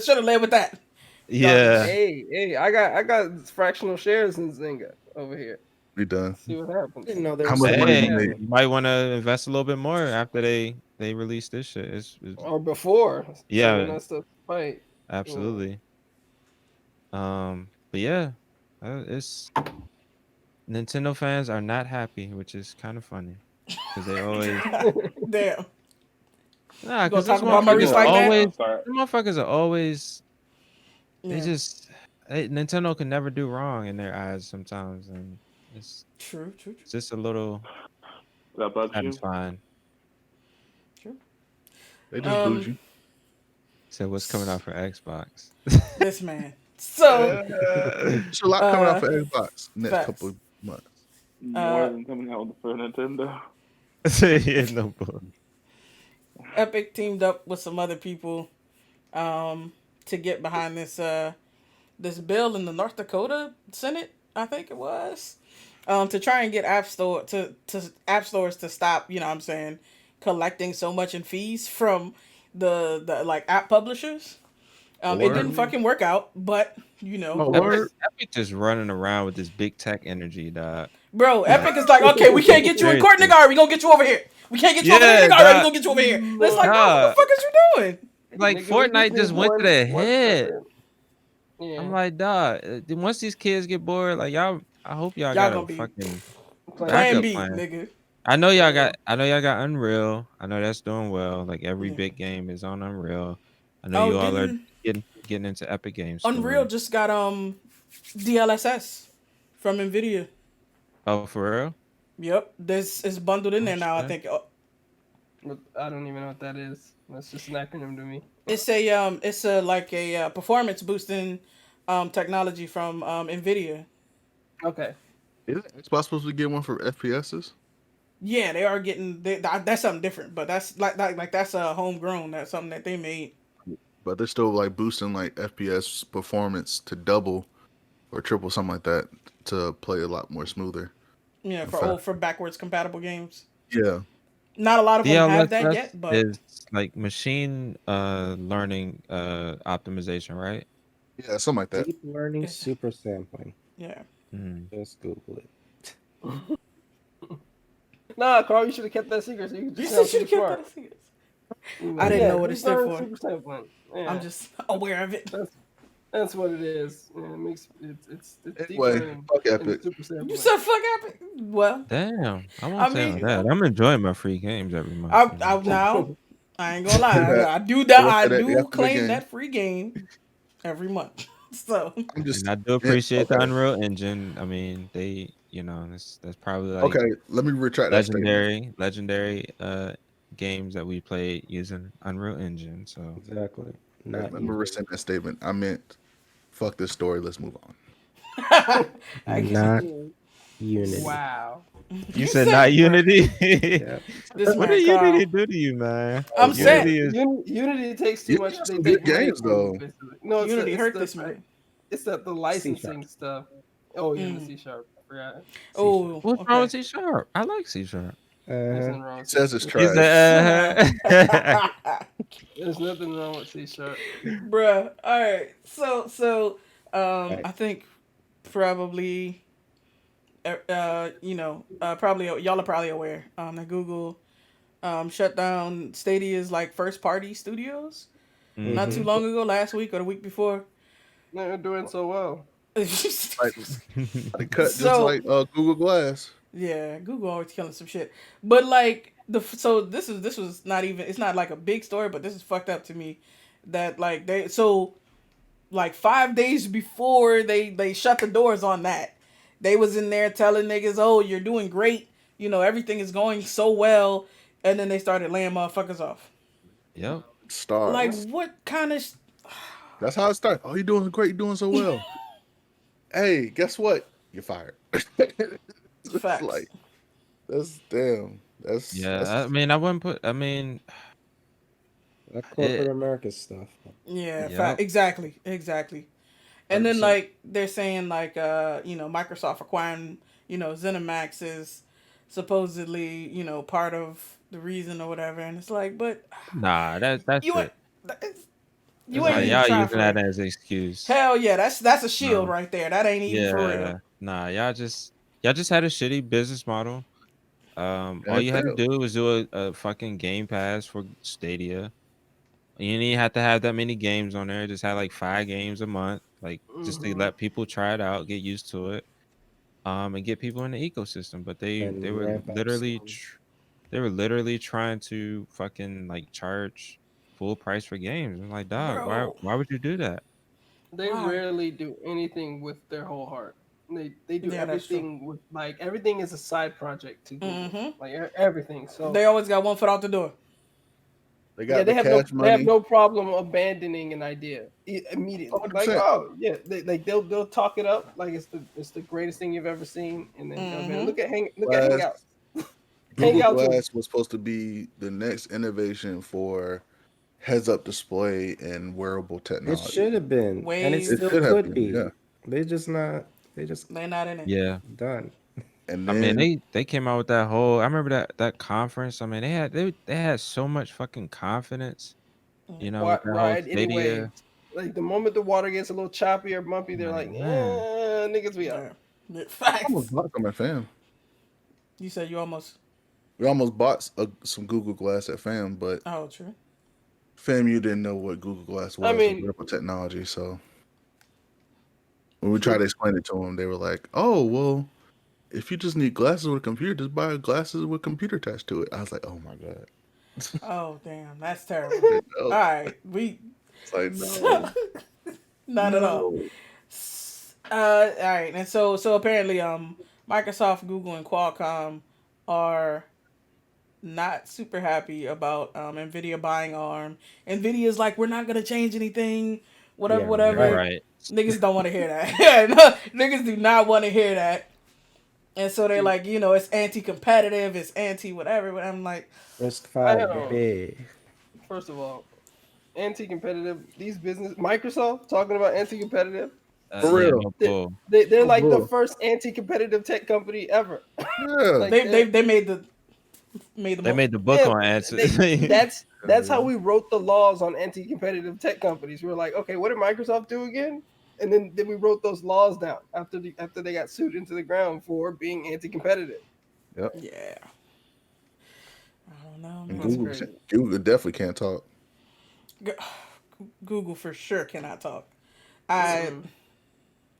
Should have led with that. yeah, Hey, I got fractional shares in Zynga over here. We done. See what I happens. didn't know there How was much something money hey, you like made? that. you might want to invest a little bit more after they release this shit. Or before. Yeah. So when that's the fight. Absolutely. But yeah, it's Nintendo fans are not happy, which is kind of funny because they always Damn. nah. You gonna Because talk about Maurice like that? the motherfuckers are always they Yeah. just Nintendo can never do wrong in their eyes sometimes, and it's True. just a little That bugs you? satisfying. They just booed you. So what's coming out for Xbox? This man. So There's a lot coming out for Xbox next facts. couple of months. More than coming out for Nintendo. Yeah, no bull. Epic teamed up with some other people to get behind this bill in the North Dakota Senate, I think it was, to try and get app stores to stop, you know what I'm saying, collecting so much in fees from the like app publishers. It didn't fucking work out, but you know, Epic just running around with this big tech energy, dog. bro, Epic is like, okay, we can't get you in court, nigga. All right, we gonna get you over here. We can't get you over there, nigga. All right, we gonna get you over here. It's like, bro, what the fuck is you doing? Like Nigga, Fortnite we just went to their head. Yeah. I'm like, dog. Once these kids get bored, like y'all, I hope y'all got gonna a be fucking Plan backup B, plan. nigga. I know y'all got Unreal. I know that's doing well. Like every Yeah. big game is on Unreal. I know you all are getting into Epic Games. Unreal just got DLSS from Nvidia. Oh, for real? Yep, this is bundled in there now. I think I don't even know what that is. That's just an acronym to me. it's a like a performance boosting technology from Nvidia. Okay. Isn't Xbox supposed to get one for FPSs? Yeah, they are getting that's something different, but that's like that's homegrown. That's something that they made. But they're still like boosting like FPS performance to double or triple, something like that, to play a lot more smoother. Yeah, for backwards compatible games. Yeah. Not a lot of them have that DLSS yet, but is like machine learning optimization, right? Yeah, something like that. Deep learning super sampling. yeah. Just Google it. Nah, Carl, you should have kept that secret. So you You sound should super have kept smart. that secret. I didn't know what it deep stood learning for. super sampling. Yeah, I'm just aware of it. that's what it is. Yeah, it makes it's deep Anyway, learning fuck and Epic. super sampling. You said fuck Epic. Well, Damn, I I won't say mean, that. I'm enjoying my free games every month. I ain't gonna lie. I do that. I They have do to make claim game. that free game. every month. So I'm just And I do appreciate the okay. Unreal Engine. I mean, that's probably like Okay, let me retract that statement. legendary games that we played using Unreal Engine. So Exactly. Okay, Not let me Unity. rescind that statement. I meant, fuck this story. Let's move on. I, Not Unity. Wow. you you said said, not bruh, Unity. Yep. this What man did Unity Carl. do to you, man? I'm saying Unity is Unity takes too You much. got They some good take money games from you, though. basically. No, Unity it's hurt the this man. it's the C licensing sharp. stuff. Oh yeah, the Mm. C sharp. I forgot. C sharp. Oh, what's wrong with okay. C sharp? I like C sharp. There's Uh-huh. nothing wrong He with C says it's sharp. He's trash. There's nothing wrong with C sharp. Bruh. All right. So Right. I think probably probably y'all are probably aware that Google shut down Stadia's like first party studios not too Hmm. long ago, last week or the week before. They're doing so well. Like they cut just So like Google Glass. yeah, Google always killing some shit. But like so this was not even, it's not like a big story, but this is fucked up to me that like like 5 days before they shut the doors on that, they was in there telling niggas, "Oh, you're doing great. Everything is going so well," and then they started laying motherfuckers off. Yep. Like, Stars. what kind of That's how it starts. Oh, you're doing great. You're doing so well. Hey, guess what? You're fired. It's facts? like that's damn. Yeah. I That's mean, I wouldn't put. I mean, That corporate it. America stuff. Yeah, Yep. exactly. And then 100%. like they're saying like Microsoft acquiring ZeniMax is supposedly part of the reason or whatever, and it's like, but Nah, that's you ain't it. you That's ain't Nah, not even y'all even. trying using for that real. as an excuse. Hell yeah, that's a shield No. right there. That ain't even for real. Yeah. Nah, y'all just had a shitty business model. And All it you had to failed. do was do a fucking Game Pass for Stadia. You didn't even have to have that many games on there. Just had like 5 games a month, like just to Hmm. let people try it out, get used to it, and get people in the ecosystem. But they And were ramp up some. they were literally trying to fucking like charge full price for games. I'm like, dog, Bro, why would you do that? They why? rarely do anything with their whole heart. They do Yeah, that's true. everything with like everything is a side project to Google. Mm-hmm. Like everything. So They always got one foot out the door. They yeah, got the cash they have money. no problem abandoning an idea immediately. Like 100%. oh yeah, they'll talk it up like it's the greatest thing you've ever seen, and then they'll be like, Mm-hmm. look at Glass. Hangouts. Google Hangouts was Glass was supposed to be the next innovation for heads-up display and wearable It technology. should have been, and it It Wave. still should have could been, be. yeah. They just not. They just They're not in it. Yeah. done. And I mean, then they came out with that whole. I remember that conference. I mean, they had so much fucking confidence, with that whole ride anyway. Stadia. Like the moment the water gets a little choppy or bumpy, I'm they're like, like, man, niggas, we out. Yeah. I almost Facts. bought some at FAM. You said you almost. We almost bought some Google Glass at FAM, but Oh, true. FAMU didn't know what Google Glass I was or mean, wearable technology. So when we tried to true. explain it to them, they were like, "Oh, well, if you just need glasses with a computer, just buy glasses with a computer attached to it." I was like, "Oh my god!" Oh, damn, that's terrible. Like, All no. right, we It's like no, not at all. no. All right, and so apparently, Microsoft, Google, and Qualcomm are not super happy about Nvidia buying ARM. Nvidia's like, we're not gonna change anything, whatever, Yeah, whatever. right. right? Niggas don't want to hear that. Yeah, no, niggas do not want to hear that. And so they're See, like, it's anti-competitive, it's anti-whatever. But I'm like, I Risk 5, don't. baby. First of all, anti-competitive. These business Microsoft talking about anti-competitive. For Yeah, real. no They, bull. they're Oh, like the bro. first anti-competitive tech company ever. Yeah. Like they made the They mo- made the book yeah, on answers. that's how we wrote the laws on anti-competitive tech companies. We were like, okay, what did Microsoft do again? And then we wrote those laws down after they got sued into the ground for being anti-competitive. Yep. yeah. I don't know, And That's man. crazy. Google definitely can't talk. G- Google for sure cannot talk. I Mm-mm.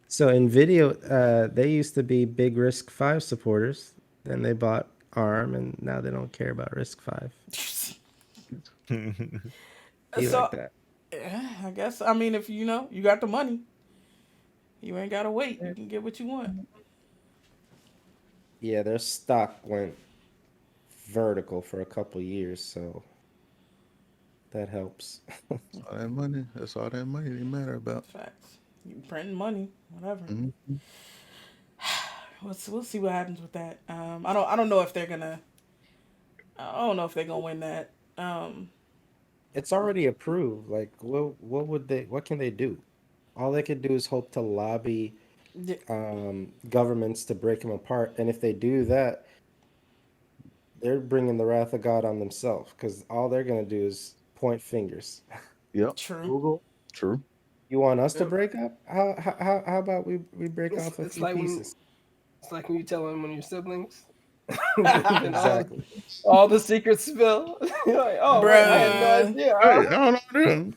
So Nvidia, they used to be big Risk 5 supporters. Then they bought ARM, and now they don't care about Risk 5. Be so like that. Yeah, I guess. I mean, if you got the money, you ain't gotta wait. You can get what you want. Yeah, their stock went vertical for a couple years, so that helps. All that money. That's all that money they matter about. Facts. You printing money, whatever. Mm-hmm. We'll see what happens with that. I don't know if they're gonna. I don't know if they're gonna win that. It's already approved. Like, what can they do? All they could do is hope to lobby Yeah, governments to break them apart. And if they do that, they're bringing the wrath of God on themselves because all they're going to do is point fingers. Yep. true. Google, True. you want us to Yep. break up? How about we break It's, off a it's few like when pieces? it's like when you tell one of your siblings, then Exactly. all the secrets spill. You're like, oh right, I had no Bruh. idea. Hey, I Huh? don't know what to do.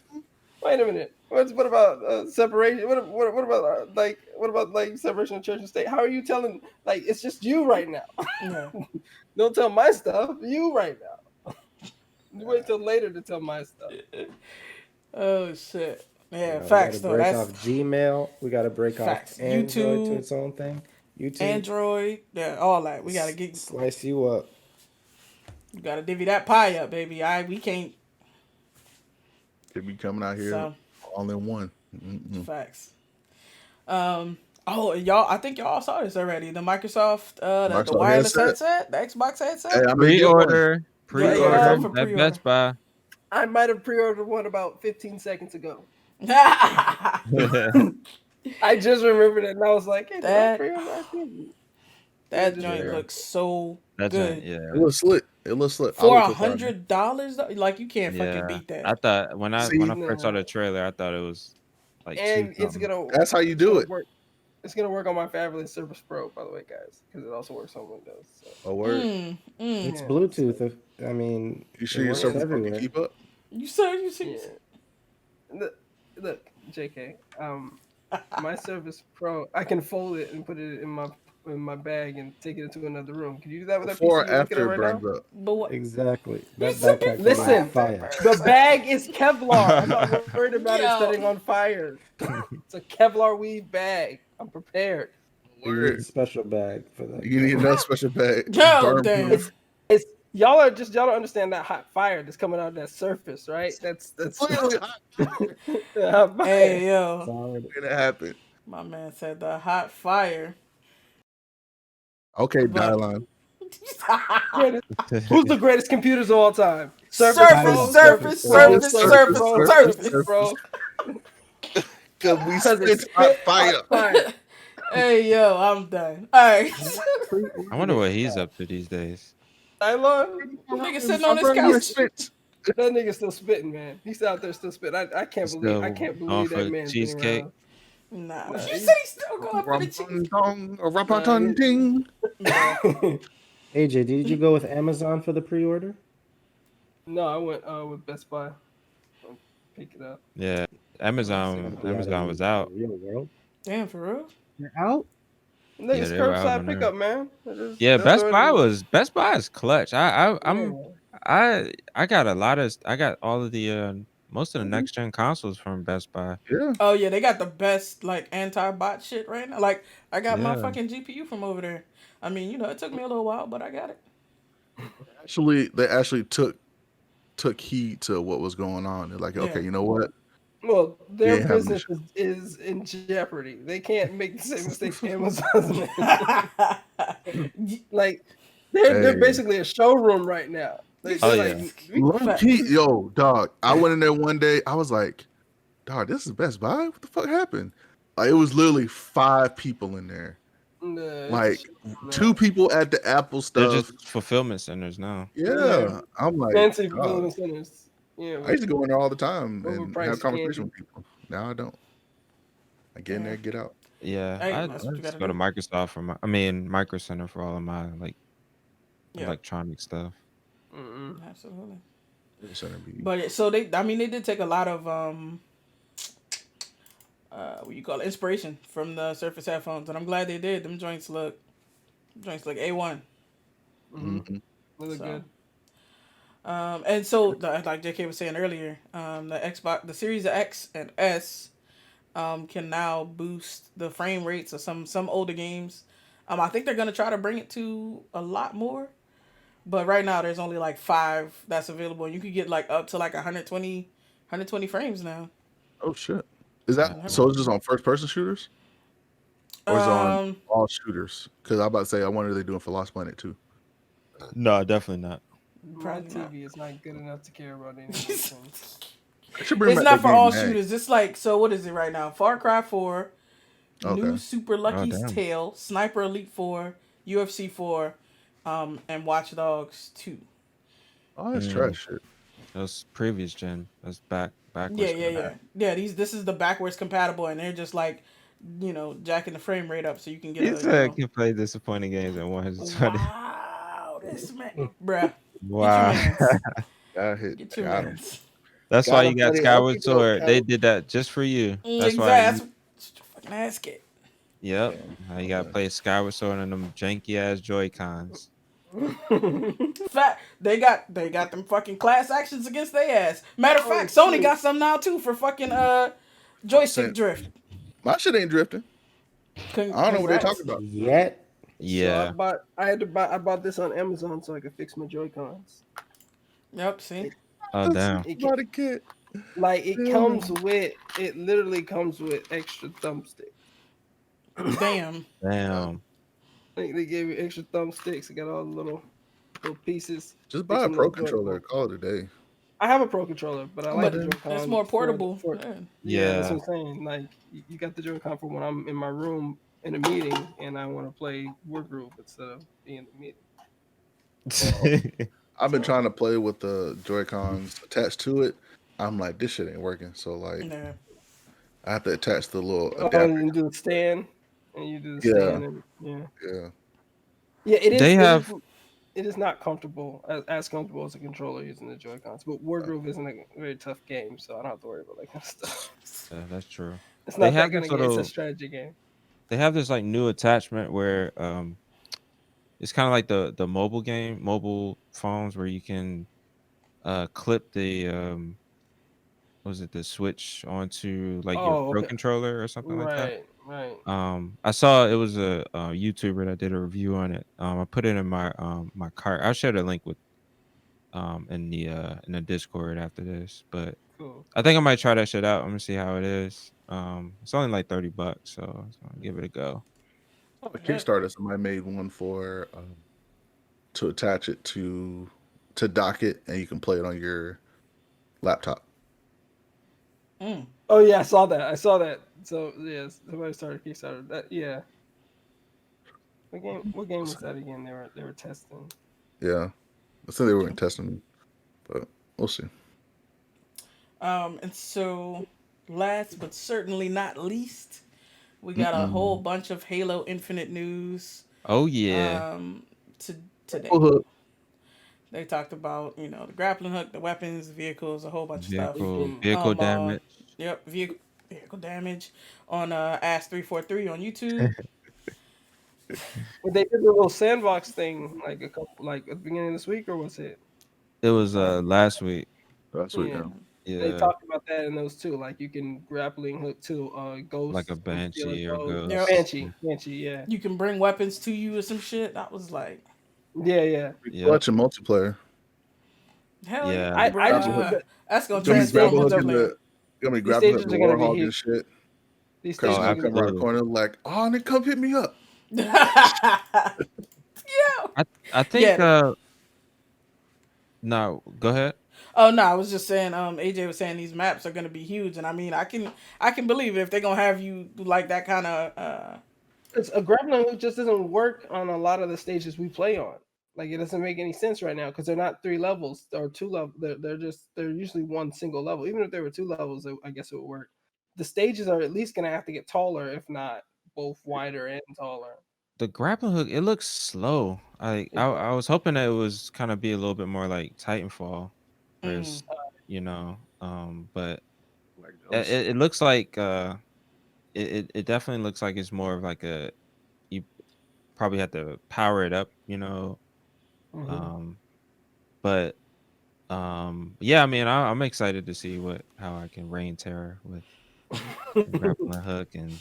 Wait a minute. What about separation? What about like separation of church and state? How are you telling? Like it's just you right now. Yeah. Don't tell my stuff. You right now. You wait till later to tell my stuff. Oh shit. Yeah, We got to facts though. break That's off Gmail. We got to break off facts. Android to YouTube, its own thing. YouTube, Android, yeah, all that. We gotta get. slice you up. You gotta divvy that pie up, baby. We can't. They be coming out here So all in one. Mm-mm. facts. Oh, and y'all. I think y'all saw this already. The Microsoft, the Microsoft wireless headset. headset, the Xbox Hey, headset. I'm gonna get one. Pre-order, Yeah, yeah, pre-order um, for at pre-order. Best Buy. I might have pre-ordered one about 15 seconds ago. that I just remembered it and I was like, hey, did I that pre-order? I think. Yeah, I just joint remembered. looks so That's good. yeah, It looks slick. It looks slick. I For look so far, man. $100, like you can't fucking yeah. beat that. I thought when I See, first saw No. the trailer, I thought it was like two And it's something. gonna that's how you it's do gonna it. work. It's gonna work on my fabulous Surface Pro, by the way, guys, because it also works on Windows. So A word. It's yeah, Bluetooth. so, I mean, You it sure your works Surface Pro can everywhere. keep up? You serious? You yeah. serious? Look, JK. My Surface Pro, I can fold it and put it in my bag and take it into another room. Can you do that with that Before PC or you're looking after at it right burns now? up? But what? Exactly. You That said backpack before gonna Listen, be fire. the bag is Kevlar. I'm not worried about it Yo. setting on fire. It's a Kevlar weave bag. I'm prepared. You need Word. a special bag for that. You need another special bag. Yo, Burn damn. proof. It's y'all don't understand that hot fire that's coming out of that surface, right? That's Literally hot. the hot fire. Hey, It's yo. already It happened. My man said the hot fire. Okay, But Dylan. Greatest- Who's the greatest computers of all time? Surface, Pro, surface, Pro, surface, Surface Pro, surface. Pro. Because we Because it spit hot spit fire. hot fire. Hey, yo, I'm done. All right. I wonder what he's up to these days. Nylon, Nigga sitting on I'm his running your couch. spit. that nigga still spitting, man. He's out there still spitting. I can't believe Still going that for man's cheesecake. been Nah, Nah, you he's- said he's still going for the cheese. Rampantong, Nah, rampatanting. around. AJ, did you go with Amazon for the pre-order? No, I went with Best Buy. I'll pick it up. Yeah, It's Amazon gonna be out in was the out. real world. Damn, for real? They're out. No, Yeah, it's they were out curbside on there. pickup, man. Yeah, That's what it is. Best Buy is clutch. I'm Yeah. I got I got all of the most of the next gen consoles from Best Buy. Yeah. Oh yeah, they got the best like anti-bot shit right now. Like I got my Yeah. fucking GPU from over there. I mean, it took me a little while, but I got it. They actually took heed to what was going on. They're like, okay, Yeah. you know what? Well, We their ain't having business this is in jeopardy. They can't make the same mistakes Amazon's making. Like they're Hey. basically a showroom right now. Like, Oh, they're yeah. like, Low key, yo, dog. I went in there one day. I was like, dog, this is Best Buy. What the fuck happened? Like, it was literally 5 people in there. nah, it's a Like showroom now. 2 people at the Apple They're stuff. just fulfillment centers now. Yeah, I'm like, fancy dog. fulfillment centers. Yeah, I used to go in there all the time and overpriced have conversation candy. with people. Now I don't. I get in there, get out. Yeah, Hey, I that's what you just gotta go to Microsoft for Micro Center for all of my Yeah, electronic stuff. Mm-mm. absolutely. Center be- But so they did take a lot of what you call it, inspiration from the Surface headphones, and I'm glad they did. Them joints look A1. Mm-hmm. Mhm. They look So. good. And so, like JK was saying earlier, the Xbox, the Series X and S, can now boost the frame rates of some older games. I think they're gonna try to bring it to a lot more, but right now there's only like 5 that's available. You could get like up to like 120 frames now. Oh shit! Is that That's so? cool. It's just on first person shooters, or is it on Um, all shooters? Because I'm about to say, I wonder if they're doing for Lost Planet too. No, definitely not. My Probably not. TV is not good enough to care about any of those things. They should bring It's back not that for game all Mag. shooters. It's like, so what is it right now? Far Cry 4, Okay. New Super Oh Lucky's damn. Tale, Sniper Elite 4, UFC 4, and Watch Dogs 2. Oh, that's Mm, trash shit. that's previous gen. That's Yeah, backwards yeah, compatible. yeah. Yeah, this is the backwards compatible, and they're just like, jacking the frame rate up so you can get He a, said can play disappointing games at 120. wow, this man, bruh, get your Wow. man's, Got hit. get your Got him. man's. That's why Gotta you got buddy. Other Skyward people don't Sword. They count. did that just for you. That's why you. Exactly. That's your fucking ass kick. Yep. Damn. Now you gotta play Skyward Sword on them janky ass Joy Cons. Fact, they got them fucking class actions against their ass. Matter of Oh, fact, Sony shit. got some now too for fucking joystick Saying, drift. my shit ain't drifting. I don't know what they're Congrats. talking about. Yet. Yeah. So I bought this on Amazon so I could fix my Joy-Cons. Yep. See. Oh That's damn. about a kid. Like it literally comes with extra thumbsticks. Damn. Damn. Like they gave me extra thumbsticks. I got all the little pieces. Just Fix buy a them pro little controller. Joy-Cons. Call it a day. I have a Pro controller, but I like But the then Joy-Con. it's more portable. For, Yeah. yeah, that's Yeah. what I'm saying. Like you got the Joy-Con for when I'm in my room in a meeting and I want to play War Group instead of being in the meeting. I've been trying to play with the Joy Cons attached to it. I'm like, this shit ain't working. So like, Nah. I have to attach the little Oh, adapter. and you do the stand, and you do the Yeah. stand, and Yeah. yeah. It is. They have It is not comfortable as comfortable as a controller using the Joy Cons. But War Group isn't a very tough game, so I don't have to worry about that kind of stuff. yeah, that's true. It's They not that have kind this of game. It's a little strategy game. they have this like new attachment where it's kind of like the mobile phones where you can clip the was it the switch onto like your Oh, pro okay. controller or something like that. Right. I saw it was a YouTuber that did a review on it. I put it in my cart. I'll share the link with in the Discord after this. But Cool. I think I might try that shit out. I'm gonna see how it is. It's only like $30, so I'm gonna give it a go. On Kickstarter, somebody made one for to attach it to dock it, and you can play it on your laptop. Mm. Oh yeah, I saw that. So yes, somebody started Kickstarter. That yeah. What game was that again? They were testing. Yeah, I said they weren't testing, but we'll see. And so, last but certainly not least, we got a whole bunch of Halo Infinite news. Oh yeah. Today. Hook. They talked about the grappling hook, the weapons, the vehicles, a whole bunch of stuff. Vehicle Um, damage. Yep, vehicle damage on Ass343 on YouTube. But they did the little sandbox thing like at the beginning of this week, or was it? It was last week. That's what. Yeah. Yeah. They Yeah, talked about that in those too. Like you can grappling hook to Ghost, like a from Steel banshee or Ghost. ghost. Yep. Banshee, yeah. You can bring weapons to you or some shit. That was like, Yeah. Yeah. Clutch and multiplayer. hell Yeah. yeah, bruh. That's gonna Gonna be transform grappling hook in multiplayer. the. Gonna be These grappling hook stages the are gonna be Warhog huge. and shit. These Cause stages you are come gonna around the be corner like, oh, nigga, come pick me up. Yeah. I think Yeah. no, go ahead. Oh no, I was just saying. AJ was saying these maps are gonna be huge, and I mean, I can believe it if they're gonna have you like that kind of. It's a grappling hook just doesn't work on a lot of the stages we play on. Like it doesn't make any sense right now because they're not 3 levels or 2 levels. They're usually one single level. Even if there were 2 levels, I guess it would work. The stages are at least gonna have to get taller, if not both wider and taller. The grappling hook, it looks slow. I was hoping that it was kind of be a little bit more like Titanfall, where it's but Like it looks like it definitely looks like it's more of like you probably have to power it up, Mhm. but Yeah, I mean, I'm excited to see how I can reign terror with the grappling hook and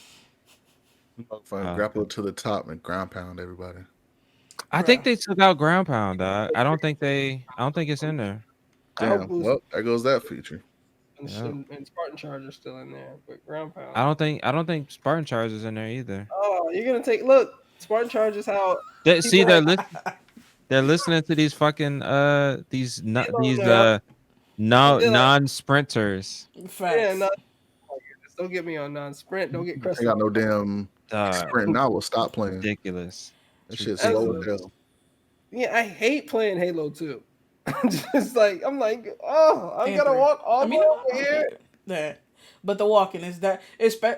Motherfucker, grapple to the top and ground pound everybody. I think they took out ground pound, dog. I don't think it's in there. I hope Damn. Boost Well, there goes that feature. Yeah. and Spartan Charge are still in there, but ground pound. I don't think Spartan Charge is in there either. Oh, you're gonna take look. Spartan Charge is how See, people have they're listening to these fucking these now. They're like, non sprinters. yeah, no, Facts. don't get me on non-sprint. Don't get I crushed got off. no damn sprint. Now we'll stop playing. Ridiculous. That It's shit's That's slow as ridiculous. hell. Yeah, I hate playing Halo 2. Just like I'm like, oh, I'm And gonna 3. walk I all the mean, way no, over I don't here. hate it. Yeah. But the walking is that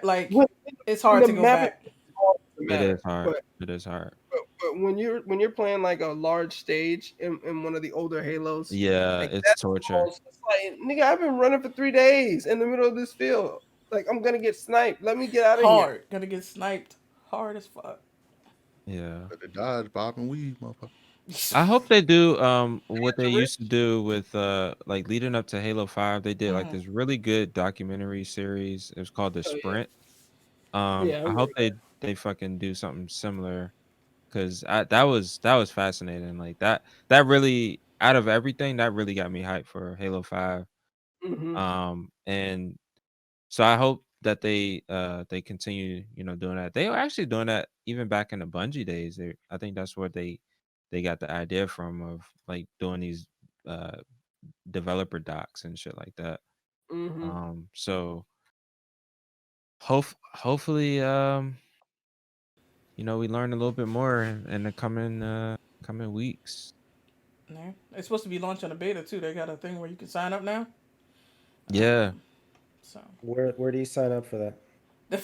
like When, it's when hard the to go map is back. small, it doesn't It is matter. hard. It is hard. But when you're playing like a large stage in one of the older Halos, Yeah, like it's that's torture. almost it's like nigga, I've been running for 3 days in the middle of this field. Like I'm gonna get sniped. Let me get out of here. Hard. Gonna get sniped hard as fuck. Yeah. But they dodge, bob, and weave, motherfucker. I hope they do what It's they a used risk. to do with like leading up to Halo 5. They did like Mhm. this really good documentary series. It was called The Oh yeah, Sprint. yeah. I I remember hope they fucking do something similar because that was fascinating. Like that really out of everything that really got me hyped for Halo 5. hmm And so I hope that they continue, doing that. They were actually doing that even back in the Bungie days. I think that's where they got the idea from of like doing these uh developer docs and shit like that. hmm So hopefully we learn a little bit more in the coming weeks. Yeah. It's supposed to be launching a beta too. They got a thing where you can sign up now. Yeah. So Where do you sign up for that? I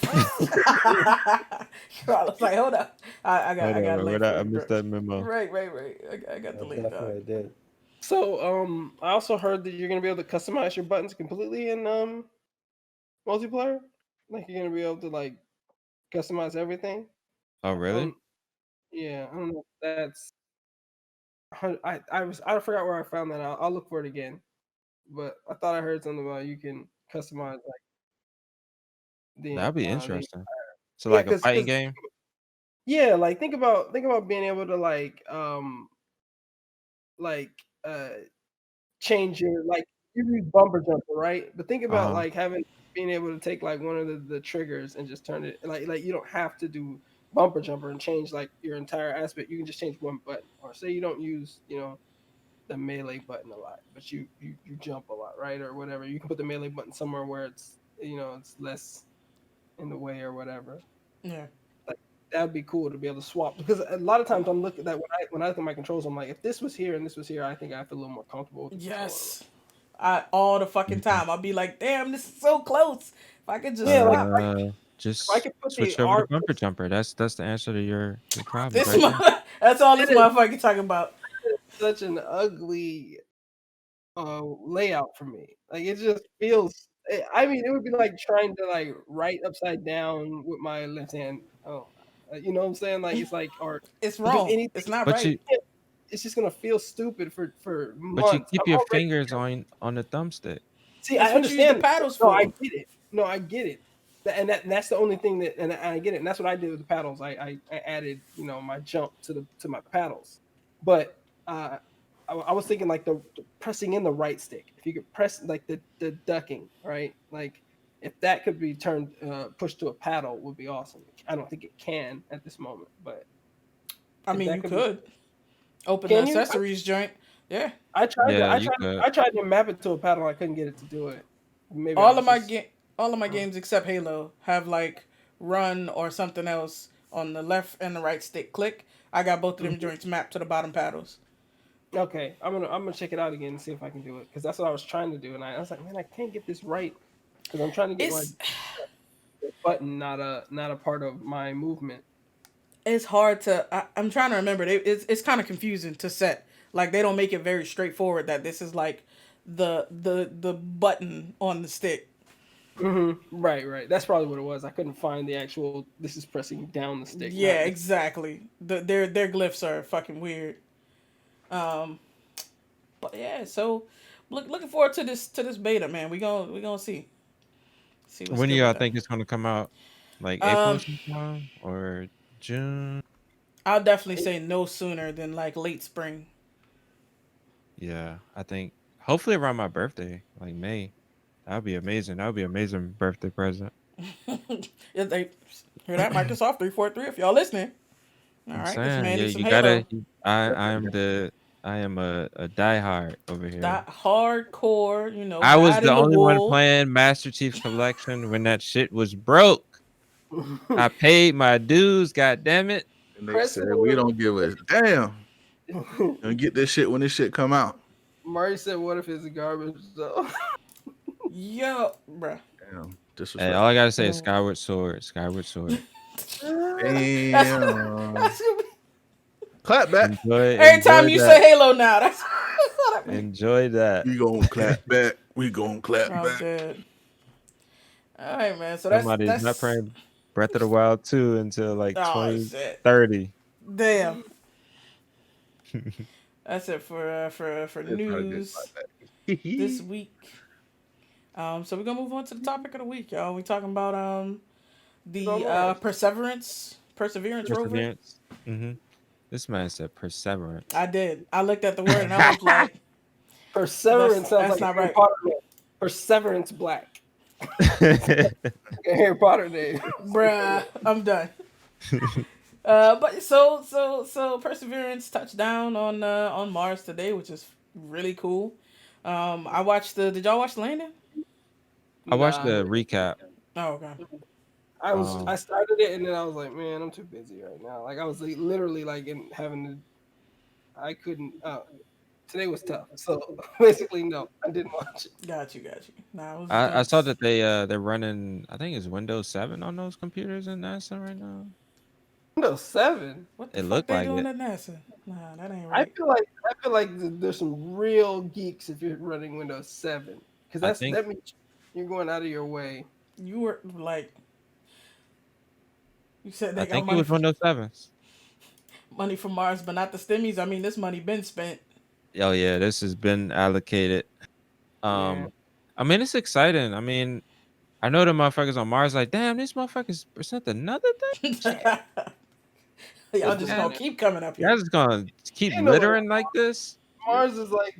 was like, hold up. Hold I on, got a link for I you, bro. missed that memo. Right. I got I the link, dog. definitely did. So I also heard that you're gonna be able to customize your buttons completely in multiplayer. Like you're gonna be able to like customize everything. Oh, really? Um, yeah, I don't know. If that's I forgot where I found that. I'll look for it again. But I thought I heard something about you can customize like That'd be the interesting. So yeah, like a because fighting game? yeah, like think about being able to like uh change your like you use bumper jumper, right? But think about Uh-huh. like having being able to take like one of the triggers and just turn it like you don't have to do bumper jumper and change like your entire aspect. You can just change one button. Or say you don't use, the melee button a lot, but you jump a lot, right? Or whatever. You can put the melee button somewhere where it's it's less in the way or whatever. Yeah. Like that'd be cool to be able to swap because a lot of times I'm looking at that when I look at my controls, I'm like, if this was here and this was here, I think I feel a little more comfortable with the controller. Yes. All the fucking Mhm. time. I'll be like, damn, this is so close. If I could just Yeah, like swap. if I Just could put the switch over to R bumper jumper. That's the answer to your problems This right there. that's all this it is motherfucker talking about. such an ugly layout for me. Like it just feels. I mean, it would be like trying to like write upside down with my left hand. Oh, you know what I'm saying? Like it's like or It's do wrong. anything. It's not But right. you It's just gonna feel stupid for but you months. I'm keep your already fingers on the thumbstick. see. I It's what you use the understand. paddles No, I for. get it. No, I get it. And that's the only thing that and I get it. And that's what I did with the paddles. I added my jump to my paddles, but uh, I was thinking like the pressing in the right stick. If you could press like the ducking, right? Like if that could be turned pushed to a paddle would be awesome. I don't think it can at this moment, but I if mean, that you could be, could open the can you? accessories joint. Yeah. I tried to Yeah, I you tried could. I tried to map it to a paddle. I couldn't get it to do it. Maybe I All was of my just game, all of my games except Halo have like run or something else on the left and the right stick. Click. I got both of them Mhm. joints mapped to the bottom paddles. Okay. I'm gonna check it out again and see if I can do it because that's what I was trying to do, and I was like, man, I can't get this right because I'm trying to get my It's button not a part of my movement. it's hard to. I'm trying to remember. It's kind of confusing to set. Like they don't make it very straightforward that this is like the button on the stick. Right. That's probably what it was. I couldn't find the actual. This is pressing down the stick, Yeah, not this. exactly. Their glyphs are fucking weird. Um, but yeah, so Looking forward to this beta, man. We gonna see what's When do good with y'all that. think it's gonna come out? Like April Um, sometime or June? I'll definitely say no sooner than like late spring. Yeah, I think hopefully around my birthday, like May. That'd be amazing. That would be an amazing birthday present. If they hear that, Microsoft 343. If y'all listening, all I'm right, this saying, man yeah, needs some you gotta. Halo. I am a diehard over here. That hardcore, I was dyed the in the only one wool. playing Master Chief Collection when that shit was broke. I paid my dues. God damn it! And they said President we would don't give a damn. And get this shit when this shit come out. Murray said, "What if it's garbage though?" Yo, bruh. Damn, Hey, all I disrespectful. gotta say is No. Skyward Sword. Skyward Sword. That's Damn. that's gonna be Clap back. every time Enjoy you that. say Halo now. That's what I mean. Enjoy that. We gonna clap back. We gonna clap I'm back. dead. All right, man. So Somebody's not that's playing Breath of the Wild 2 until like oh shit. 2030. Damn. That's it for It's not a good news clap this back. week. So we're gonna move on to the topic of the week, y'all. We talking about He's on the Mars. Perseverance rover. Perseverance. Hmm. This man said perseverance. I did. I looked at the word and I was like, Perseverance sounds that's like a not Harry right. Potter name. Perseverance Black. Like a Harry Potter name. Bruh, I'm done. But so Perseverance touched down on Mars today, which is really cool. I watched the. Did y'all watch the landing? I watched Nah, the recap. Oh, okay. I Um, started it and then I was like, man, I'm too busy right now. Like I was literally like having to. I couldn't. Today was tough. So basically, no, I didn't watch it. Got you. Nah, it was I saw that's that they're running. I think it's Windows 7 on those computers in NASA right now. Windows 7. what the It fuck looked they like doing it. at NASA? Nah, that ain't I right. feel like there's some real geeks if you're running Windows 7 because I think that means you're going out of your way. You were like, you said I they got think it was Windows 7s. money from Mars, but not the stimmies. I mean, this money been spent. Oh yeah, this has been allocated. Yeah. Um, I mean it's exciting. I mean, I know the motherfuckers on Mars like, damn, these motherfuckers present another thing. Shit. Y'all Listen, just Yeah, gonna man. keep coming up y'all here. just gonna keep Ain't nobody littering like this? Mars is like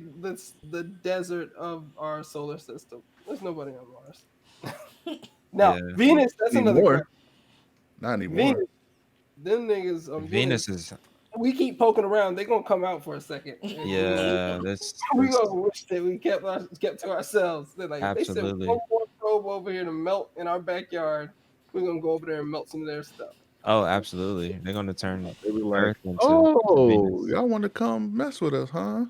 the desert of our solar system. There's nobody on Mars. Now, Yeah. Venus, that's another Anymore. question. Not anymore. Venus, them niggas on Venus Venus, is we keep poking around. They gonna come out for a second, and yeah, this we this gonna wish that we kept to ourselves. They're like, if they send absolutely. one more probe over here to melt in our backyard, we're gonna go over there and melt some of their stuff. Oh, absolutely. They're gonna turn They be like, Earth into oh, Venus. y'all want to come mess with us, huh?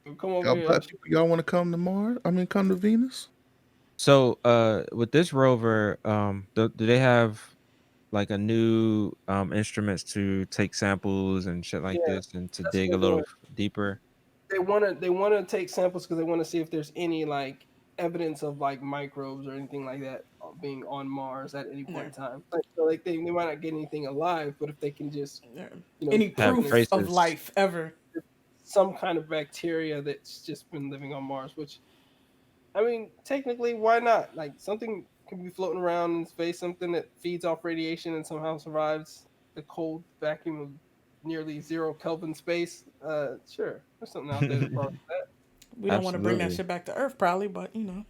We'll come over Y'all here. black people, y'all want to come to Mars? I mean, come to Venus? So, with this rover, do they have like a new instruments to take samples and shit like Yeah, this and to that's what dig a they're little doing. deeper? They wanna take samples because they want to see if there's any like evidence of like microbes or anything like that being on Mars at any point Yeah. in time. Like they might not get anything alive, but if they can just Yeah. get Any Have evidence proof of traces. life ever? of some kind of bacteria that's just been living on Mars, which I mean, technically, why not? Like something can be floating around in space, something that feeds off radiation and somehow survives the cold vacuum of nearly 0 Kelvin space. Sure, there's something out there that probably We don't want to bring that Absolutely. shit back to Earth, probably, but no,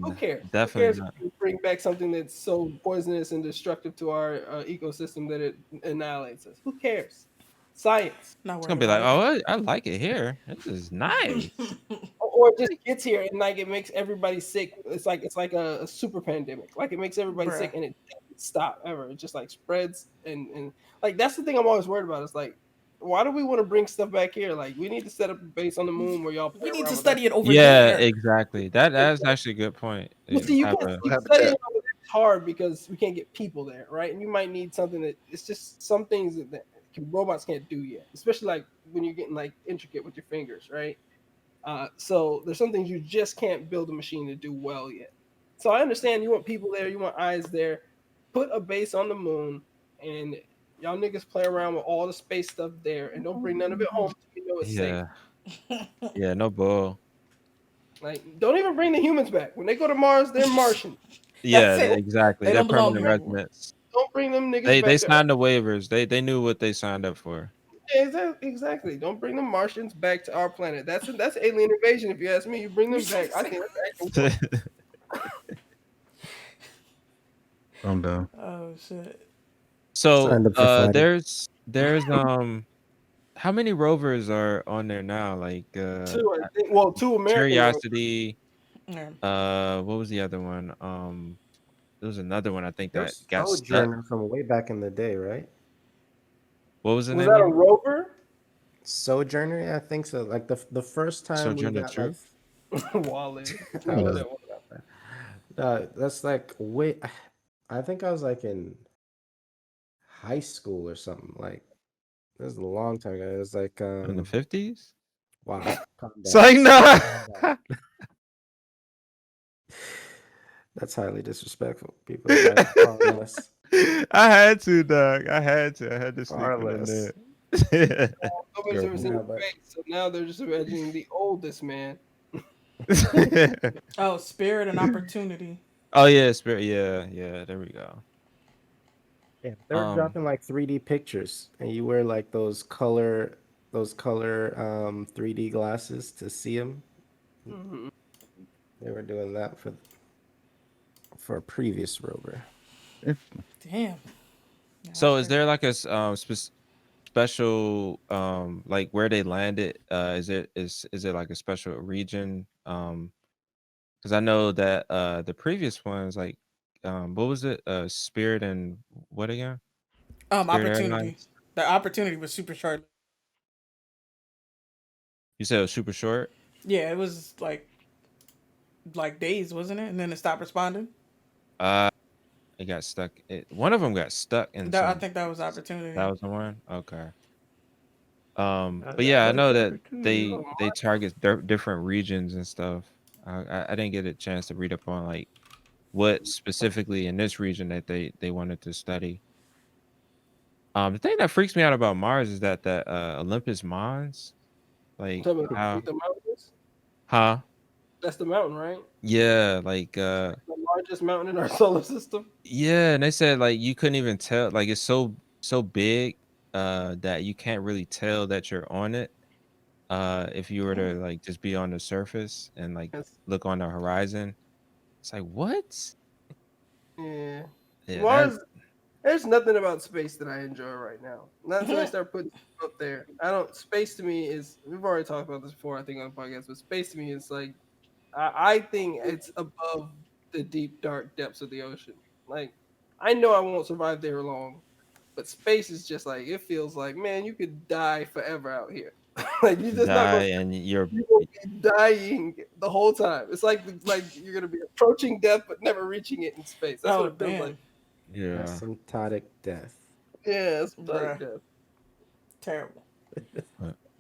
who N- cares? Who Definitely cares if not. you bring back something that's so poisonous and destructive to our ecosystem that it annihilates us? Who cares? Science. not It's worried gonna be like, about it. oh, I like it here. This is nice. Or it just gets here and like it makes everybody sick. It's like a super pandemic. Like it makes everybody sick Bruh. and it doesn't stop ever. It just like spreads and like that's the thing I'm always worried about. It's like why do we want to bring stuff back here? Like we need to set up a base on the moon where y'all play We need to around with that. study it over Yeah, there. exactly. That's actually a good point. But see, you Have can't a keep studying Habitat. over there. It's hard because we can't get people there, right? And you might need something that it's just some things that robots can't do yet, especially like when you're getting like intricate with your fingers, right? So there's some things you just can't build a machine to do well yet. So I understand you want people there, you want eyes there. Put a base on the moon, and y'all niggas play around with all the space stuff there, and don't bring none of it home until you know it's safe. yeah, yeah, no bull. Like, don't even bring the humans back. When they go to Mars, they're Martian. Yeah, That's it. exactly. They They're don't belong permanent here anymore. residents. Don't bring them niggas They back to Earth. signed the waivers. They knew what they signed up for. Exactly. Don't bring the Martians back to our planet. That's alien invasion. If you ask me, you bring them back. I think that's actual war. I'm done. Oh shit. So Signed up for fighting. there's how many rovers are on there now? Like Two, I think. Well, two American rovers. Curiosity. Yeah. What was the other one? There was another one I think that There's got stuck. Sojourner from way back in the day, right? What was the Was name that of a it? rover? Sojourner, yeah, I think so. Like the first time we Sojourner got like 2? Wally. I No, was that one. that's like way I think I was like in high school or something. Like this was a long time ago. It was like In the 50s? wow, calm It's down. like no. Calm down. That's highly disrespectful. People that are far less. I had to, dog. I had to. I had to sneak Far one in less. there. Nobody's ever seen Yeah, his but face, so now they're just imagining the oldest man. Oh, spirit and opportunity. Oh yeah, spirit. Yeah. There we go. yeah, they were Um, dropping like 3D pictures, and you wear like those color 3D glasses to see them. Mhm. They were doing that for a previous rover. Damn. so is there like a special like where they landed? Is it like a special region? Because I know that the previous ones like what was it? Spirit and what again? Spirit Opportunity. Airlines. The opportunity was super short. You said it was super short. Yeah, it was like days, wasn't it? And then it stopped responding. Uh, it got stuck. One of them got stuck in I some. think that was That opportunity. was the one. Okay. But That yeah, I was know the that opportunity. they target different regions and stuff. I didn't get a chance to read up on like what specifically in this region that they wanted to study. The thing that freaks me out about Mars is that Olympus Mons, like Tell me how, what the mountain is. huh? That's the mountain, right? Yeah, like The largest mountain in our solar system. yeah, and they said like you couldn't even tell, like it's so big that you can't really tell that you're on it. If you were to like just be on the surface and like That's, look on the horizon, it's like what? yeah. Yeah, that Mars. There's nothing about space that I enjoy right now. Not until they start putting stuff up there. I don't. Space to me is. We've already talked about this before, I think, on the podcast. But space to me is like. I think it's above the deep, dark depths of the ocean. Like, I know I won't survive there long, but space is just like it feels like, man, you could die forever out here. Like you're just not die going. and you're You will be dying the whole time. It's like you're gonna be approaching death but never reaching it in space. That's what Oh it feels like. damn, yeah. Asymptotic death. Yeah, it's like bruh, death. terrible.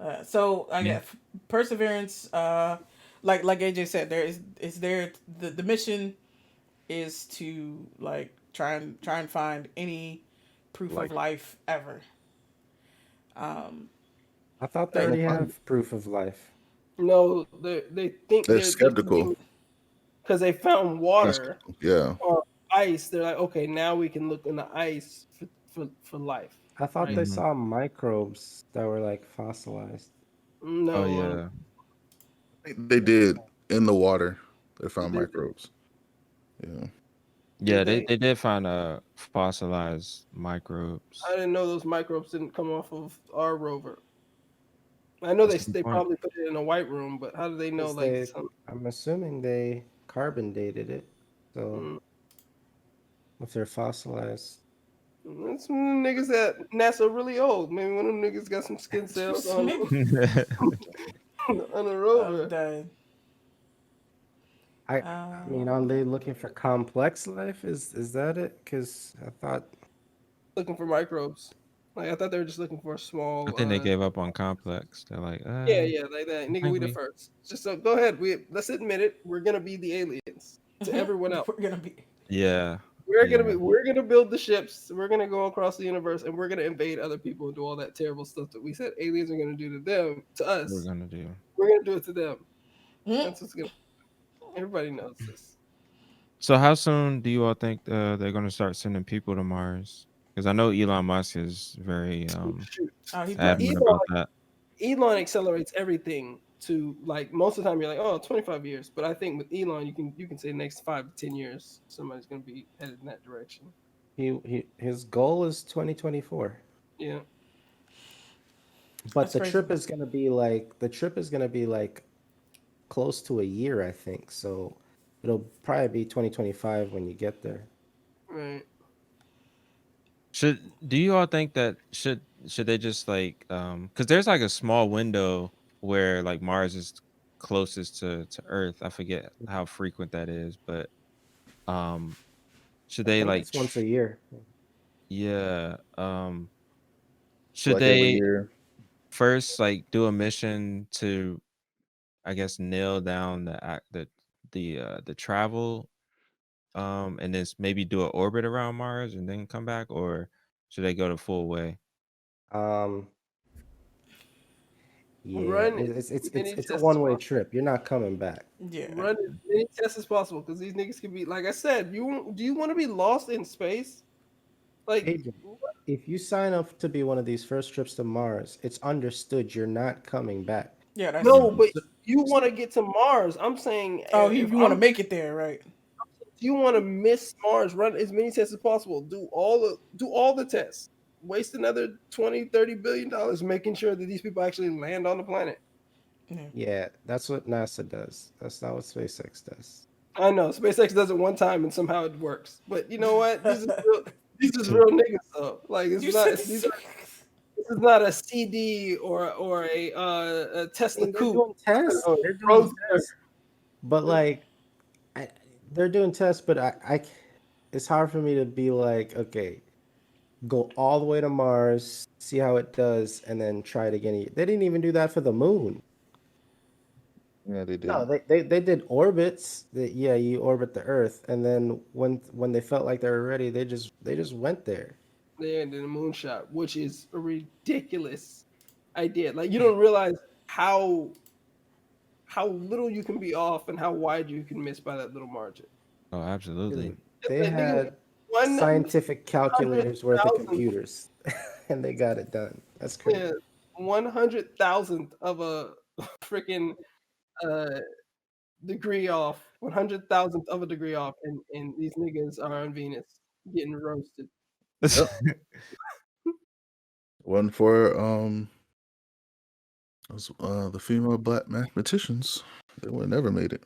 uh, So I Yeah. get perseverance. Like AJ said, there. The mission is to like try and find any proof of Like life ever. Um, I thought they like already They'll find have proof of life. No, they think They're they're skeptical. because they found They're water skeptical. Yeah. or ice. They're like, okay, now we can look in the ice for life, I thought right? they Mhm. saw microbes that were like fossilized. Oh No, yeah. They did in the water. They found did, microbes. Yeah. Yeah, did they they? did find fossilized I microbes. didn't know those microbes didn't come off of our rover. I know That's a good they point. probably put it in a white room, but how do they know Because like some? I'm assuming they carbon dated it. So Mm, if they're fossilized, that's one of the niggas that NASA really old. Maybe one of them niggas got some skin cells on maybe on a I'm rover. done. I mean, are they looking for complex life? Is that it? Because I thought Looking for microbes. Like I thought they were just looking for a I small. think they gave up on complex. They're like, Yeah, yeah, like that. I Nigga, think we the we first. Just so go ahead. Let's admit it. We're gonna be the aliens to everyone else. We're gonna be. yeah. Yeah. We're gonna build the ships. We're gonna go across the universe, and we're gonna invade other people and do all that terrible stuff that we said aliens are gonna do to them, to We're us. gonna do. We're gonna do it to them. Mm, That's what's gonna. Everybody knows this. So how soon do you all think they're going to start sending people to Mars? Because I know Elon Musk is very Shoot. Oh, he probably. adamant Elon, about that. Elon accelerates everything to like most of the time you're like, oh, 25 years. But I think with Elon, you can say next 5 to 10 years, somebody's gonna be headed in that direction. His goal is 2024. Yeah. But That's crazy. the trip is gonna be like close to a year, I think. So it'll probably be 2025 when you get there. Right. Do you all think that should they just like because there's like a small window where like Mars is closest to Earth. I forget how frequent that is, but um should I they think like it's once a year. yeah So should like every they year. first like do a mission to I guess nail down the travel and then maybe do an orbit around Mars and then come back, or should they go the full way? Um, yeah, Run as many it's a tests as one-way possible. trip. You're not coming back. Yeah. Run as many tests as possible because these niggas can be like I said. Do you want to be lost in space? Like Adrian, if you sign up to be one of these first trips to Mars, it's understood you're not coming back. Yeah, that's. no, but So, you want to get to Mars. I'm saying Oh, if you want to make it there, right? you want to miss Mars, run as many tests as possible. Do all the tests. Waste another 20-30 billion dollars making sure that these people actually land on the planet. yeah, that's what NASA does. That's not what SpaceX does. I know SpaceX does it one time and somehow it works. But you know what? These is real niggas though. Like it's You not said. this is not a CD or a Tesla They're coupe. doing tests. or They're doing Roadster. tests. But like, they're doing tests. But it's hard for me to be like, okay, go all the way to Mars, see how it does, and then try it again. They didn't even do that for the moon. Yeah, they did. No, they did orbits. Yeah, you orbit the Earth, and then when they felt like they were ready, they just went there. Yeah, and then a moonshot, which is a ridiculous idea. Like you don't realize how little you can be off and how wide you can miss by that little margin. Oh, absolutely. Dude, they That nigga had went scientific calculators worth of 100,000 computers, and they got it done. That's crazy. Yeah, 100,000th of a freaking uh, degree off. 100,000th of a degree off, and these niggas are on Venus getting roasted. Yep. One for the female black mathematicians. They would have never made it.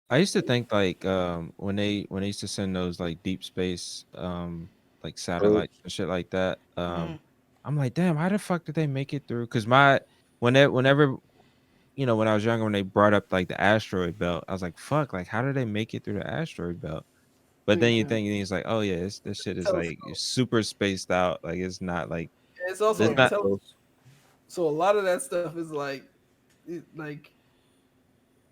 I used to think like when they used to send those like deep space like satellites and shit like that. I'm like, damn, how the fuck did they make it through? Because whenever when I was younger, when they brought up like the asteroid belt, I was like, fuck, like how did they make it through the asteroid belt? But then you think and it's like, oh yeah, this shit is like super spaced out. Like it's not like It's also it's not. so a lot of that stuff is like a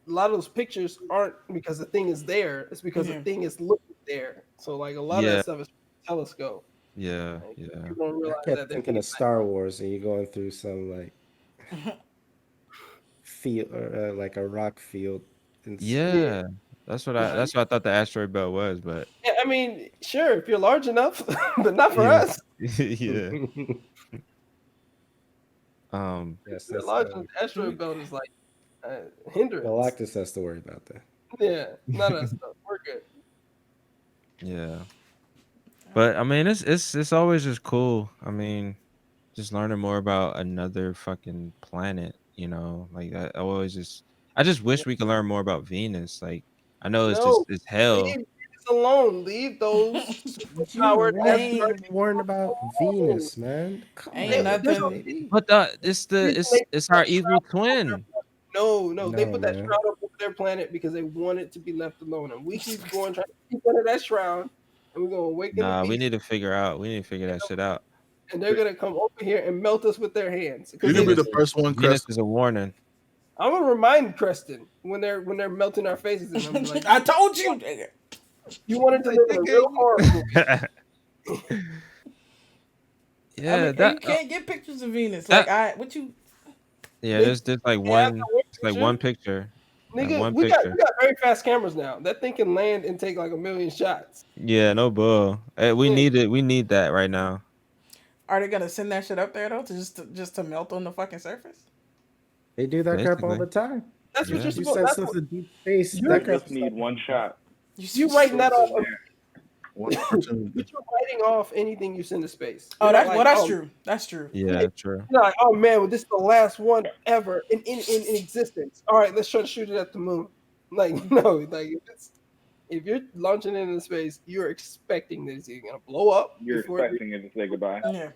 lot of those pictures aren't because the thing is there. It's because the thing is looking there. So like a lot of Yeah. that stuff is telescope. Yeah, Like, yeah. You don't I realize kept that thinking of Star Wars, and you're going through some like field or like a rock field. Yeah, that's what I thought the asteroid belt was, but Yeah, I mean, sure, if you're large enough, but not for yeah. us. Yeah. Yes, The large enough, the asteroid belt is like a hindrance. Galactus has to worry about that. Yeah, none of that stuff. We're good. Yeah. But I mean, it's always just cool. I mean, just learning more about another fucking planet. Like I just wish we could learn more about Venus. Like I know No, it's hell. leave Venus alone. Leave those You superpowered wasn't astronauts even worried about Venus, man. Come Ain't on, nothing. baby. But it's our evil twin. No, they No, put that man. shroud up over their planet because they want it to be left alone. And we keep going trying to keep under that shroud, and we're gonna awaken Nah, the we beast. need to figure that shit out. And they're gonna come over here and melt us with their hands. You're gonna be the first one, Venus Chris. is a warning. I'm gonna remind Creston when they're melting our faces, and I'm like, I told you. you wanted to live in a real horror movie. Yeah, I mean, that you can't get pictures of Venus. that- Like what you? yeah. There's like Yeah, one. It's like one picture. That Nigga, one we got picture. very fast cameras now. That thing can land and take like 1,000,000 shots. Yeah, no bull. We Yeah. need it. We need that right now. Are they gonna send that shit up there though, to just to melt on the fucking surface? They do that crap all Basically. the time. That's what Yeah. you're You supposed. send That's stuff what to deep space. you're That You crap just need one shot. you writing that off. One But opportunity. you're writing off anything you send to space. Oh, You're not that's like, that's oh, true. That's true. Yeah, true. you're not like, oh man, well, this is the last one ever in existence. All right, let's try to shoot it at the moon. Like no, like if you're launching it into space, you're expecting that it's either gonna blow up You're before it expecting it to say goodbye. Yeah.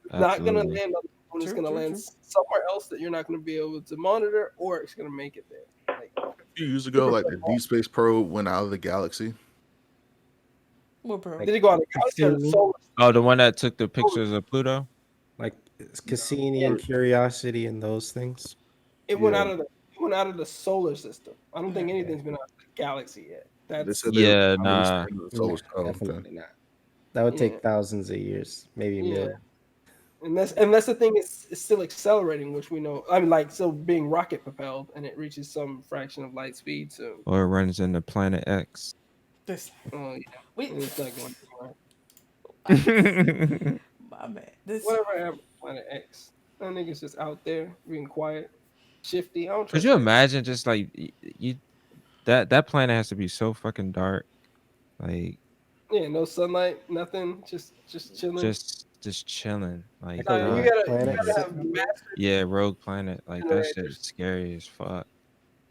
it's not gonna Absolutely. land on the moon. It's True, gonna true, land true. somewhere else that you're not gonna be able to monitor, or it's gonna make it there. Like, A few years ago, like the Deep Space Probe went out of the galaxy. What, bro? did it go on the galaxy or the Cassini, solar? Oh, the one that took the pictures of Pluto? like Cassini and Curiosity and those things. It went Yeah. out of the solar system. I don't think Yeah. anything's been out of the galaxy yet. They That's said they were Yeah, trying to nah. expand the solar system. Okay. Definitely not. That would Yeah. take thousands of years, maybe a Yeah. million. And that's the thing, it's still accelerating, which we know. I mean, like still being rocket propelled, and it reaches some fraction of light speed. So, Or it runs into Planet X. This yeah, we it's not going anywhere. my man. This Whatever happened to Planet X? That nigga's just out there being quiet, shifty. I don't Could trust you that. imagine just like you that planet has to be so fucking dark. Like Yeah, no sunlight, nothing, just chilling. just chilling. Like Like a you rogue gotta planet have sitting master. yeah, rogue planet. Like that shit Generators. is scary as fuck.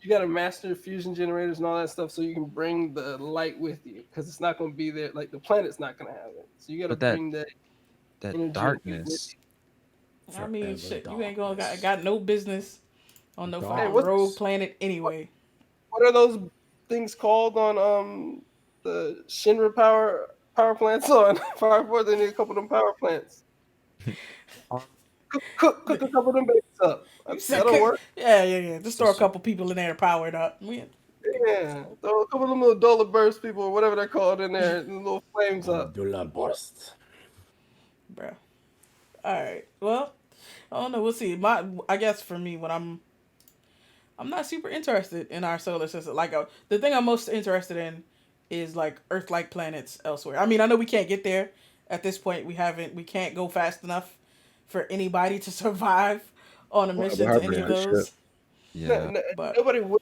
You got to master fusion generators and all that stuff so you can bring the light with you, because it's not going to be there. Like the planet's not going to have it. So you got to But that- bring that energy That darkness. I mean, Forever shit. You ain't gonna darkness. got no business on no fucking what's- rogue planet anyway. What are those things called on the Shinra power plants on Fire Force? They need a couple of them power plants. Cook a couple of them babies up. You said That'll cook- work. Yeah. Just throw a couple people in there powered up. Yeah, throw a couple of them little dollar burst people or whatever they're called in there, and little flames up. Dula burst. Bro. All right. Well, I don't know. We'll see. I guess for me, when I'm not super interested in our solar system. Like the thing I'm most interested in is like Earth-like planets elsewhere. I mean, I know we can't get there at this point. We can't go fast enough for anybody to survive on a mission to any of those. Yeah. But Nobody would.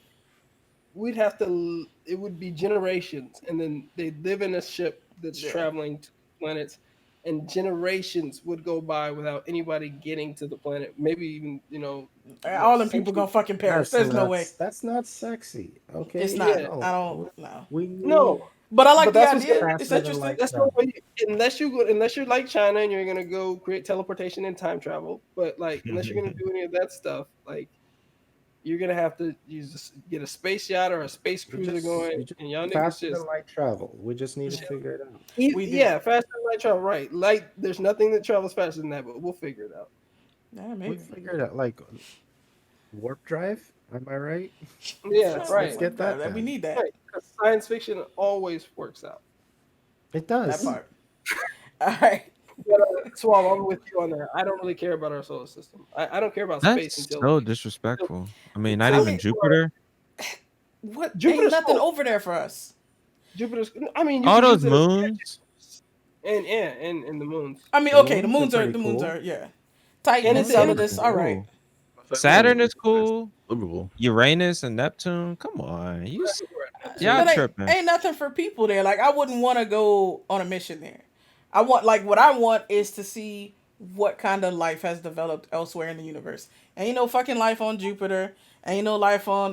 We'd have to. It would be generations, and then they live in a ship that's Yeah. traveling to planets, and generations would go by without anybody getting to the planet. Maybe even all them people gonna fucking perish. There's no way. That's not sexy. Okay, It's not. Yeah. I don't know. We need, No, But I like But the that's what's idea. gonna It's happen, interesting. like- that's no way. Unless you're like China and you're gonna go create teleportation and time travel. But like, unless you're gonna do any of that stuff, like, you're gonna have to get a space yacht or a space we cruiser just- going, we just- and y'all niggas faster just than light travel. We just need to Yeah. figure it out. We do. yeah, faster than light travel, right? Light, there's nothing that travels faster than that, but we'll figure it out. Yeah, We maybe. figured out like warp drive. Am I right? Yeah, Let's right. get that We done. need that. Right. 'Cause science fiction always works out. It That does. part. All right. But, Swab, I'm with you on that. I don't really care about our solar system. I don't care about space That's until so disrespectful. I mean, not I even mean- Jupiter. What? Jupiter's Ain't nothing cool. over there for us. Jupiter's. I mean, you All can those use it as- moons. and the moons. I mean, The okay, the moons moons are are pretty the moons cool. are yeah. Titan And and it's Enceladus, all right. Cool. Saturn is cool. Livable. Uranus and Neptune. Come on, y'all But tripping. ain't nothing for people there. Like I wouldn't want to go on a mission there. I want what I want is to see what kind of life has developed elsewhere in the universe. Ain't no fucking life on Jupiter. Ain't no life on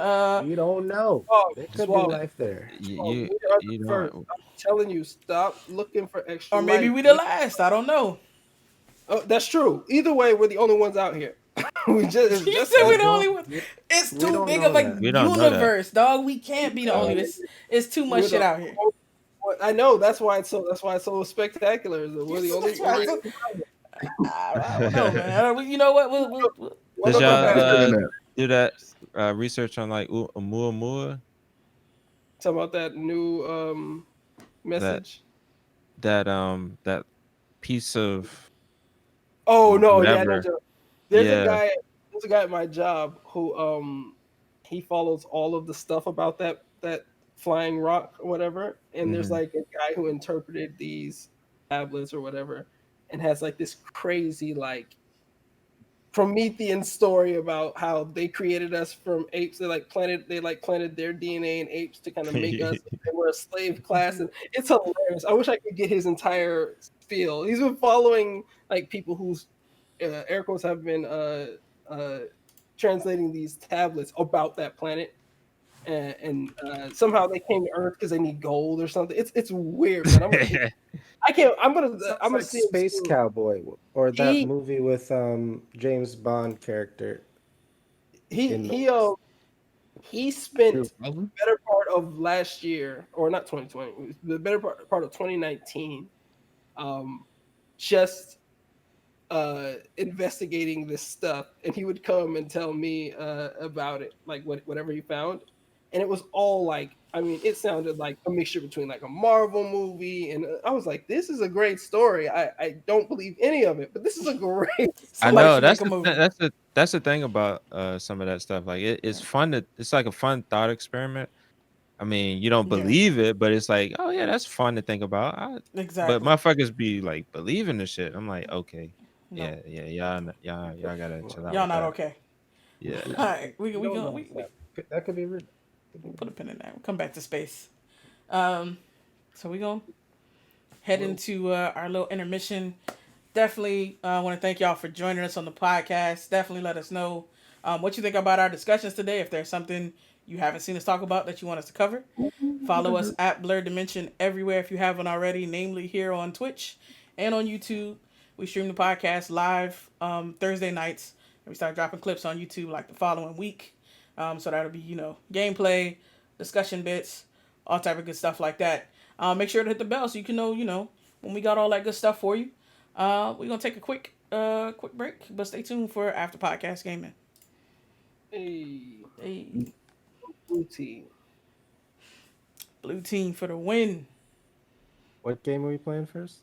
We don't know. Oh, There could Swab, be life there. You, we you, are the you first. don't. I'm telling you, stop looking for extra. or maybe life. we the last. I don't know. Oh, that's true. Either way, we're the only ones out here. we just, You just said we us. the only one. It's we too don't big know of a that. We don't know that. universe, dog. We can't be the only. It's too much We're shit the- out here. I know that's why it's so spectacular. Is that we're the only. That's why it's I don't know, man. You know what? We'll What Did about y'all that? Internet. do that research on like Oumuamua? Talk about that new message. That piece of Oh no, yeah, whatever. no joke. There's Yeah. a guy at my job who he follows all of the stuff about that flying rock or whatever. And there's Mhm. like a guy who interpreted these tablets or whatever, and has like this crazy like Promethean story about how they created us from apes. They planted their DNA in apes to kind of make us. And we're a slave class, and it's hilarious. I wish I could get his entire spiel. He's been following like people whose air quotes have been translating these tablets about that planet. And somehow they came to Earth because they need gold or something. It's weird, man. I can't. Sounds I'm gonna like see him Space soon. Cowboy or that He movie with James Bond character he in he those. um he spent Revolver? the better part of last year, or not 2020, the better part of 2019, um, just investigating this stuff, and he would come and tell me about it, like whatever he found, and it was all like, I mean, it sounded like a mixture between like a Marvel movie, and I was like, this is a great story. I don't believe any of it, but this is a great I Somebody know should make a movie. that's the thing about some of that stuff. Like it's fun to it's like a fun thought experiment. I mean, you don't Yeah, believe it, but it's like, oh yeah, that's fun to think about. But exactly. motherfuckers be like believing the shit. I'm like, okay, No, y'all gotta chill out y'all with not that. okay. Yeah. All right, we No, going no, that could be real. Could be we'll put a real. pin in that. We'll come back to space. Um, so we gonna head into our little intermission. Definitely want to thank y'all for joining us on the podcast. Definitely let us know what you think about our discussions today. If there's something you haven't seen us talk about that you want us to cover, follow us at Blerdimension everywhere if you haven't already, namely here on Twitch and on YouTube. We stream the podcast live Thursday nights, and we start dropping clips on YouTube like the following week. So that'll be, gameplay, discussion bits, all type of good stuff like that. Make sure to hit the bell so you can know, when we got all that good stuff for you. We're gonna take a quick break, but stay tuned for after podcast gaming. Hey, Hey, blue team. blue team for the win. What game are we playing first?